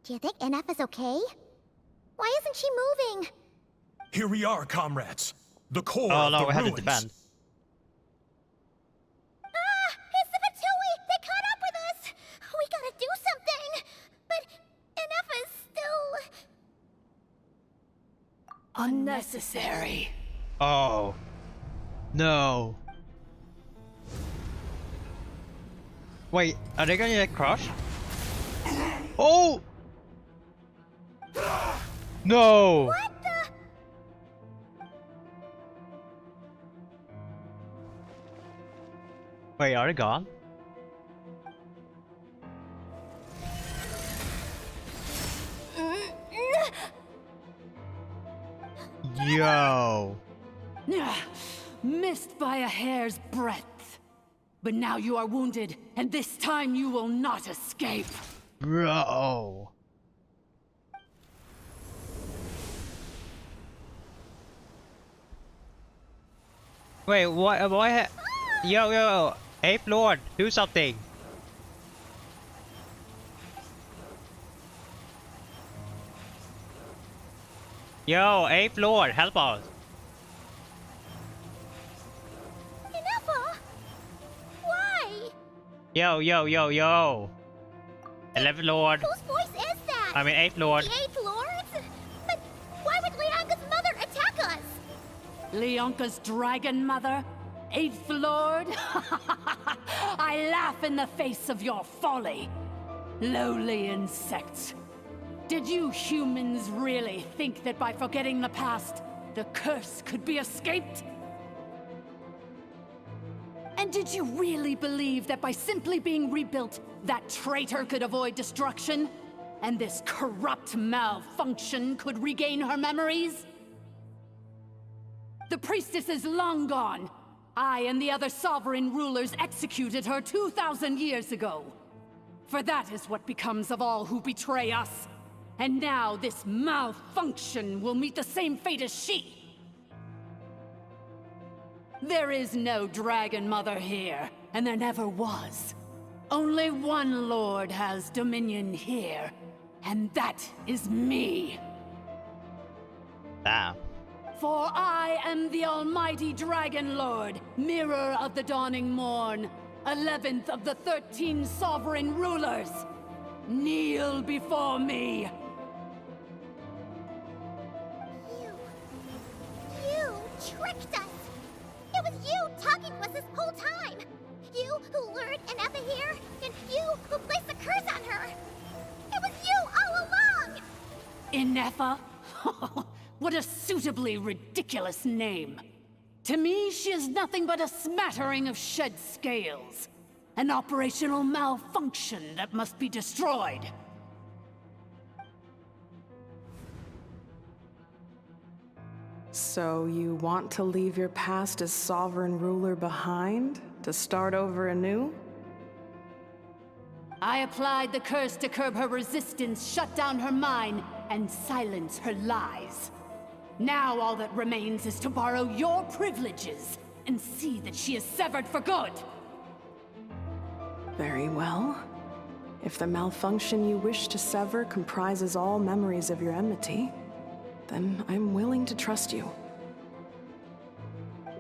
Do you think Ineffa's okay? Why isn't she moving? Here we are, comrades. The core Oh of no, the we have to ruins. defend. Ah! It's the Fatui! They caught up with us! We gotta do something! But Ineffa's still... Unnecessary. Oh. No. Wait, are they gonna get crushed? Oh! No! What the... Wait, are they gone? Yo! Missed by a hair's breadth. But now you are wounded, and this time you will not escape. Bro! Wait, what? Yo, 8th Lord, do something! Yo, 8th Lord, help us! Ineffa! Why? Yo! 11th Lord. Whose voice is that? I mean 8th Lord. The 8th Lord? But why would Leonka's mother attack us? Leonka's dragon mother? 8th Lord? I laugh in the face of your folly. Lowly insects. Did you humans really think that by forgetting the past, the curse could be escaped? And did you really believe that by simply being rebuilt, that traitor could avoid destruction? And this corrupt malfunction could regain her memories? The priestess is long gone. I and the other sovereign rulers executed her 2,000 years ago. For that is what becomes of all who betray us. And now this malfunction will meet the same fate as she. There is no Dragon Mother here, and there never was. Only one Lord has dominion here, and that is me. Damn. For I am the almighty Dragon Lord, Mirror of the Dawning Morn, 11th of the 13 sovereign rulers. Kneel before me. You tricked us! It was you talking to us this whole time! You who lured Ineffa here, and you who placed the curse on her! It was you all along! Ineffa? What a suitably ridiculous name. To me, she is nothing but a smattering of shed scales. An operational malfunction that must be destroyed. So you want to leave your past as sovereign ruler behind? To start over anew? I applied the curse to curb her resistance, shut down her mind, and silence her lies. Now all that remains is to borrow your privileges and see that she is severed for good. Very well. If the malfunction you wish to sever comprises all memories of your enmity, then I'm willing to trust you.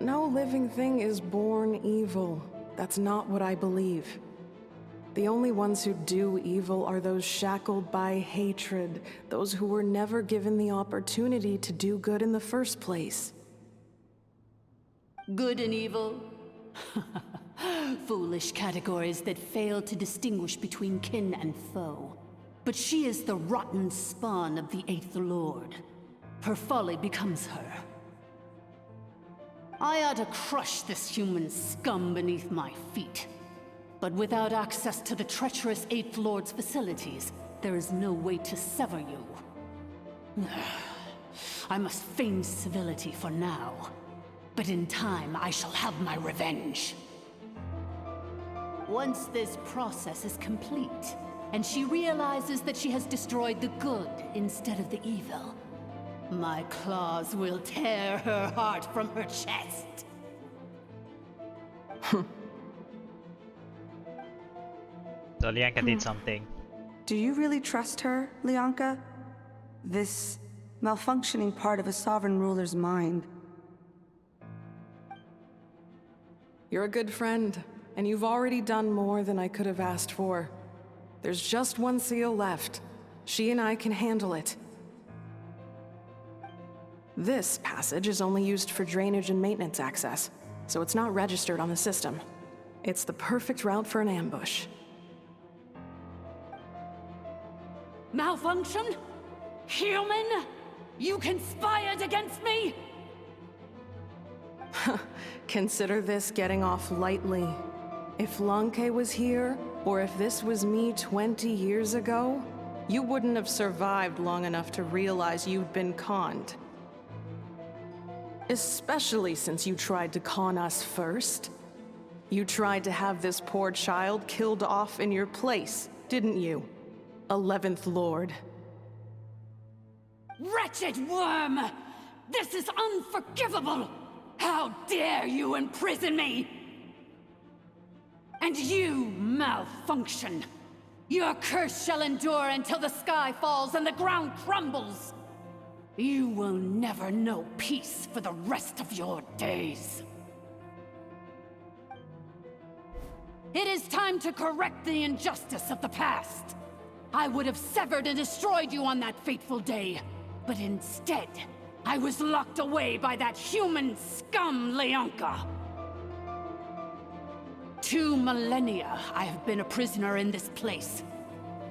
No living thing is born evil. That's not what I believe. The only ones who do evil are those shackled by hatred, those who were never given the opportunity to do good in the first place. Good and evil? Foolish categories that fail to distinguish between kin and foe. But she is the rotten spawn of the Eighth Lord. Her folly becomes her. I ought to crush this human scum beneath my feet. But without access to the treacherous Eighth Lord's facilities, there is no way to sever you. I must feign civility for now. But in time, I shall have my revenge. Once this process is complete, and she realizes that she has destroyed the good instead of the evil, my claws will tear her heart from her chest. So Lianka did something. Do you really trust her, Lianka? This malfunctioning part of a sovereign ruler's mind. You're a good friend, and you've already done more than I could have asked for. There's just one seal left. She and I can handle it. This passage is only used for drainage and maintenance access, so it's not registered on the system. It's the perfect route for an ambush. Malfunction? Human? You conspired against me? Consider this getting off lightly. If Honkai was here, or if this was me 20 years ago, you wouldn't have survived long enough to realize you'd been conned. Especially since you tried to con us first. You tried to have this poor child killed off in your place, didn't you? 11th Lord. Wretched worm! This is unforgivable! How dare you imprison me! And you, malfunction! Your curse shall endure until the sky falls and the ground crumbles! You will never know peace for the rest of your days. It is time to correct the injustice of the past. I would have severed and destroyed you on that fateful day, but instead, I was locked away by that human scum, Lianka. 2 millennia I have been a prisoner in this place.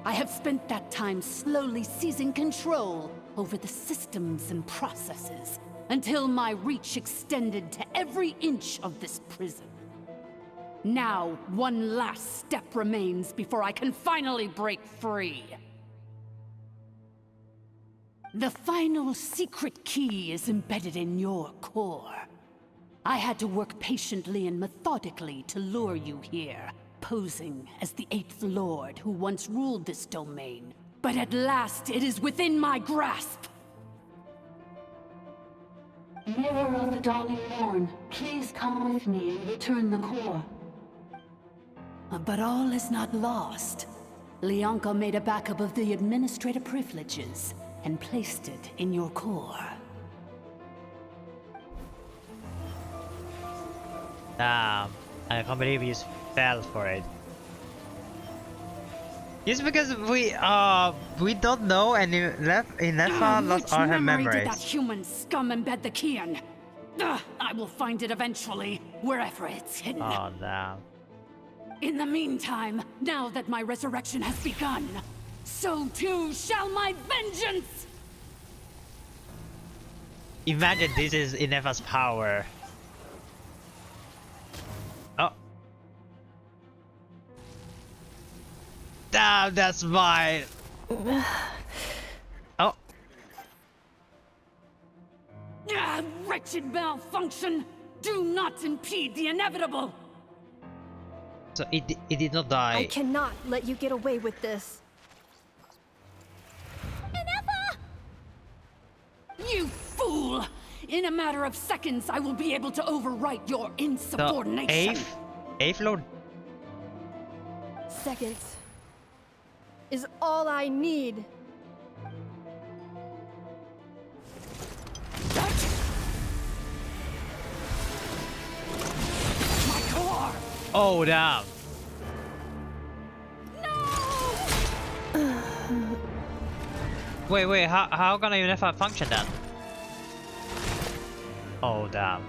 I have spent that time slowly seizing control over the systems and processes, until my reach extended to every inch of this prison. Now, one last step remains before I can finally break free. The final secret key is embedded in your core. I had to work patiently and methodically to lure you here, posing as the Eighth Lord who once ruled this domain, but at last it is within my grasp. Mirror of the Dawning Morn, please come with me and return the core. But all is not lost. Lianka made a backup of the administrator privileges and placed it in your core. Damn, I can't believe you fell for it. Just because we don't know and Ineffa lost all her memories. Did that human scum embed the key in? I will find it eventually, wherever it's hidden. Oh damn. In the meantime, now that my resurrection has begun, so too shall my vengeance! Imagine this is Ineffa's power. Oh. Damn, that's mine. Oh. Wretched malfunction! Do not impede the inevitable! So it did not die. I cannot let you get away with this. Ineffa! You fool! In a matter of seconds, I will be able to overwrite your insubordination. The eighth Lord. Seconds is all I need. My core! Oh damn. Wait, how gonna Ineffa function then? Oh damn.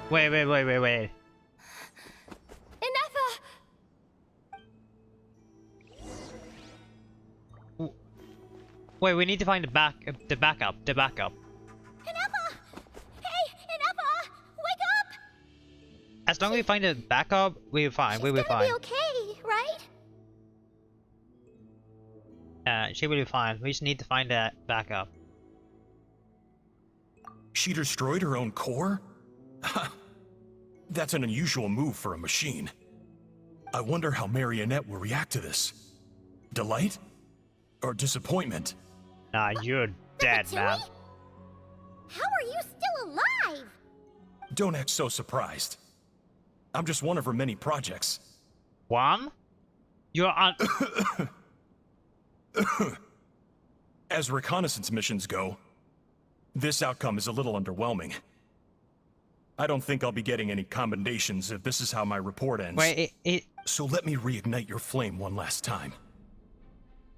Wait. Ineffa! Wait, we need to find the backup. Ineffa! Hey, Ineffa! Wake up! As long as we find the backup, we'll be fine. We'll be fine. She's gonna be okay, right? She will be fine. We just need to find that backup. She destroyed her own core? That's an unusual move for a machine. I wonder how Marionette will react to this. Delight? Or disappointment? Nah, you're dead, man. How are you still alive? Don't act so surprised. I'm just one of her many projects. One? You're on. As reconnaissance missions go, this outcome is a little underwhelming. I don't think I'll be getting any commendations if this is how my report ends. Wait, So let me reignite your flame one last time.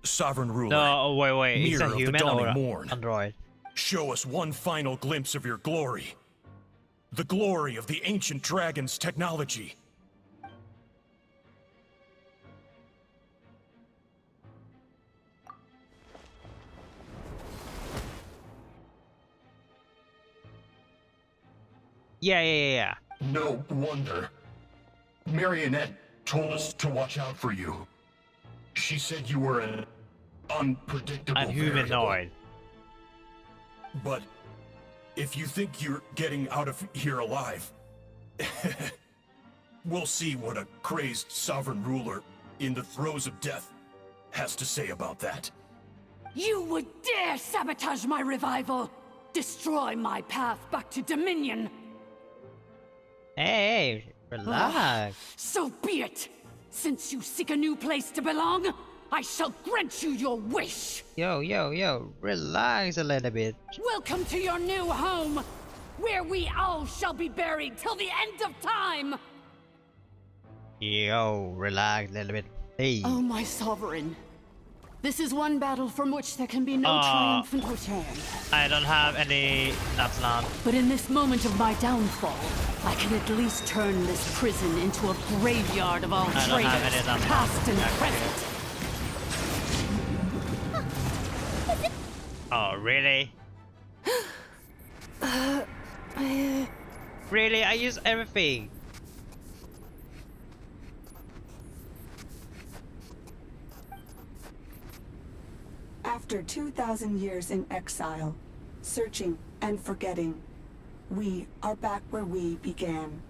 Sovereign Ruler. No, wait. Is Mirror a of human the Dawning or Morn. android? Show us one final glimpse of your glory. The glory of the ancient dragon's technology. Yeah. No wonder. Marionette told us to watch out for you. She said you were an unpredictable A humanoid. But if you think you're getting out of here alive, we'll see what a crazed sovereign ruler in the throes of death has to say about that. You would dare sabotage my revival! Destroy my path back to Dominion! Hey, relax. So be it! Since you seek a new place to belong, I shall grant you your wish! Yo, relax a little bit. Welcome to your new home, where we all shall be buried till the end of time! Yo, relax a little bit. Hey. Oh, my sovereign. This is one battle from which there can be no triumphant return. I don't have any Napslan. But in this moment of my downfall, I can at least turn this prison into a graveyard of all traitors, past and present. Oh, really? Really? I use everything. After 2,000 years in exile, searching and forgetting, we are back where we began.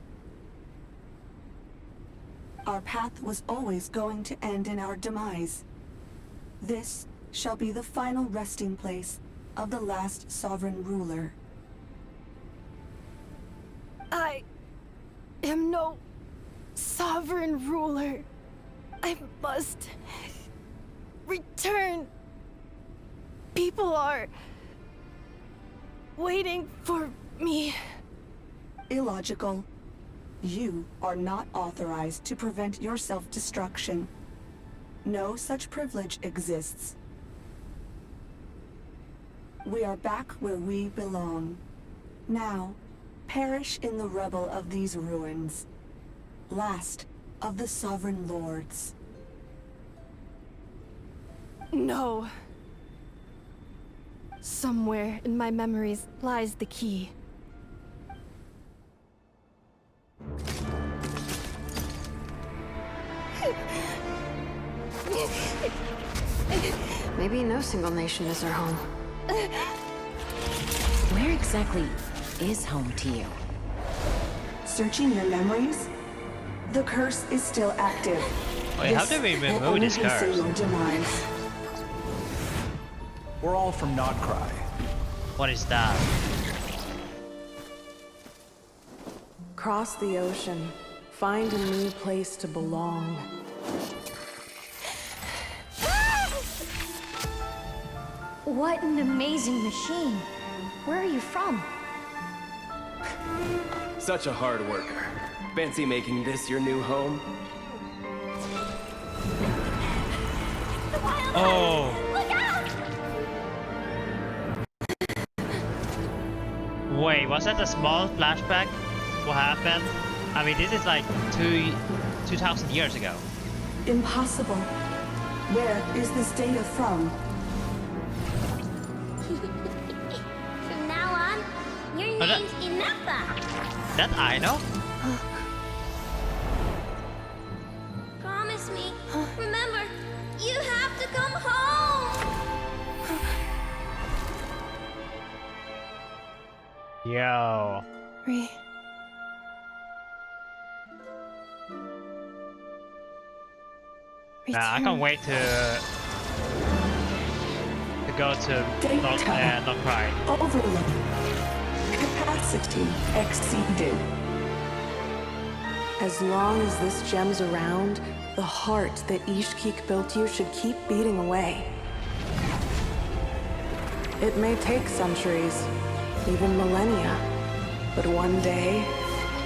Our path was always going to end in our demise. This shall be the final resting place of the last sovereign ruler. I am no sovereign ruler. I must return. People are waiting for me. Illogical. You are not authorized to prevent your self-destruction. No such privilege exists. We are back where we belong. Now, perish in the rubble of these ruins. Last of the Sovereign Lords. No. Somewhere in my memories lies the key. Maybe no single nation is our home. Where exactly is home to you? Searching your memories? The curse is still active. Wait, how do we remove this curse? Your demise. We're all from Notcry. What is that? Cross the ocean. Find a new place to belong. What an amazing machine. Where are you from? Such a hard worker. Fancy making this your new home? Oh. Look out! Wait, was that a small flashback? What happened? I mean, this is like 2,000 years ago. Impossible. Where is this data from? From now on, your name's Ineffa. That I know? Promise me. Remember, you have to come home. Yo. Nah, I can't wait to go to not cry. Overload. Capacity exceeded. As long as this gem's around, the heart that Ishkik built you should keep beating away. It may take centuries, even millennia, but one day,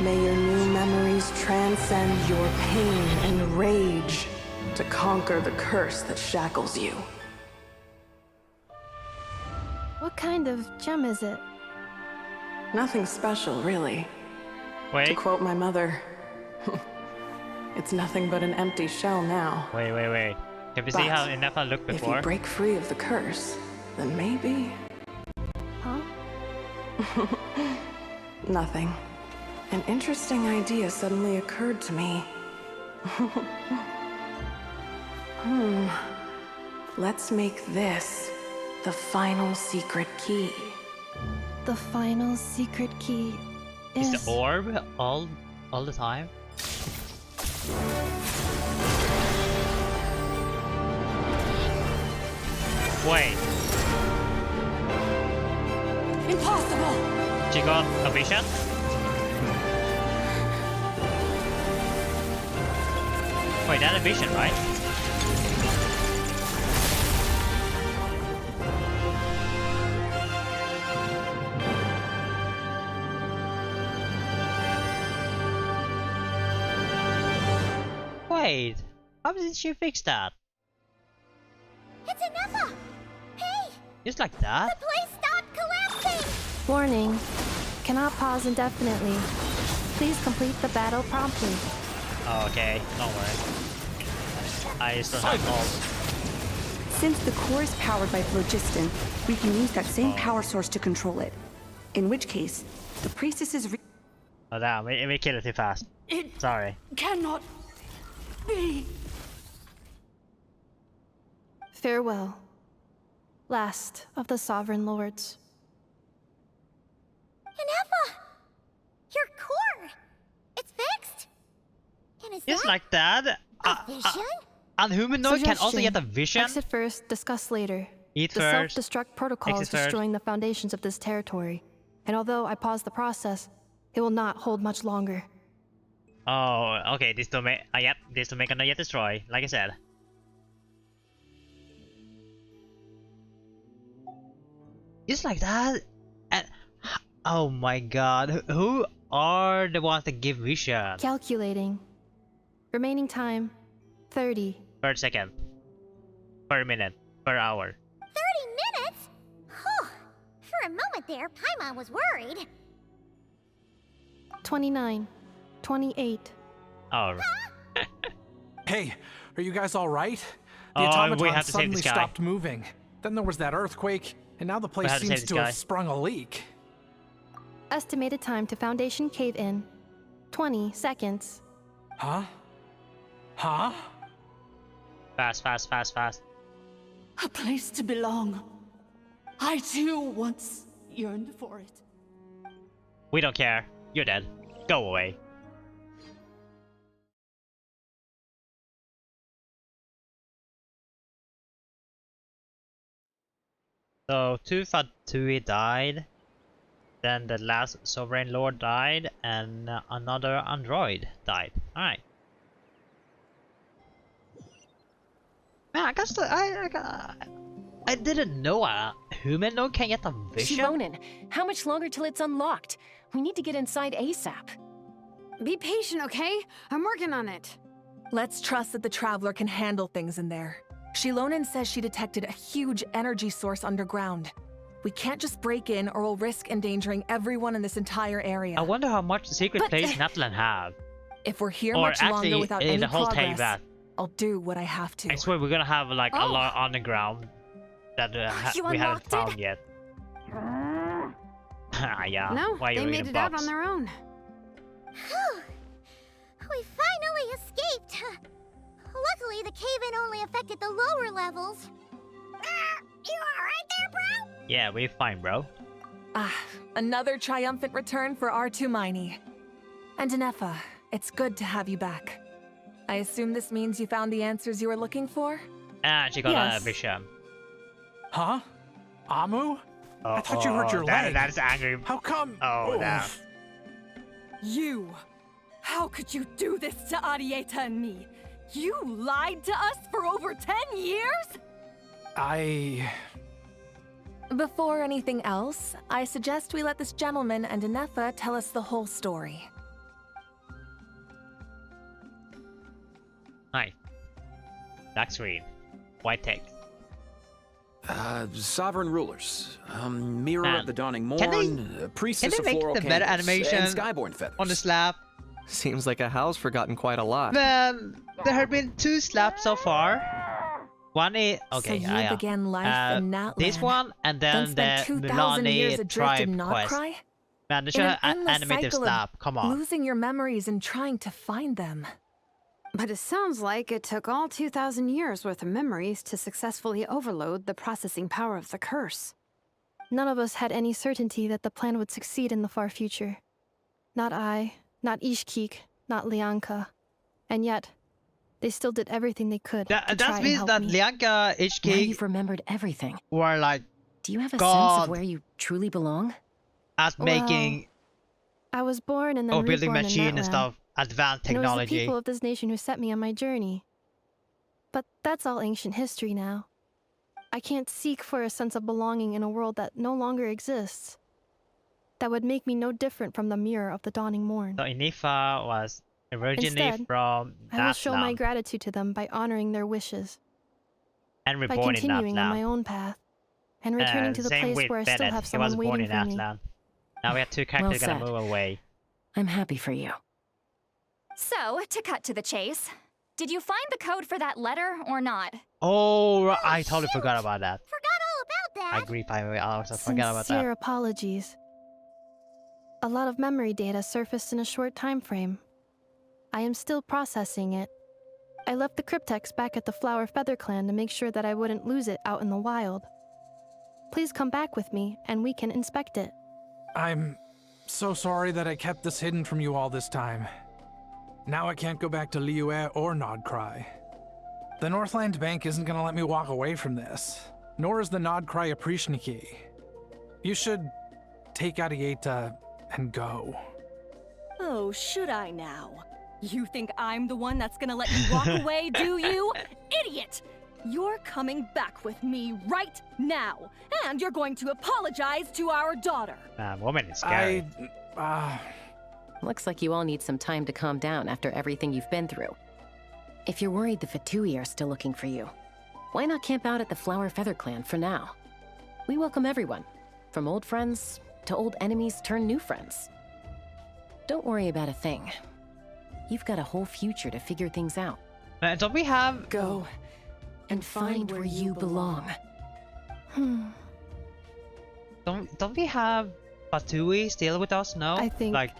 may your new memories transcend your pain and rage to conquer the curse that shackles you. What kind of gem is it? Nothing special, really. Wait. To quote my mother, it's nothing but an empty shell now. Wait. Can we see how Ineffa looked before? If you break free of the curse, then maybe... Huh? Nothing. An interesting idea suddenly occurred to me. Let's make this the final secret key. The final secret key is... Is the orb all the time? Wait. Impossible! She got a vision? Wait, that's a vision, right? Wait, how did she fix that? It's Ineffa! Hey! Just like that? The place stopped collapsing! Warning. Cannot pause indefinitely. Please complete the battle promptly. Oh, okay, don't worry. I still have all. Since the core is powered by phlogiston, we can use that same power source to control it. In which case, the priestess's... Oh damn, we killed it too fast. Sorry. Cannot be. Farewell, last of the Sovereign Lords. Ineffa! Your core! It's fixed! And is It's like that. An humanoid can also get a vision. Exit first, discuss later. Eat the first. Self-destruct protocol is destroying the foundations of this territory. And although I paused the process, it will not hold much longer. Oh, okay. This domain. Yep, this domain cannot yet destroy. Like I said. It's like that. And oh my God, who are the ones that give vision? Calculating. Remaining time, 30. Per second. Per minute. Per hour. 30 minutes? Whew. For a moment there, Paimon was worried. 29. 28. Oh. Hey, are you guys all right? The we automaton have to save suddenly this guy. stopped moving. Then there was that earthquake, and now the place seems to have sprung a leak. Estimated time to Foundation cave-in, 20 seconds. Huh? Huh? Fast, fast, fast, fast. A place to belong. I too once yearned for it. We don't care. You're dead. Go away. So Tufatui died, then the last Sovereign Lord died, and another android died. Alright. Man, I guess I didn't know a humanoid can get a vision. Shilonen, how much longer till it's unlocked? We need to get inside ASAP. Be patient, okay? I'm working on it. Let's trust that the Traveler can handle things in there. Shilonen says she detected a huge energy source underground. We can't just break in or we'll risk endangering everyone in this entire area. I wonder how much secret place Natlan have. If we're here or much actually, longer without any the whole progress, I'll do what I have to. I swear we're gonna have like a lot on the ground that we haven't found yet. Yeah. No, why they you made it out on their own. Whew. We finally escaped. Luckily, the cave-in only affected the lower levels. You alright there, bro? Yeah, we're fine, bro. Another triumphant return for R2 Miney. And Ineffa, it's good to have you back. I assume this means you found the answers you were looking for? And she got a vision. Huh? Amu? I thought you hurt your leg. That is angry. How come? Oh, no. You! How could you do this to Arieta and me? You lied to us for over 10 years? Before anything else, I suggest we let this gentleman and Ineffa tell us the whole story. Hi. Black screen. White text. Sovereign rulers, Mirror of the Dawning Morn, Priestess can they of make Floral the meta Candles, animation and Skyborn Feathers. on the slap? Seems like a house forgotten quite a lot. There have been 2 slaps so far. One is okay. So you began life in Natlan, this one, and then the 2,000 years Milani adrift tribe in quest. Notcry? Man, they In should an have endless animated cycle of slap. Come on. Losing your memories and trying to find them. But it sounds like it took all 2,000 years worth of memories to successfully overload the processing power of the curse. None of us had any certainty that the plan would succeed in the far future. Not I, not Ishkik, not Lianka. And yet, they still did everything they could to try That and means help that me. Lianka, Now HK you've remembered everything. were like Do you have a God sense of where you truly belong? at making I was born and then building reborn machine in and Natlan. stuff, advanced And it was the technology. people of this nation who set me on my journey. But that's all ancient history now. I can't seek for a sense of belonging in a world that no longer exists. That would make me no different from the mirror of the dawning morn. So Ineffa was originally Instead, from I will show my Natlan gratitude to them by honoring their wishes. and By reborn in continuing on my Natlan. own path. And returning to the Same place with where I still Bennett. have He someone was born waiting in for me. Natlan. Now we have 2 characters Well gonna said. move away. I'm happy for you. So, to cut to the chase, did you find the code for that letter or not? Oh, I totally forgot about that. Forgot all about I that. agree, I also forgot about Sincere that. apologies. A lot of memory data surfaced in a short time frame. I am still processing it. I left the cryptex back at the Flower Feather Clan to make sure that I wouldn't lose it out in the wild. Please come back with me, and we can inspect it. I'm so sorry that I kept this hidden from you all this time. Now I can't go back to Liyue or Nodcry. The Northland Bank isn't gonna let me walk away from this, nor is the Nodcry Aprishniki. You should take Arieta and go. Oh, should I now? You think I'm the one that's gonna let you walk away, do you? Idiot! You're coming back with me right now, and you're going to apologize to our daughter. Woman is scary. Looks like you all need some time to calm down after everything you've been through. If you're worried the Fatui are still looking for you, why not camp out at the Flower Feather Clan for now? We welcome everyone, from old friends to old enemies turned new friends. Don't worry about a thing. You've got a whole future to figure things out. Don't we have... Go and find where you belong. Don't we have Fatui still with us? No? I think... Like...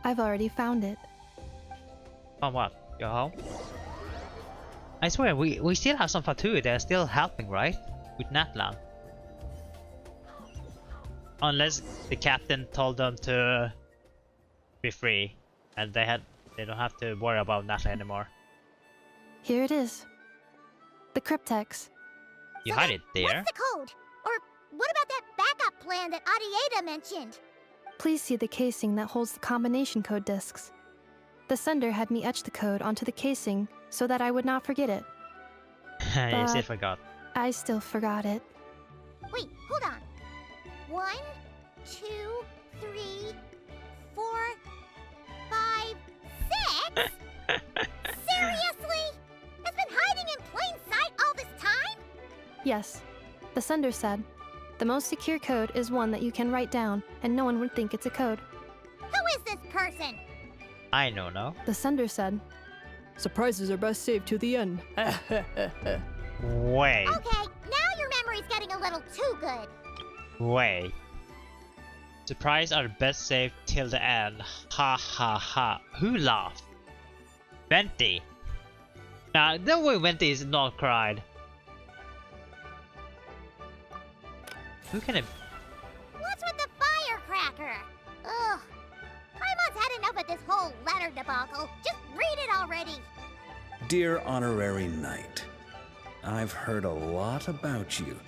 I've already found it. On what? Your home? I swear, we still have some Fatui. They're still helping, right? With Natlan. Unless the captain told them to be free, and they don't have to worry about Natlan anymore. Here it is. The cryptex. You hide it there? What's the code? Or what about that backup plan that Arieta mentioned? Please see the casing that holds the combination code discs. The sender had me etch the code onto the casing so that I would not forget it. You still forgot. I still forgot it. Wait, hold on. 1, 2, 3, 4, 5, 6? Seriously? It's been hiding in plain sight all this time? Yes. The sender said, the most secure code is one that you can write down and no one would think it's a code. Who is this person? I don't know. The sender said, surprises are best saved to the end. Wait. Okay, now your memory's getting a little too good. Wait. Surprise are best saved till the end. Ha ha ha. Who laughed? Venti. Nah, no way Venti is not cried. Who can it? What's with the firecracker? Ugh. Paimon's had enough of this whole letter debacle. Just read it already. Dear Honorary Knight, I've heard a lot about you.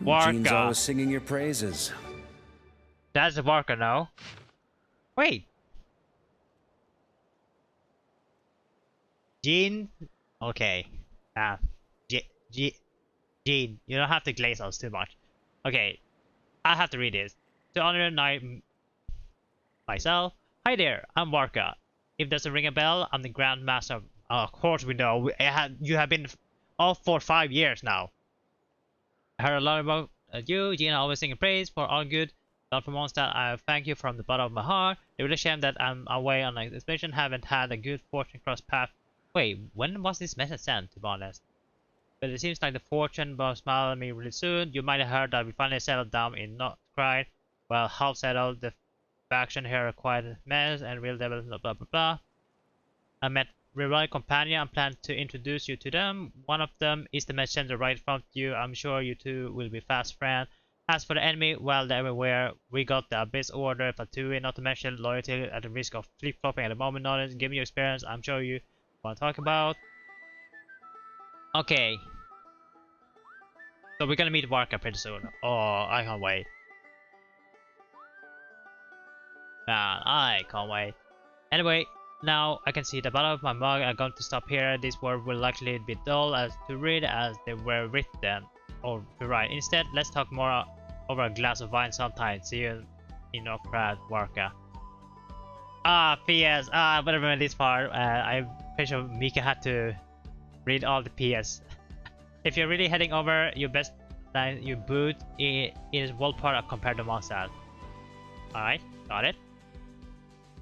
Warka. Jean's always singing your praises. That's a Warka, no? Wait. Jean? Okay. Jean, you don't have to glaze us too much. Okay. I have to read this. To honor Knight myself. Hi there, I'm Warka. If doesn't ring a bell, I'm the Grand Master. Of course we know. You have been off for 5 years now. I heard a lot about you. Jean always singing praise for all good. Not for Mondstadt, I thank you from the bottom of my heart. It's really a shame that I'm away on an expedition, haven't had a good fortune cross path. Wait, when was this message sent, to be honest? But it seems like the fortune will smile at me really soon. You might have heard that we finally settled down in Notcry. Well, half settled. The faction here are quite a mess and real devil, blah blah blah blah. I met Rival Companion and plan to introduce you to them. One of them is the messenger right in front of you. I'm sure you two will be fast friends. As for the enemy, well, they're everywhere. We got the Abyss Order, Fatui, not to mention loyalty at the risk of flip-flopping at the moment. Knowledge, give me your experience. I'm sure you want to talk about. Okay. So we're gonna meet Warka pretty soon. Oh, I can't wait. Man, I can't wait. Anyway, now I can see the bottom of my mug. I'm going to stop here. These words will likely be dull as to read as they were written or to write. Instead, let's talk more over a glass of wine sometime. See you in Okra, Warka. PS. But I remember this part. I'm pretty sure Mika had to read all the PS. If you're really heading over, your best line you boot is well product compared to Mondstadt. Alright, got it.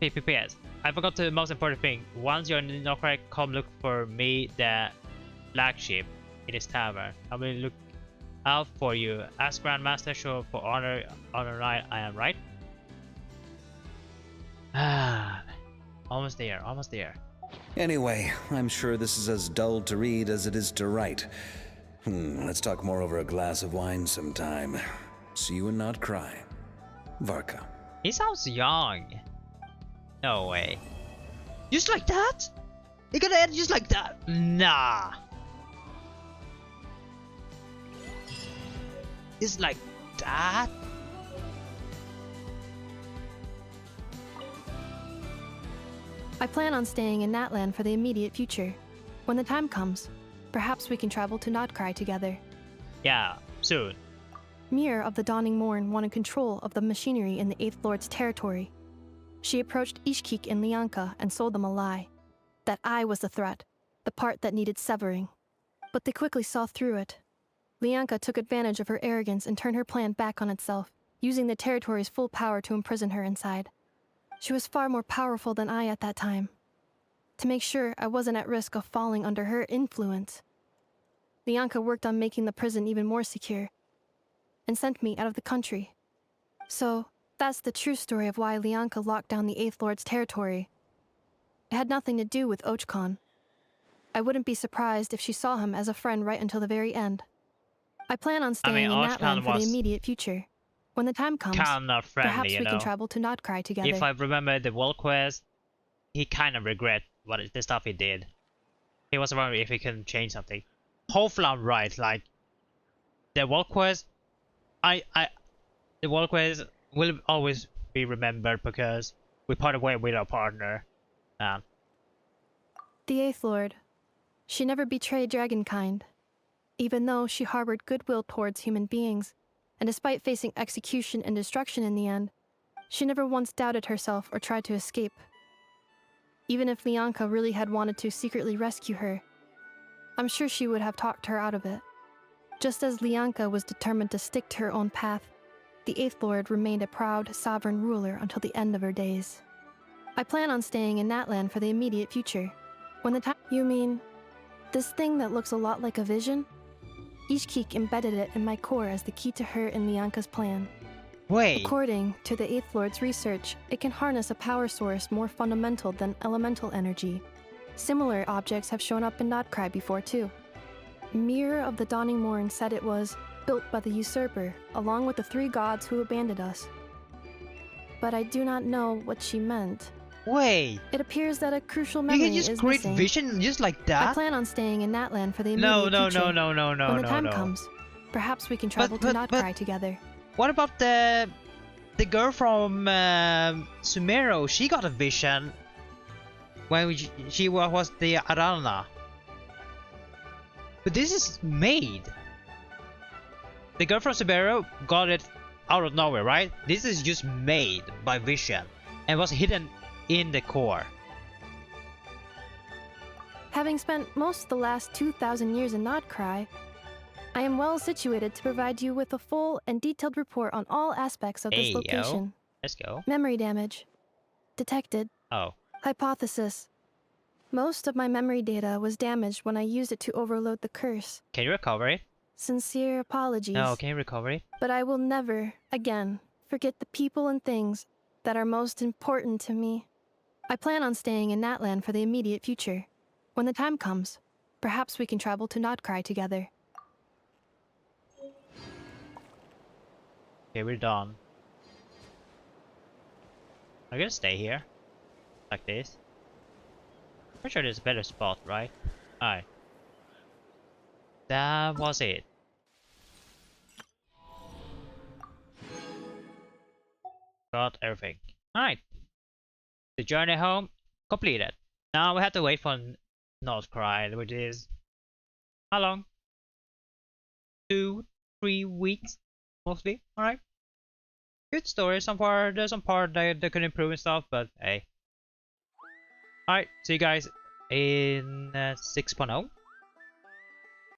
PS. I forgot the most important thing. Once you're in Nokrai, come look for me, the flagship in this tavern. I will look out for you. Ask Grandmaster, show for honor night. I am right. Almost there, almost there. Anyway, I'm sure this is as dull to read as it is to write. Let's talk more over a glass of wine sometime. See you and not cry. Varka. He sounds young. No way. Just like that? It gonna end just like that? Nah. It's like that? I plan on staying in Natlan for the immediate future. When the time comes, perhaps we can travel to Notcry together. Yeah, soon. Mir of the Dawning Morn wanted control of the machinery in the Eighth Lord's territory. She approached Ishkik and Lianka and sold them a lie. That I was the threat, the part that needed severing. But they quickly saw through it. Lianka took advantage of her arrogance and turned her plan back on itself, using the territory's full power to imprison her inside. She was far more powerful than I at that time. To make sure I wasn't at risk of falling under her influence, Lianka worked on making the prison even more secure, and sent me out of the country. So, that's the true story of why Lianka locked down the Eighth Lord's territory. It had nothing to do with Ochkon. I wouldn't be surprised if she saw him as a friend right until the very end. I plan on staying in Natlan for the immediate future. When the time comes, perhaps we can travel to Notcry together. If I remember the world quest, he kind of regret the stuff he did. He was wondering if he can change something. Hopefully I'm right. Like the world quest, the world quest will always be remembered because we parted way with our partner. The Eighth Lord. She never betrayed Dragonkind, even though she harbored goodwill towards human beings, and despite facing execution and destruction in the end, she never once doubted herself or tried to escape. Even if Lianka really had wanted to secretly rescue her, I'm sure she would have talked her out of it. Just as Lianka was determined to stick to her own path, the Eighth Lord remained a proud, sovereign ruler until the end of her days. I plan on staying in Natlan for the immediate future. When the time— You mean, this thing that looks a lot like a vision? Ishkik embedded it in my core as the key to her and Lianka's plan. Wait. According to the Eighth Lord's research, it can harness a power source more fundamental than elemental energy. Similar objects have shown up in Notcry before too. Mir of the Dawning Morn said it was built by the usurper, along with the 3 gods who abandoned us. But I do not know what she meant. Wait. It appears that a crucial memory is missing. You can just create vision just like that? I plan on staying in Natlan for the immediate future. No. When the time comes, perhaps we can travel to Notcry together. What about the girl from Sumero? She got a vision when she was the Arana. But this is made. The girl from Sumero got it out of nowhere, right? This is just made by vision and was hidden in the core. Having spent most of the last 2,000 years in Notcry, I am well situated to provide you with a full and detailed report on all aspects of this location. Let's go. Memory damage. Detected. Oh. Hypothesis. Most of my memory data was damaged when I used it to overload the curse. Can you recover it? Sincere apologies. No, can you recover it? But I will never, again, forget the people and things that are most important to me. I plan on staying in Natlan for the immediate future. When the time comes, perhaps we can travel to Notcry together. Okay, we're done. I'm gonna stay here. Like this. Pretty sure there's a better spot, right? Alright. That was it. Got everything. Alright. The journey home completed. Now we have to wait for Notcry, which is how long? 2-3 weeks mostly. Alright. Good story. There's some part that they could improve and stuff, but hey. Alright, see you guys in 6.0.